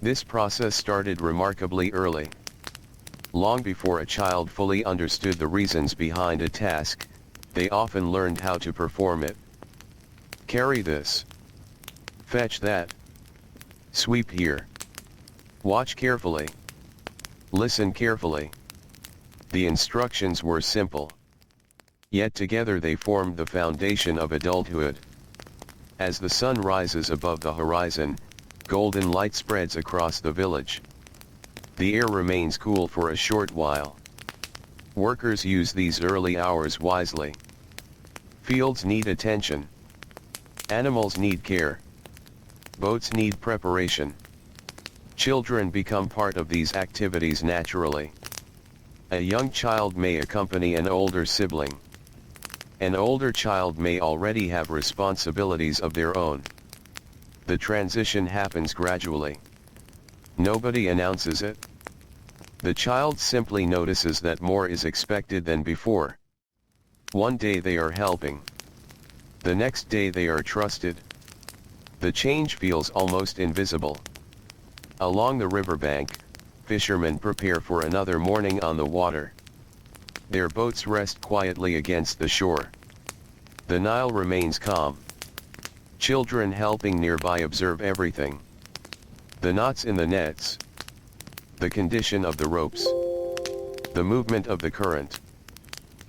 This process started remarkably early. Long before a child fully understood the reasons behind a task, they often learned how to perform it. Carry this. Fetch that. Sweep here. Watch carefully. Listen carefully. The instructions were simple. Yet together they formed the foundation of adulthood. As the sun rises above the horizon, golden light spreads across the village. The air remains cool for a short while. Workers use these early hours wisely. Fields need attention. Animals need care. Boats need preparation. Children become part of these activities naturally. A young child may accompany an older sibling. An older child may already have responsibilities of their own. The transition happens gradually. Nobody announces it. The child simply notices that more is expected than before. One day they are helping. The next day they are trusted. The change feels almost invisible. Along the riverbank, fishermen prepare for another morning on the water. Their boats rest quietly against the shore. The Nile remains calm. Children helping nearby observe everything. The knots in the nets. The condition of the ropes. The movement of the current.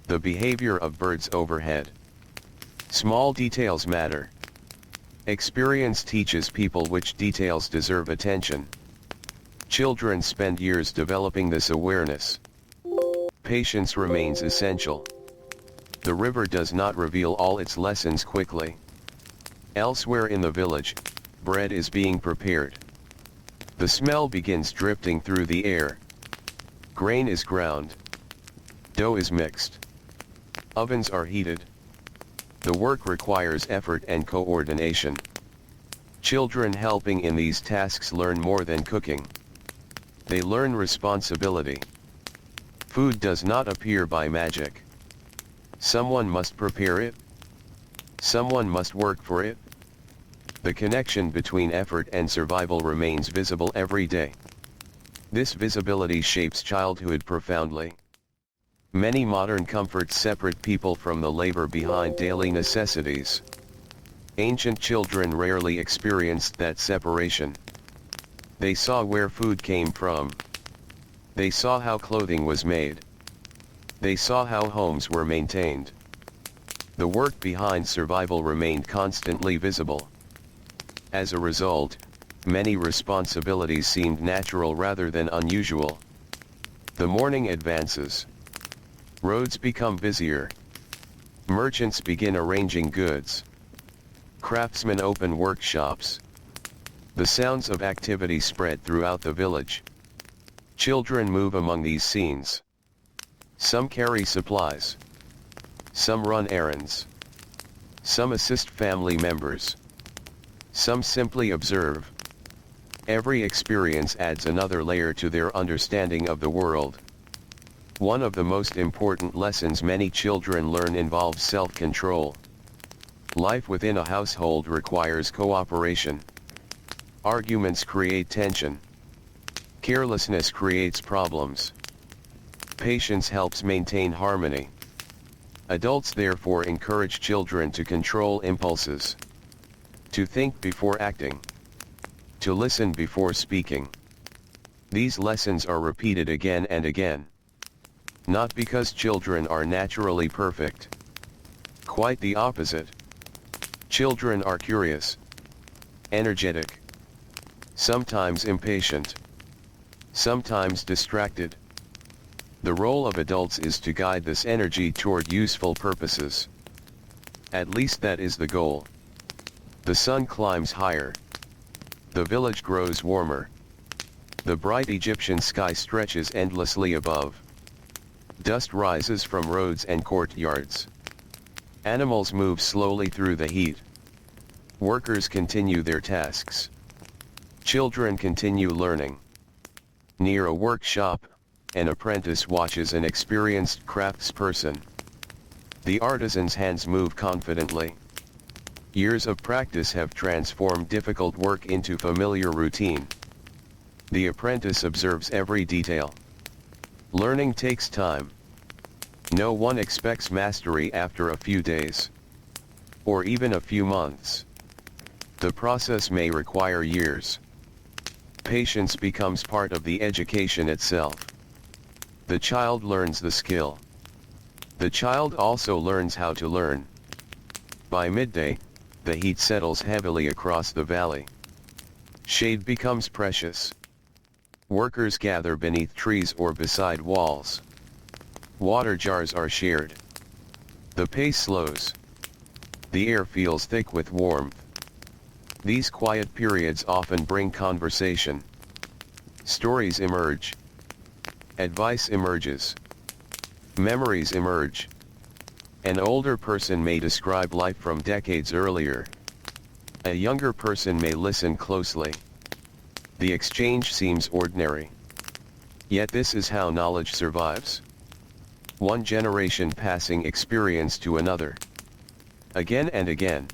The behavior of birds overhead. Small details matter. Experience teaches people which details deserve attention. Children spend years developing this awareness. Patience remains essential. The river does not reveal all its lessons quickly. Elsewhere in the village, bread is being prepared. The smell begins drifting through the air. Grain is ground. Dough is mixed. Ovens are heated. The work requires effort and coordination. Children helping in these tasks learn more than cooking. They learn responsibility. Food does not appear by magic. Someone must prepare it. Someone must work for it. The connection between effort and survival remains visible every day. This visibility shapes childhood profoundly. Many modern comforts separate people from the labor behind daily necessities. Ancient children rarely experienced that separation. They saw where food came from. They saw how clothing was made. They saw how homes were maintained. The work behind survival remained constantly visible. As a result, many responsibilities seemed natural rather than unusual. The morning advances. Roads become busier. Merchants begin arranging goods. Craftsmen open workshops. The sounds of activity spread throughout the village. Children move among these scenes. Some carry supplies. Some run errands. Some assist family members. Some simply observe. Every experience adds another layer to their understanding of the world. One of the most important lessons many children learn involves self-control. Life within a household requires cooperation. Arguments create tension. Carelessness creates problems. Patience helps maintain harmony. Adults therefore encourage children to control impulses. To think before acting. To listen before speaking. These lessons are repeated again and again. Not because children are naturally perfect. Quite the opposite. Children are curious, energetic, sometimes impatient, sometimes distracted. The role of adults is to guide this energy toward useful purposes. At least that is the goal. The sun climbs higher. The village grows warmer. The bright Egyptian sky stretches endlessly above. Dust rises from roads and courtyards. Animals move slowly through the heat. Workers continue their tasks. Children continue learning. Near a workshop, an apprentice watches an experienced craftsperson. The artisan's hands move confidently. Years of practice have transformed difficult work into familiar routine. The apprentice observes every detail. Learning takes time. No one expects mastery after a few days. Or even a few months. The process may require years. Patience becomes part of the education itself. The child learns the skill. The child also learns how to learn. By midday, the heat settles heavily across the valley. Shade becomes precious. Workers gather beneath trees or beside walls. Water jars are shared. The pace slows. The air feels thick with warmth. These quiet periods often bring conversation. Stories emerge. Advice emerges. Memories emerge. An older person may describe life from decades earlier. A younger person may listen closely. The exchange seems ordinary. Yet this is how knowledge survives. One generation passing experience to another. Again and again.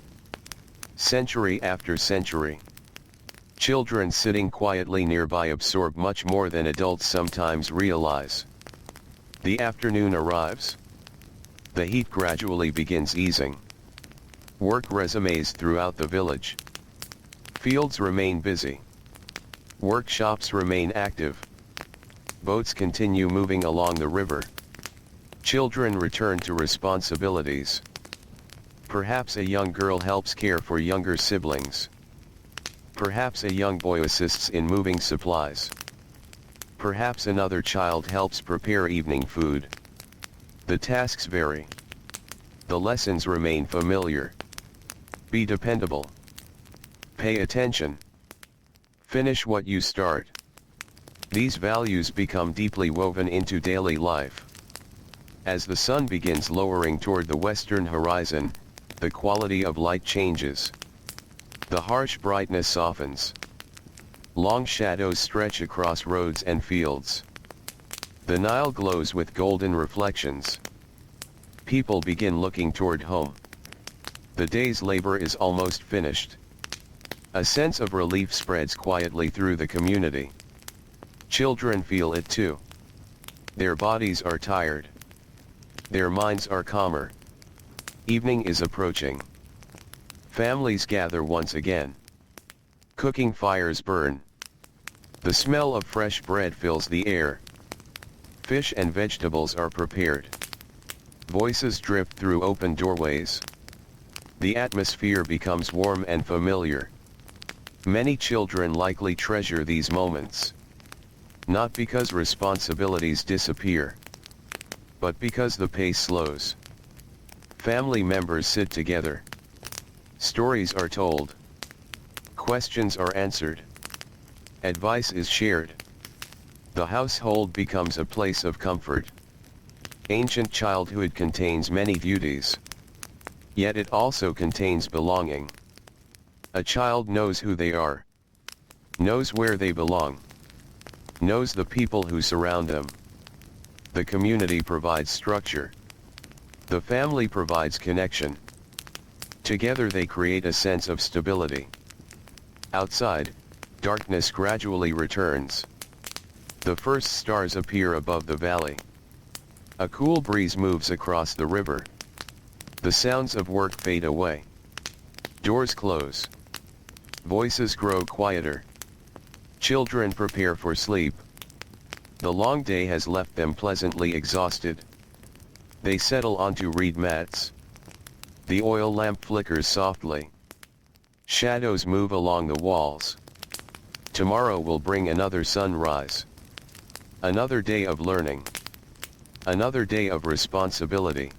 Century after century. Children sitting quietly nearby absorb much more than adults sometimes realize. The afternoon arrives. The heat gradually begins easing. Work resumes throughout the village. Fields remain busy. Workshops remain active. Boats continue moving along the river. Children return to responsibilities. Perhaps a young girl helps care for younger siblings. Perhaps a young boy assists in moving supplies. Perhaps another child helps prepare evening food. The tasks vary. The lessons remain familiar. Be dependable. Pay attention. Finish what you start. These values become deeply woven into daily life. As the sun begins lowering toward the western horizon, the quality of light changes. The harsh brightness softens. Long shadows stretch across roads and fields. The Nile glows with golden reflections. People begin looking toward home. The day's labor is almost finished. A sense of relief spreads quietly through the community. Children feel it too. Their bodies are tired. Their minds are calmer. Evening is approaching. Families gather once again. Cooking fires burn. The smell of fresh bread fills the air. Fish and vegetables are prepared. Voices drift through open doorways. The atmosphere becomes warm and familiar. Many children likely treasure these moments. Not because responsibilities disappear, but because the pace slows. Family members sit together. Stories are told. Questions are answered. Advice is shared. The household becomes a place of comfort. Ancient childhood contains many beauties. Yet it also contains belonging. A child knows who they are. Knows where they belong. Knows the people who surround them. The community provides structure. The family provides connection. Together they create a sense of stability. Outside, darkness gradually returns. The first stars appear above the valley. A cool breeze moves across the river. The sounds of work fade away. Doors close. Voices grow quieter. Children prepare for sleep. The long day has left them pleasantly exhausted. They settle onto reed mats. The oil lamp flickers softly. Shadows move along the walls. Tomorrow will bring another sunrise. Another day of learning. Another day of responsibility.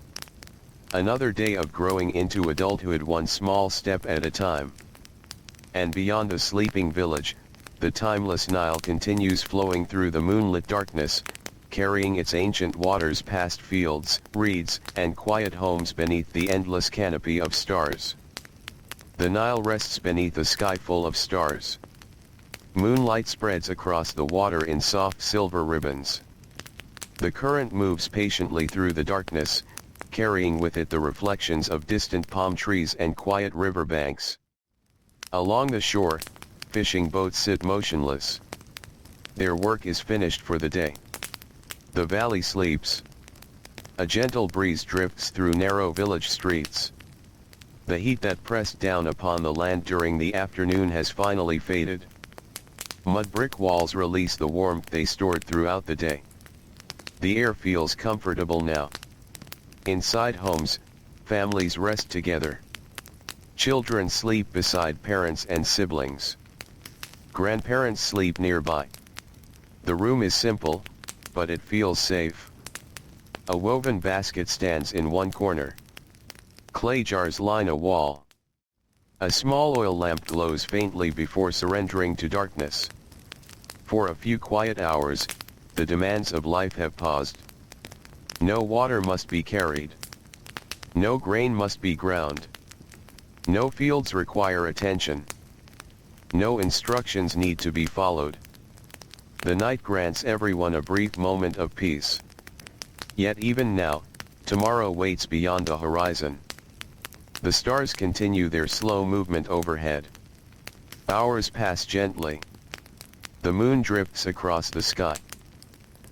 Another day of growing into adulthood, one small step at a time. And beyond the sleeping village, the timeless Nile continues flowing through the moonlit darkness, carrying its ancient waters past fields, reeds, and quiet homes beneath the endless canopy of stars. The Nile rests beneath a sky full of stars. Moonlight spreads across the water in soft silver ribbons. The current moves patiently through the darkness, carrying with it the reflections of distant palm trees and quiet riverbanks. Along the shore, fishing boats sit motionless. Their work is finished for the day. The valley sleeps. A gentle breeze drifts through narrow village streets. The heat that pressed down upon the land during the afternoon has finally faded. Mudbrick walls release the warmth they stored throughout the day. The air feels comfortable now. Inside homes, families rest together. Children sleep beside parents and siblings. Grandparents sleep nearby. The room is simple, but it feels safe. A woven basket stands in one corner. Clay jars line a wall. A small oil lamp glows faintly before surrendering to darkness. For a few quiet hours, the demands of life have paused. No water must be carried. No grain must be ground. No fields require attention. No instructions need to be followed. The night grants everyone a brief moment of peace. Yet even now, tomorrow waits beyond the horizon. The stars continue their slow movement overhead. Hours pass gently. The moon drifts across the sky.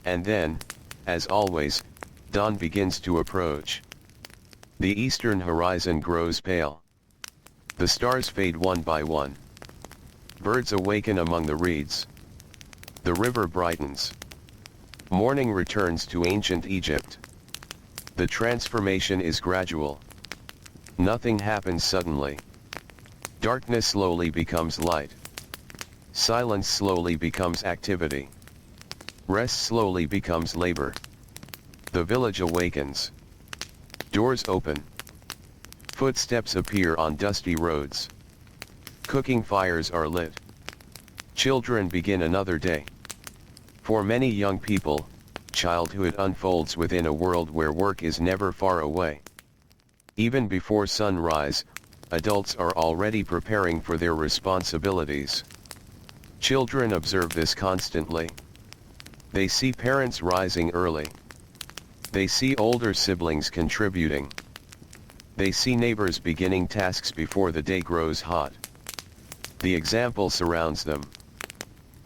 And then, as always, dawn begins to approach. The eastern horizon grows pale. The stars fade one by one. Birds awaken among the reeds. The river brightens. Morning returns to ancient Egypt. The transformation is gradual. Nothing happens suddenly. Darkness slowly becomes light. Silence slowly becomes activity. Rest slowly becomes labor. The village awakens. Doors open. Footsteps appear on dusty roads. Cooking fires are lit. Children begin another day. For many young people, childhood unfolds within a world where work is never far away. Even before sunrise, adults are already preparing for their responsibilities. Children observe this constantly. They see parents rising early. They see older siblings contributing. They see neighbors beginning tasks before the day grows hot. The example surrounds them.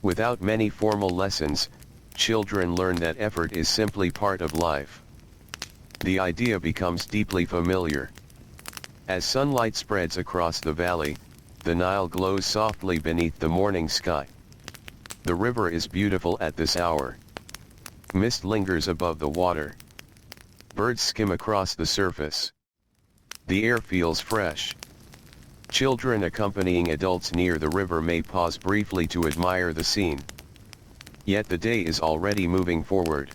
Without many formal lessons, children learn that effort is simply part of life. The idea becomes deeply familiar. As sunlight spreads across the valley, the Nile glows softly beneath the morning sky. The river is beautiful at this hour. Mist lingers above the water. Birds skim across the surface. The air feels fresh. Children accompanying adults near the river may pause briefly to admire the scene. Yet the day is already moving forward.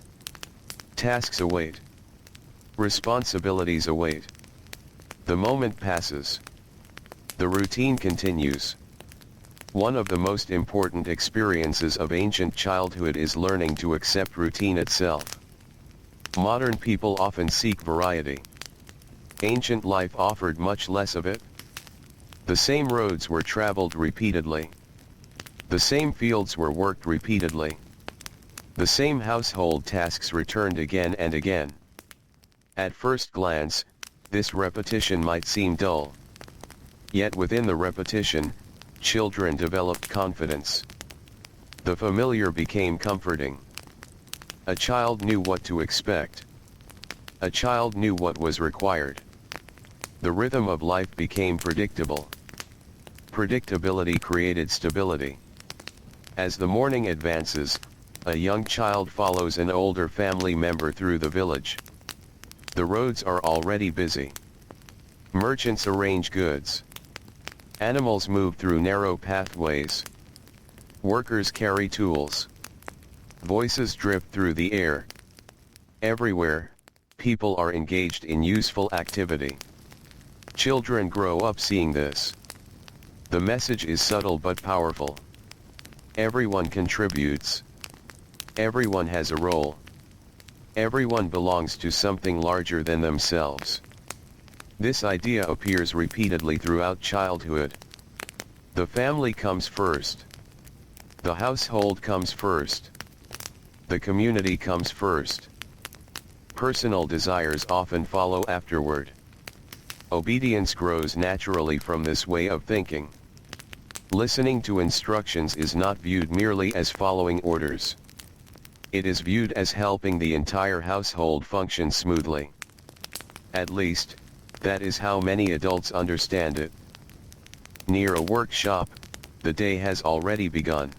Tasks await. Responsibilities await. The moment passes. The routine continues. One of the most important experiences of ancient childhood is learning to accept routine itself. Modern people often seek variety. Ancient life offered much less of it. The same roads were traveled repeatedly. The same fields were worked repeatedly. The same household tasks returned again and again. At first glance, this repetition might seem dull. Yet within the repetition, children developed confidence. The familiar became comforting. A child knew what to expect. A child knew what was required. The rhythm of life became predictable. Predictability created stability. As the morning advances, a young child follows an older family member through the village. The roads are already busy. Merchants arrange goods. Animals move through narrow pathways. Workers carry tools. Voices drift through the air. Everywhere, people are engaged in useful activity. Children grow up seeing this. The message is subtle but powerful. Everyone contributes. Everyone has a role. Everyone belongs to something larger than themselves. This idea appears repeatedly throughout childhood. The family comes first. The household comes first. The community comes first. Personal desires often follow afterward. Obedience grows naturally from this way of thinking. Listening to instructions is not viewed merely as following orders. It is viewed as helping the entire household function smoothly. At least, that is how many adults understand it. Near a workshop, the day has already begun.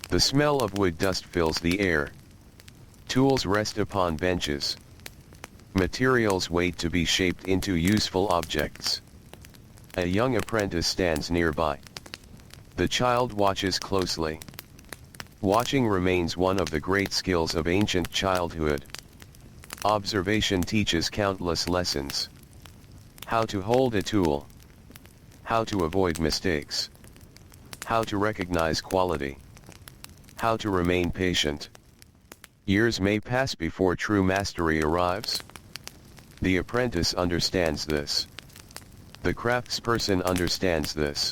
The smell of wood dust fills the air. Tools rest upon benches. Materials wait to be shaped into useful objects. A young apprentice stands nearby. The child watches closely. Watching remains one of the great skills of ancient childhood. Observation teaches countless lessons. How to hold a tool. How to avoid mistakes. How to recognize quality. How to remain patient. Years may pass before true mastery arrives. The apprentice understands this. The craftsperson understands this.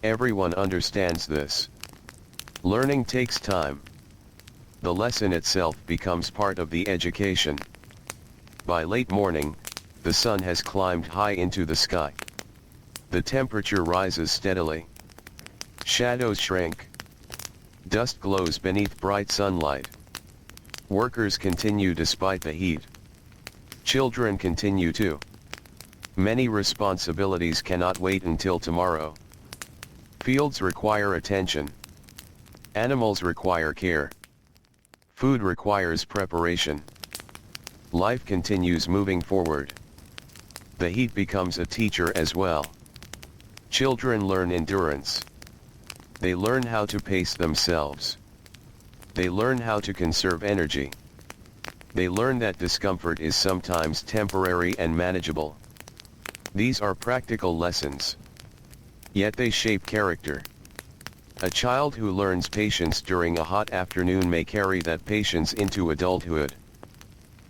Everyone understands this. Learning takes time. The lesson itself becomes part of the education. By late morning, the sun has climbed high into the sky. The temperature rises steadily. Shadows shrink. Dust glows beneath bright sunlight. Workers continue despite the heat. Children continue too. Many responsibilities cannot wait until tomorrow. Fields require attention. Animals require care. Food requires preparation. Life continues moving forward. The heat becomes a teacher as well. Children learn endurance. They learn how to pace themselves. They learn how to conserve energy. They learn that discomfort is sometimes temporary and manageable. These are practical lessons. Yet they shape character. A child who learns patience during a hot afternoon may carry that patience into adulthood.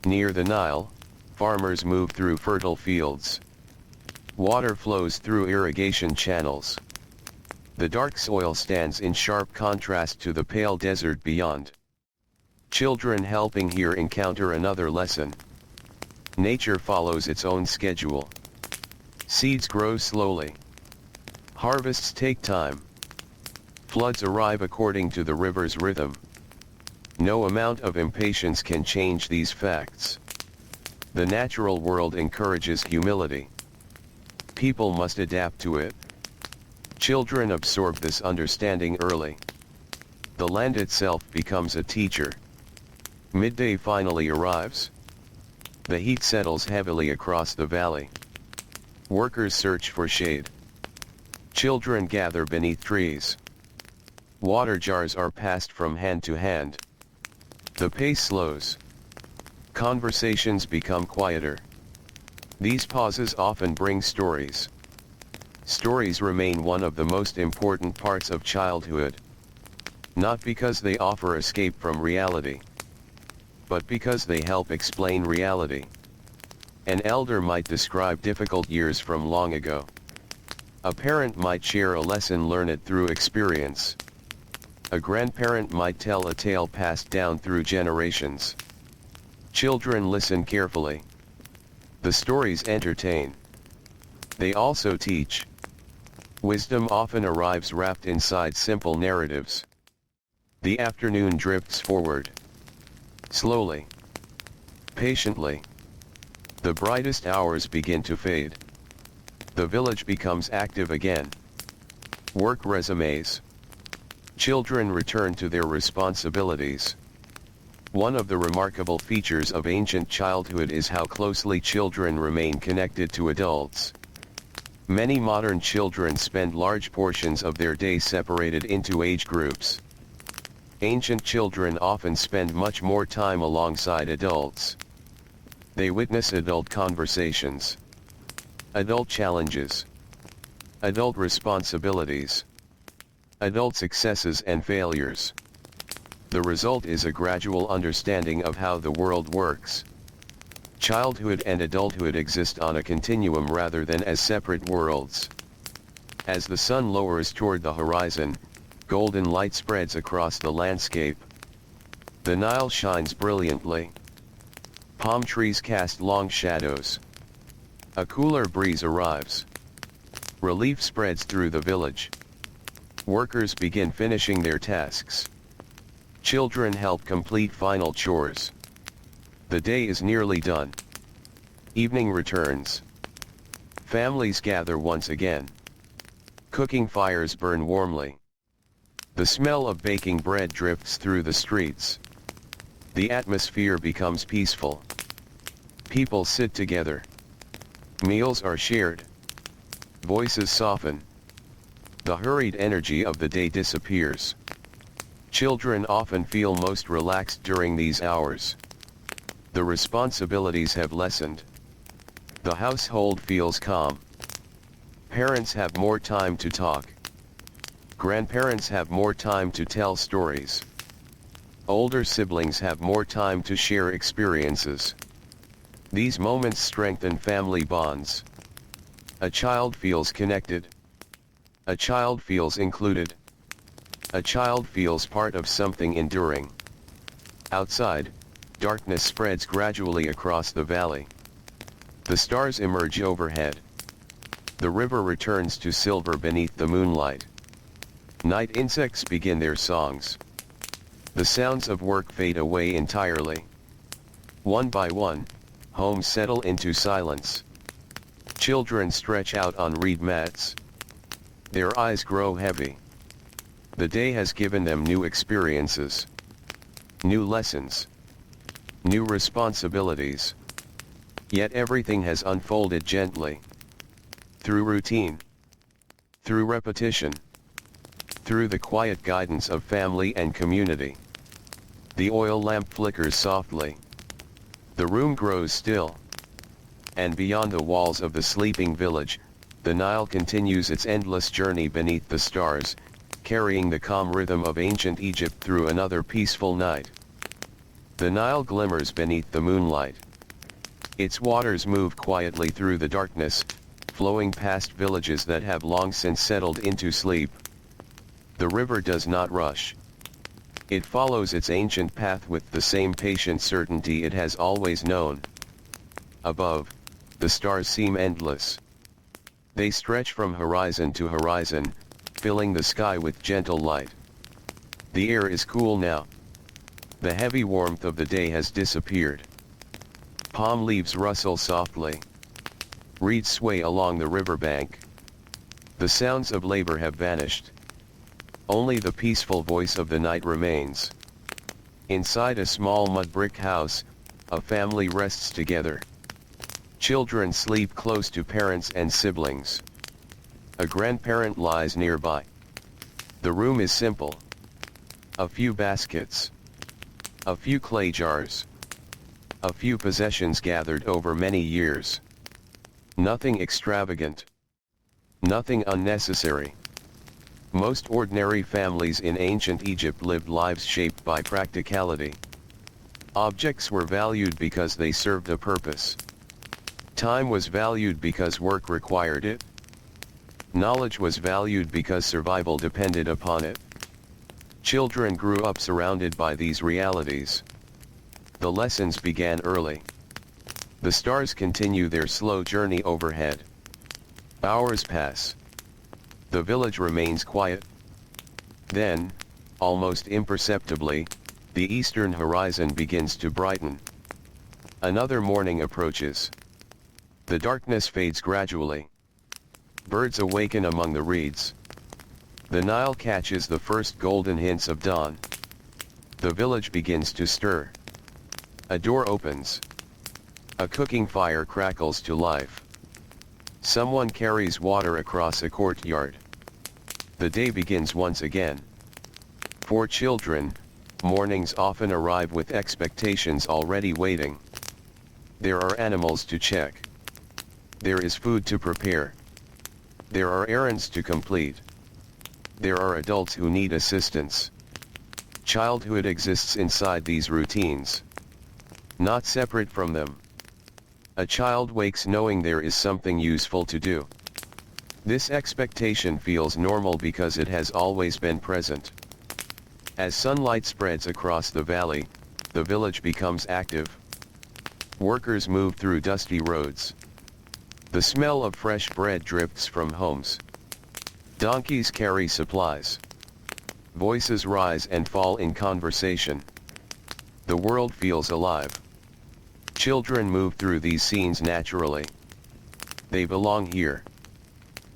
Near the Nile, farmers move through fertile fields. Water flows through irrigation channels. The dark soil stands in sharp contrast to the pale desert beyond. Children helping here encounter another lesson. Nature follows its own schedule. Seeds grow slowly. Harvests take time. Floods arrive according to the river's rhythm. No amount of impatience can change these facts. The natural world encourages humility. People must adapt to it. Children absorb this understanding early. The land itself becomes a teacher. Midday finally arrives. The heat settles heavily across the valley. Workers search for shade. Children gather beneath trees. Water jars are passed from hand to hand. The pace slows. Conversations become quieter. These pauses often bring stories. Stories remain one of the most important parts of childhood. Not because they offer escape from reality, but because they help explain reality. An elder might describe difficult years from long ago. A parent might share a lesson learned through experience. A grandparent might tell a tale passed down through generations. Children listen carefully. The stories entertain. They also teach. Wisdom often arrives wrapped inside simple narratives. The afternoon drifts forward. Slowly. Patiently. The brightest hours begin to fade. The village becomes active again. Work resumes. Children return to their responsibilities. One of the remarkable features of ancient childhood is how closely children remain connected to adults. Many modern children spend large portions of their day separated into age groups. Ancient children often spend much more time alongside adults. They witness adult conversations, adult challenges, adult responsibilities, adult successes and failures. The result is a gradual understanding of how the world works. Childhood and adulthood exist on a continuum rather than as separate worlds. As the sun lowers toward the horizon, golden light spreads across the landscape. The Nile shines brilliantly. Palm trees cast long shadows. A cooler breeze arrives. Relief spreads through the village. Workers begin finishing their tasks. Children help complete final chores. The day is nearly done. Evening returns. Families gather once again. Cooking fires burn warmly. The smell of baking bread drifts through the streets. The atmosphere becomes peaceful. People sit together. Meals are shared. Voices soften. The hurried energy of the day disappears. Children often feel most relaxed during these hours. The responsibilities have lessened. The household feels calm. Parents have more time to talk. Grandparents have more time to tell stories. Older siblings have more time to share experiences. These moments strengthen family bonds. A child feels connected. A child feels included. A child feels part of something enduring. Outside, darkness spreads gradually across the valley. The stars emerge overhead. The river returns to silver beneath the moonlight. Night insects begin their songs. The sounds of work fade away entirely. One by one, homes settle into silence. Children stretch out on reed mats. Their eyes grow heavy. The day has given them new experiences, new lessons, new responsibilities. Yet everything has unfolded gently. Through routine. Through repetition. Through the quiet guidance of family and community. The oil lamp flickers softly. The room grows still. And beyond the walls of the sleeping village, the Nile continues its endless journey beneath the stars, carrying the calm rhythm of ancient Egypt through another peaceful night. The Nile glimmers beneath the moonlight. Its waters move quietly through the darkness, flowing past villages that have long since settled into sleep. The river does not rush. It follows its ancient path with the same patient certainty it has always known. Above, the stars seem endless. They stretch from horizon to horizon, filling the sky with gentle light. The air is cool now. The heavy warmth of the day has disappeared. Palm leaves rustle softly. Reeds sway along the riverbank. The sounds of labor have vanished. Only the peaceful voice of the night remains. Inside a small mud brick house, a family rests together. Children sleep close to parents and siblings. A grandparent lies nearby. The room is simple. A few baskets. A few clay jars. A few possessions gathered over many years. Nothing extravagant. Nothing unnecessary. Most ordinary families in ancient Egypt lived lives shaped by practicality. Objects were valued because they served a purpose. Time was valued because work required it. Knowledge was valued because survival depended upon it. Children grew up surrounded by these realities. The lessons began early. The stars continue their slow journey overhead. Hours pass. The village remains quiet. Then, almost imperceptibly, the eastern horizon begins to brighten. Another morning approaches. The darkness fades gradually. Birds awaken among the reeds. The Nile catches the first golden hints of dawn. The village begins to stir. A door opens. A cooking fire crackles to life. Someone carries water across a courtyard. The day begins once again. For children, mornings often arrive with expectations already waiting. There are animals to check. There is food to prepare. There are errands to complete. There are adults who need assistance. Childhood exists inside these routines. Not separate from them. A child wakes knowing there is something useful to do. This expectation feels normal because it has always been present. As sunlight spreads across the valley, the village becomes active. Workers move through dusty roads. The smell of fresh bread drifts from homes. Donkeys carry supplies. Voices rise and fall in conversation. The world feels alive. Children move through these scenes naturally. They belong here.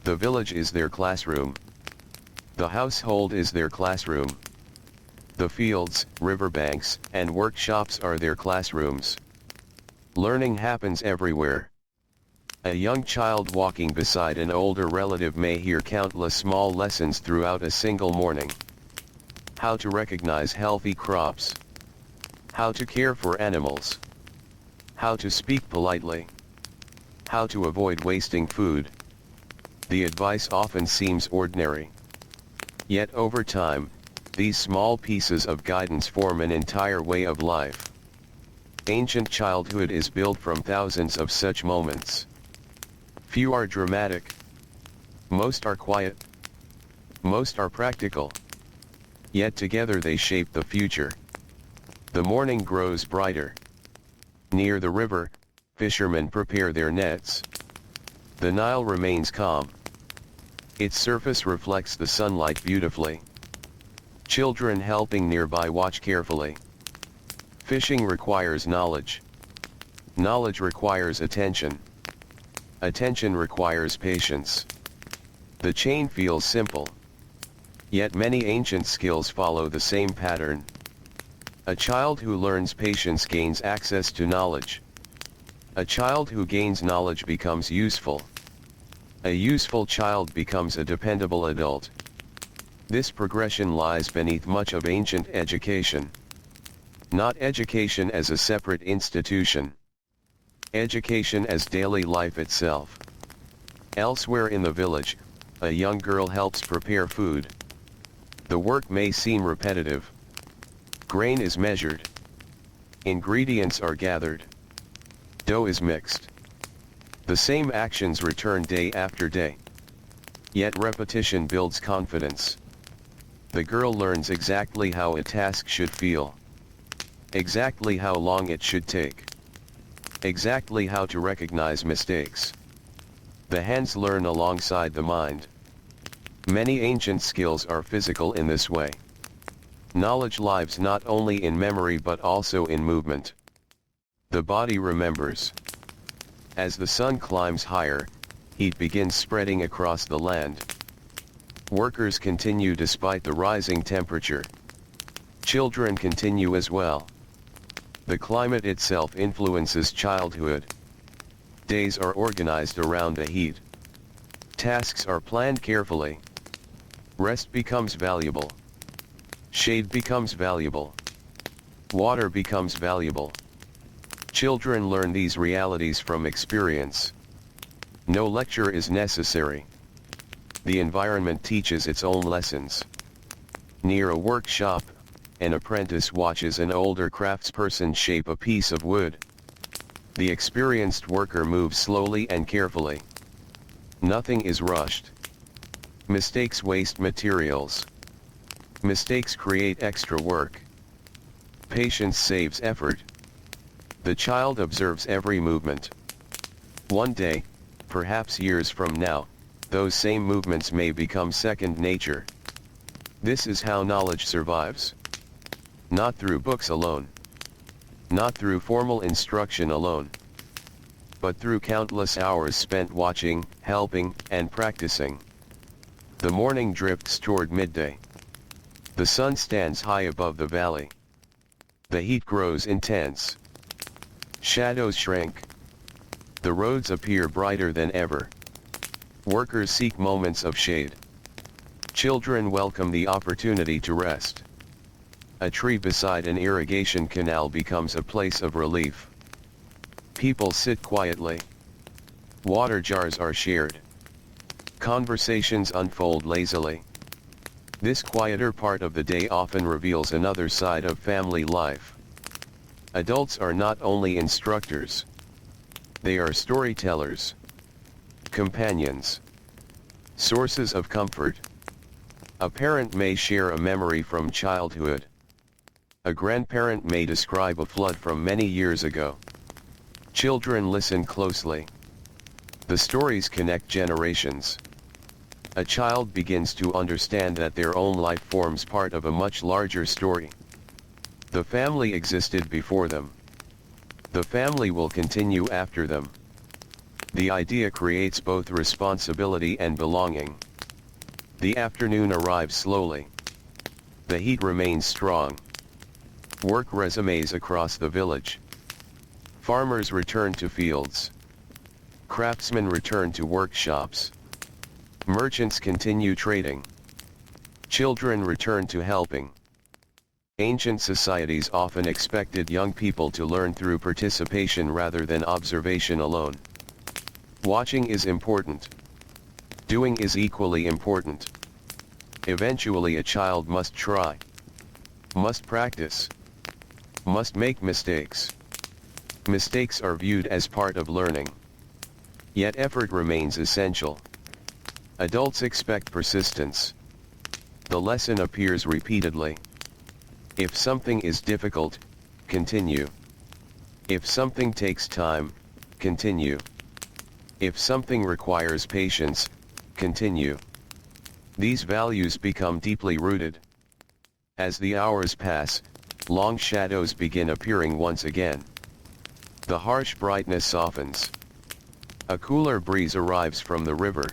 The village is their classroom. The household is their classroom. The fields, riverbanks, and workshops are their classrooms. Learning happens everywhere. A young child walking beside an older relative may hear countless small lessons throughout a single morning. How to recognize healthy crops. How to care for animals. How to speak politely. How to avoid wasting food. The advice often seems ordinary. Yet over time, these small pieces of guidance form an entire way of life. Ancient childhood is built from thousands of such moments. Few are dramatic. Most are quiet. Most are practical. Yet together they shape the future. The morning grows brighter. Near the river, fishermen prepare their nets. The Nile remains calm. Its surface reflects the sunlight beautifully. Children helping nearby watch carefully. Fishing requires knowledge. Knowledge requires attention. Attention requires patience. The chain feels simple. Yet many ancient skills follow the same pattern. A child who learns patience gains access to knowledge. A child who gains knowledge becomes useful. A useful child becomes a dependable adult. This progression lies beneath much of ancient education. Not education as a separate institution. Education as daily life itself. Elsewhere in the village, a young girl helps prepare food. The work may seem repetitive. Grain is measured. Ingredients are gathered. Dough is mixed. The same actions return day after day. Yet repetition builds confidence. The girl learns exactly how a task should feel. Exactly how long it should take. Exactly how to recognize mistakes. The hands learn alongside the mind. Many ancient skills are physical in this way. Knowledge lives not only in memory but also in movement. The body remembers. As the sun climbs higher, heat begins spreading across the land. Workers continue despite the rising temperature. Children continue as well. The climate itself influences childhood. Days are organized around the heat. Tasks are planned carefully. Rest becomes valuable. Shade becomes valuable. Water becomes valuable. Children learn these realities from experience. No lecture is necessary. The environment teaches its own lessons. Near a workshop, an apprentice watches an older craftsperson shape a piece of wood. The experienced worker moves slowly and carefully. Nothing is rushed. Mistakes waste materials. Mistakes create extra work. Patience saves effort. The child observes every movement. One day, perhaps years from now, those same movements may become second nature. This is how knowledge survives. Not through books alone. Not through formal instruction alone. But through countless hours spent watching, helping, and practicing. The morning drifts toward midday. The sun stands high above the valley. The heat grows intense. Shadows shrink. The roads appear brighter than ever. Workers seek moments of shade. Children welcome the opportunity to rest. A tree beside an irrigation canal becomes a place of relief. People sit quietly. Water jars are shared. Conversations unfold lazily. This quieter part of the day often reveals another side of family life. Adults are not only instructors. They are storytellers. Companions. Sources of comfort. A parent may share a memory from childhood. A grandparent may describe a flood from many years ago. Children listen closely. The stories connect generations. A child begins to understand that their own life forms part of a much larger story. The family existed before them. The family will continue after them. The idea creates both responsibility and belonging. The afternoon arrives slowly. The heat remains strong. Work resumes across the village. Farmers return to fields. Craftsmen return to workshops. Merchants continue trading. Children return to helping. Ancient societies often expected young people to learn through participation rather than observation alone. Watching is important. Doing is equally important. Eventually a child must try. Must practice. Must make mistakes. Mistakes are viewed as part of learning. Yet effort remains essential. Adults expect persistence. The lesson appears repeatedly. If something is difficult, continue. If something takes time, continue. If something requires patience, continue. These values become deeply rooted. As the hours pass, long shadows begin appearing once again. The harsh brightness softens. A cooler breeze arrives from the river.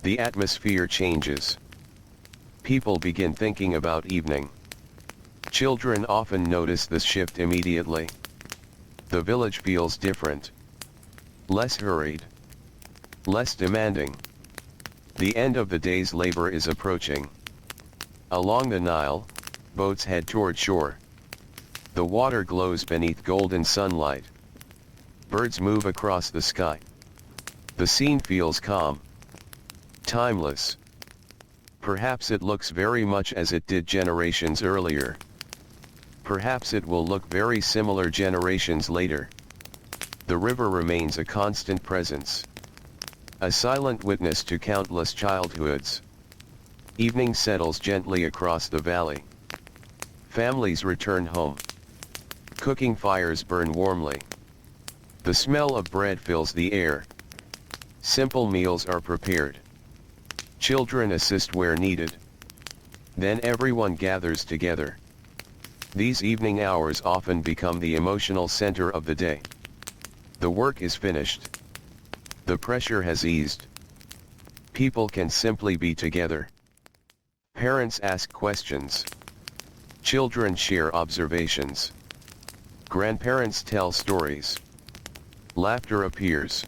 The atmosphere changes. People begin thinking about evening. Children often notice this shift immediately. The village feels different. Less hurried. Less demanding. The end of the day's labor is approaching. Along the Nile, boats head toward shore. The water glows beneath golden sunlight. Birds move across the sky. The scene feels calm. Timeless. Perhaps it looks very much as it did generations earlier. Perhaps it will look very similar generations later. The river remains a constant presence. A silent witness to countless childhoods. Evening settles gently across the valley. Families return home. Cooking fires burn warmly. The smell of bread fills the air. Simple meals are prepared. Children assist where needed. Then everyone gathers together. These evening hours often become the emotional center of the day. The work is finished. The pressure has eased. People can simply be together. Parents ask questions. Children share observations. Grandparents tell stories. Laughter appears.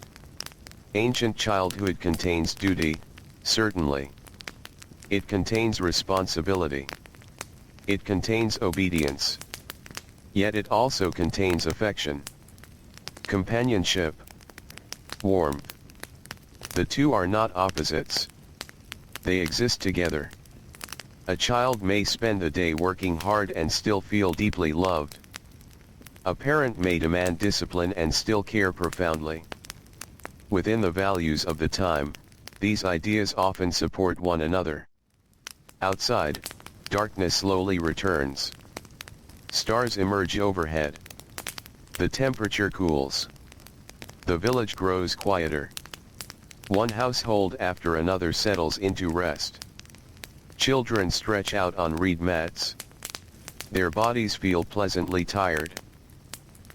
Ancient childhood contains duty, certainly. It contains responsibility. It contains obedience. Yet it also contains affection, companionship, warmth. The two are not opposites. They exist together. A child may spend the day working hard and still feel deeply loved. A parent may demand discipline and still care profoundly. Within the values of the time, these ideas often support one another. Outside, darkness slowly returns. Stars emerge overhead. The temperature cools. The village grows quieter. One household after another settles into rest. Children stretch out on reed mats. Their bodies feel pleasantly tired.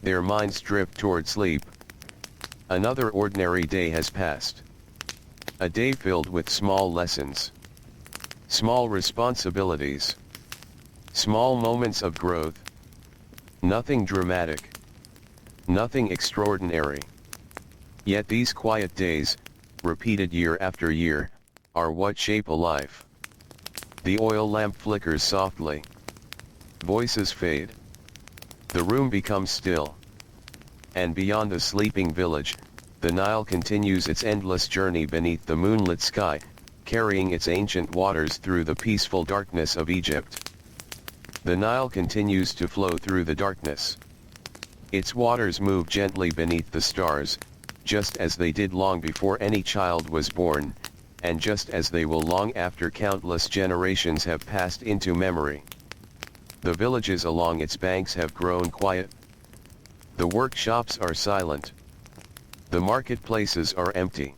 Their minds drift toward sleep. Another ordinary day has passed. A day filled with small lessons. Small responsibilities. Small moments of growth. Nothing dramatic. Nothing extraordinary. Yet these quiet days, repeated year after year, are what shape a life. The oil lamp flickers softly. Voices fade. The room becomes still. And beyond the sleeping village, the Nile continues its endless journey beneath the moonlit sky, carrying its ancient waters through the peaceful darkness of Egypt. The Nile continues to flow through the darkness. Its waters move gently beneath the stars, just as they did long before any child was born, and just as they will long after countless generations have passed into memory. The villages along its banks have grown quiet. The workshops are silent. The marketplaces are empty.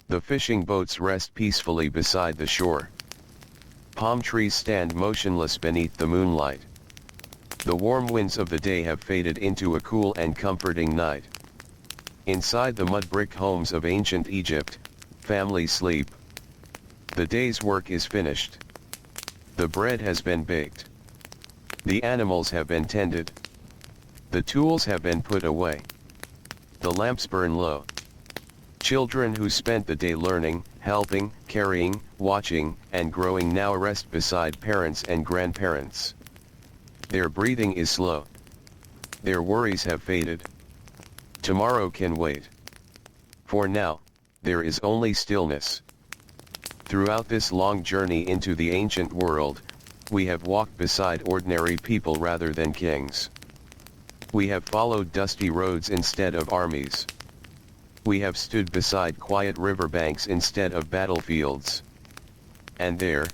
The fishing boats rest peacefully beside the shore. Palm trees stand motionless beneath the moonlight. The warm winds of the day have faded into a cool and comforting night. Inside the mudbrick homes of ancient Egypt, families sleep. The day's work is finished. The bread has been baked. The animals have been tended. The tools have been put away. The lamps burn low. Children who spent the day learning, helping, carrying, watching, and growing now rest beside parents and grandparents. Their breathing is slow. Their worries have faded. Tomorrow can wait. For now, there is only stillness. Throughout this long journey into the ancient world, we have walked beside ordinary people rather than kings. We have followed dusty roads instead of armies. We have stood beside quiet riverbanks instead of battlefields. And there,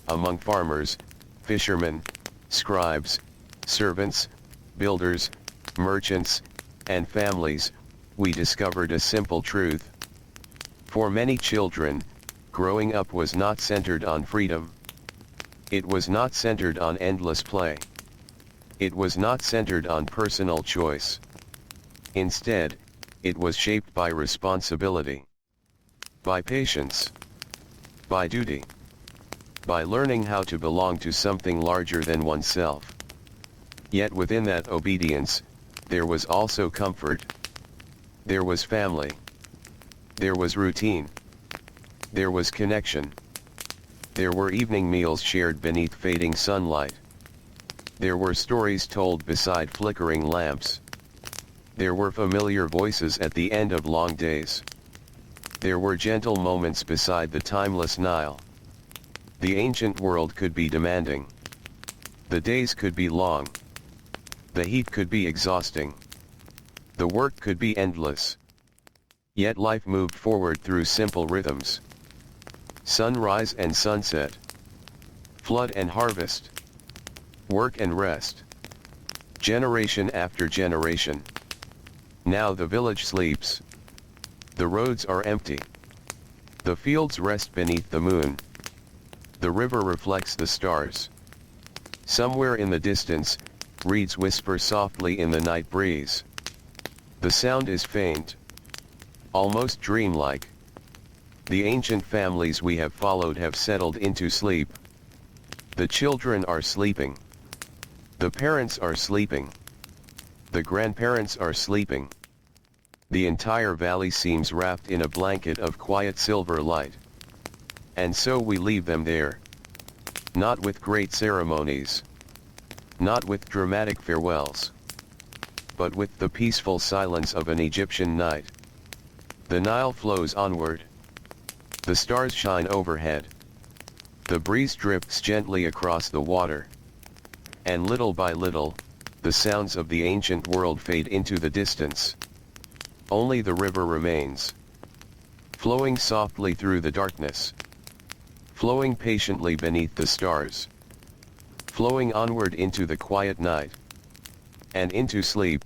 among farmers, fishermen, scribes, servants, builders, merchants, and families, we discovered a simple truth. For many children, growing up was not centered on freedom. It was not centered on endless play. It was not centered on personal choice. Instead, it was shaped by responsibility, by patience, by duty, by learning how to belong to something larger than oneself. Yet within that obedience, there was also comfort. There was family. There was routine. There was connection. There were evening meals shared beneath fading sunlight. There were stories told beside flickering lamps. There were familiar voices at the end of long days. There were gentle moments beside the timeless Nile. The ancient world could be demanding. The days could be long. The heat could be exhausting. The work could be endless. Yet life moved forward through simple rhythms. Sunrise and sunset. Flood and harvest. Work and rest. Generation after generation. Now the village sleeps. The roads are empty. The fields rest beneath the moon. The river reflects the stars. Somewhere in the distance, reeds whisper softly in the night breeze. The sound is faint, almost dreamlike. The ancient families we have followed have settled into sleep. The children are sleeping. The parents are sleeping. The grandparents are sleeping. The entire valley seems wrapped in a blanket of quiet silver light. And so we leave them there. Not with great ceremonies. Not with dramatic farewells. But with the peaceful silence of an Egyptian night. The Nile flows onward. The stars shine overhead. The breeze drifts gently across the water. And little by little, the sounds of the ancient world fade into the distance. Only the river remains. Flowing softly through the darkness. Flowing patiently beneath the stars. Flowing onward into the quiet night. And into sleep.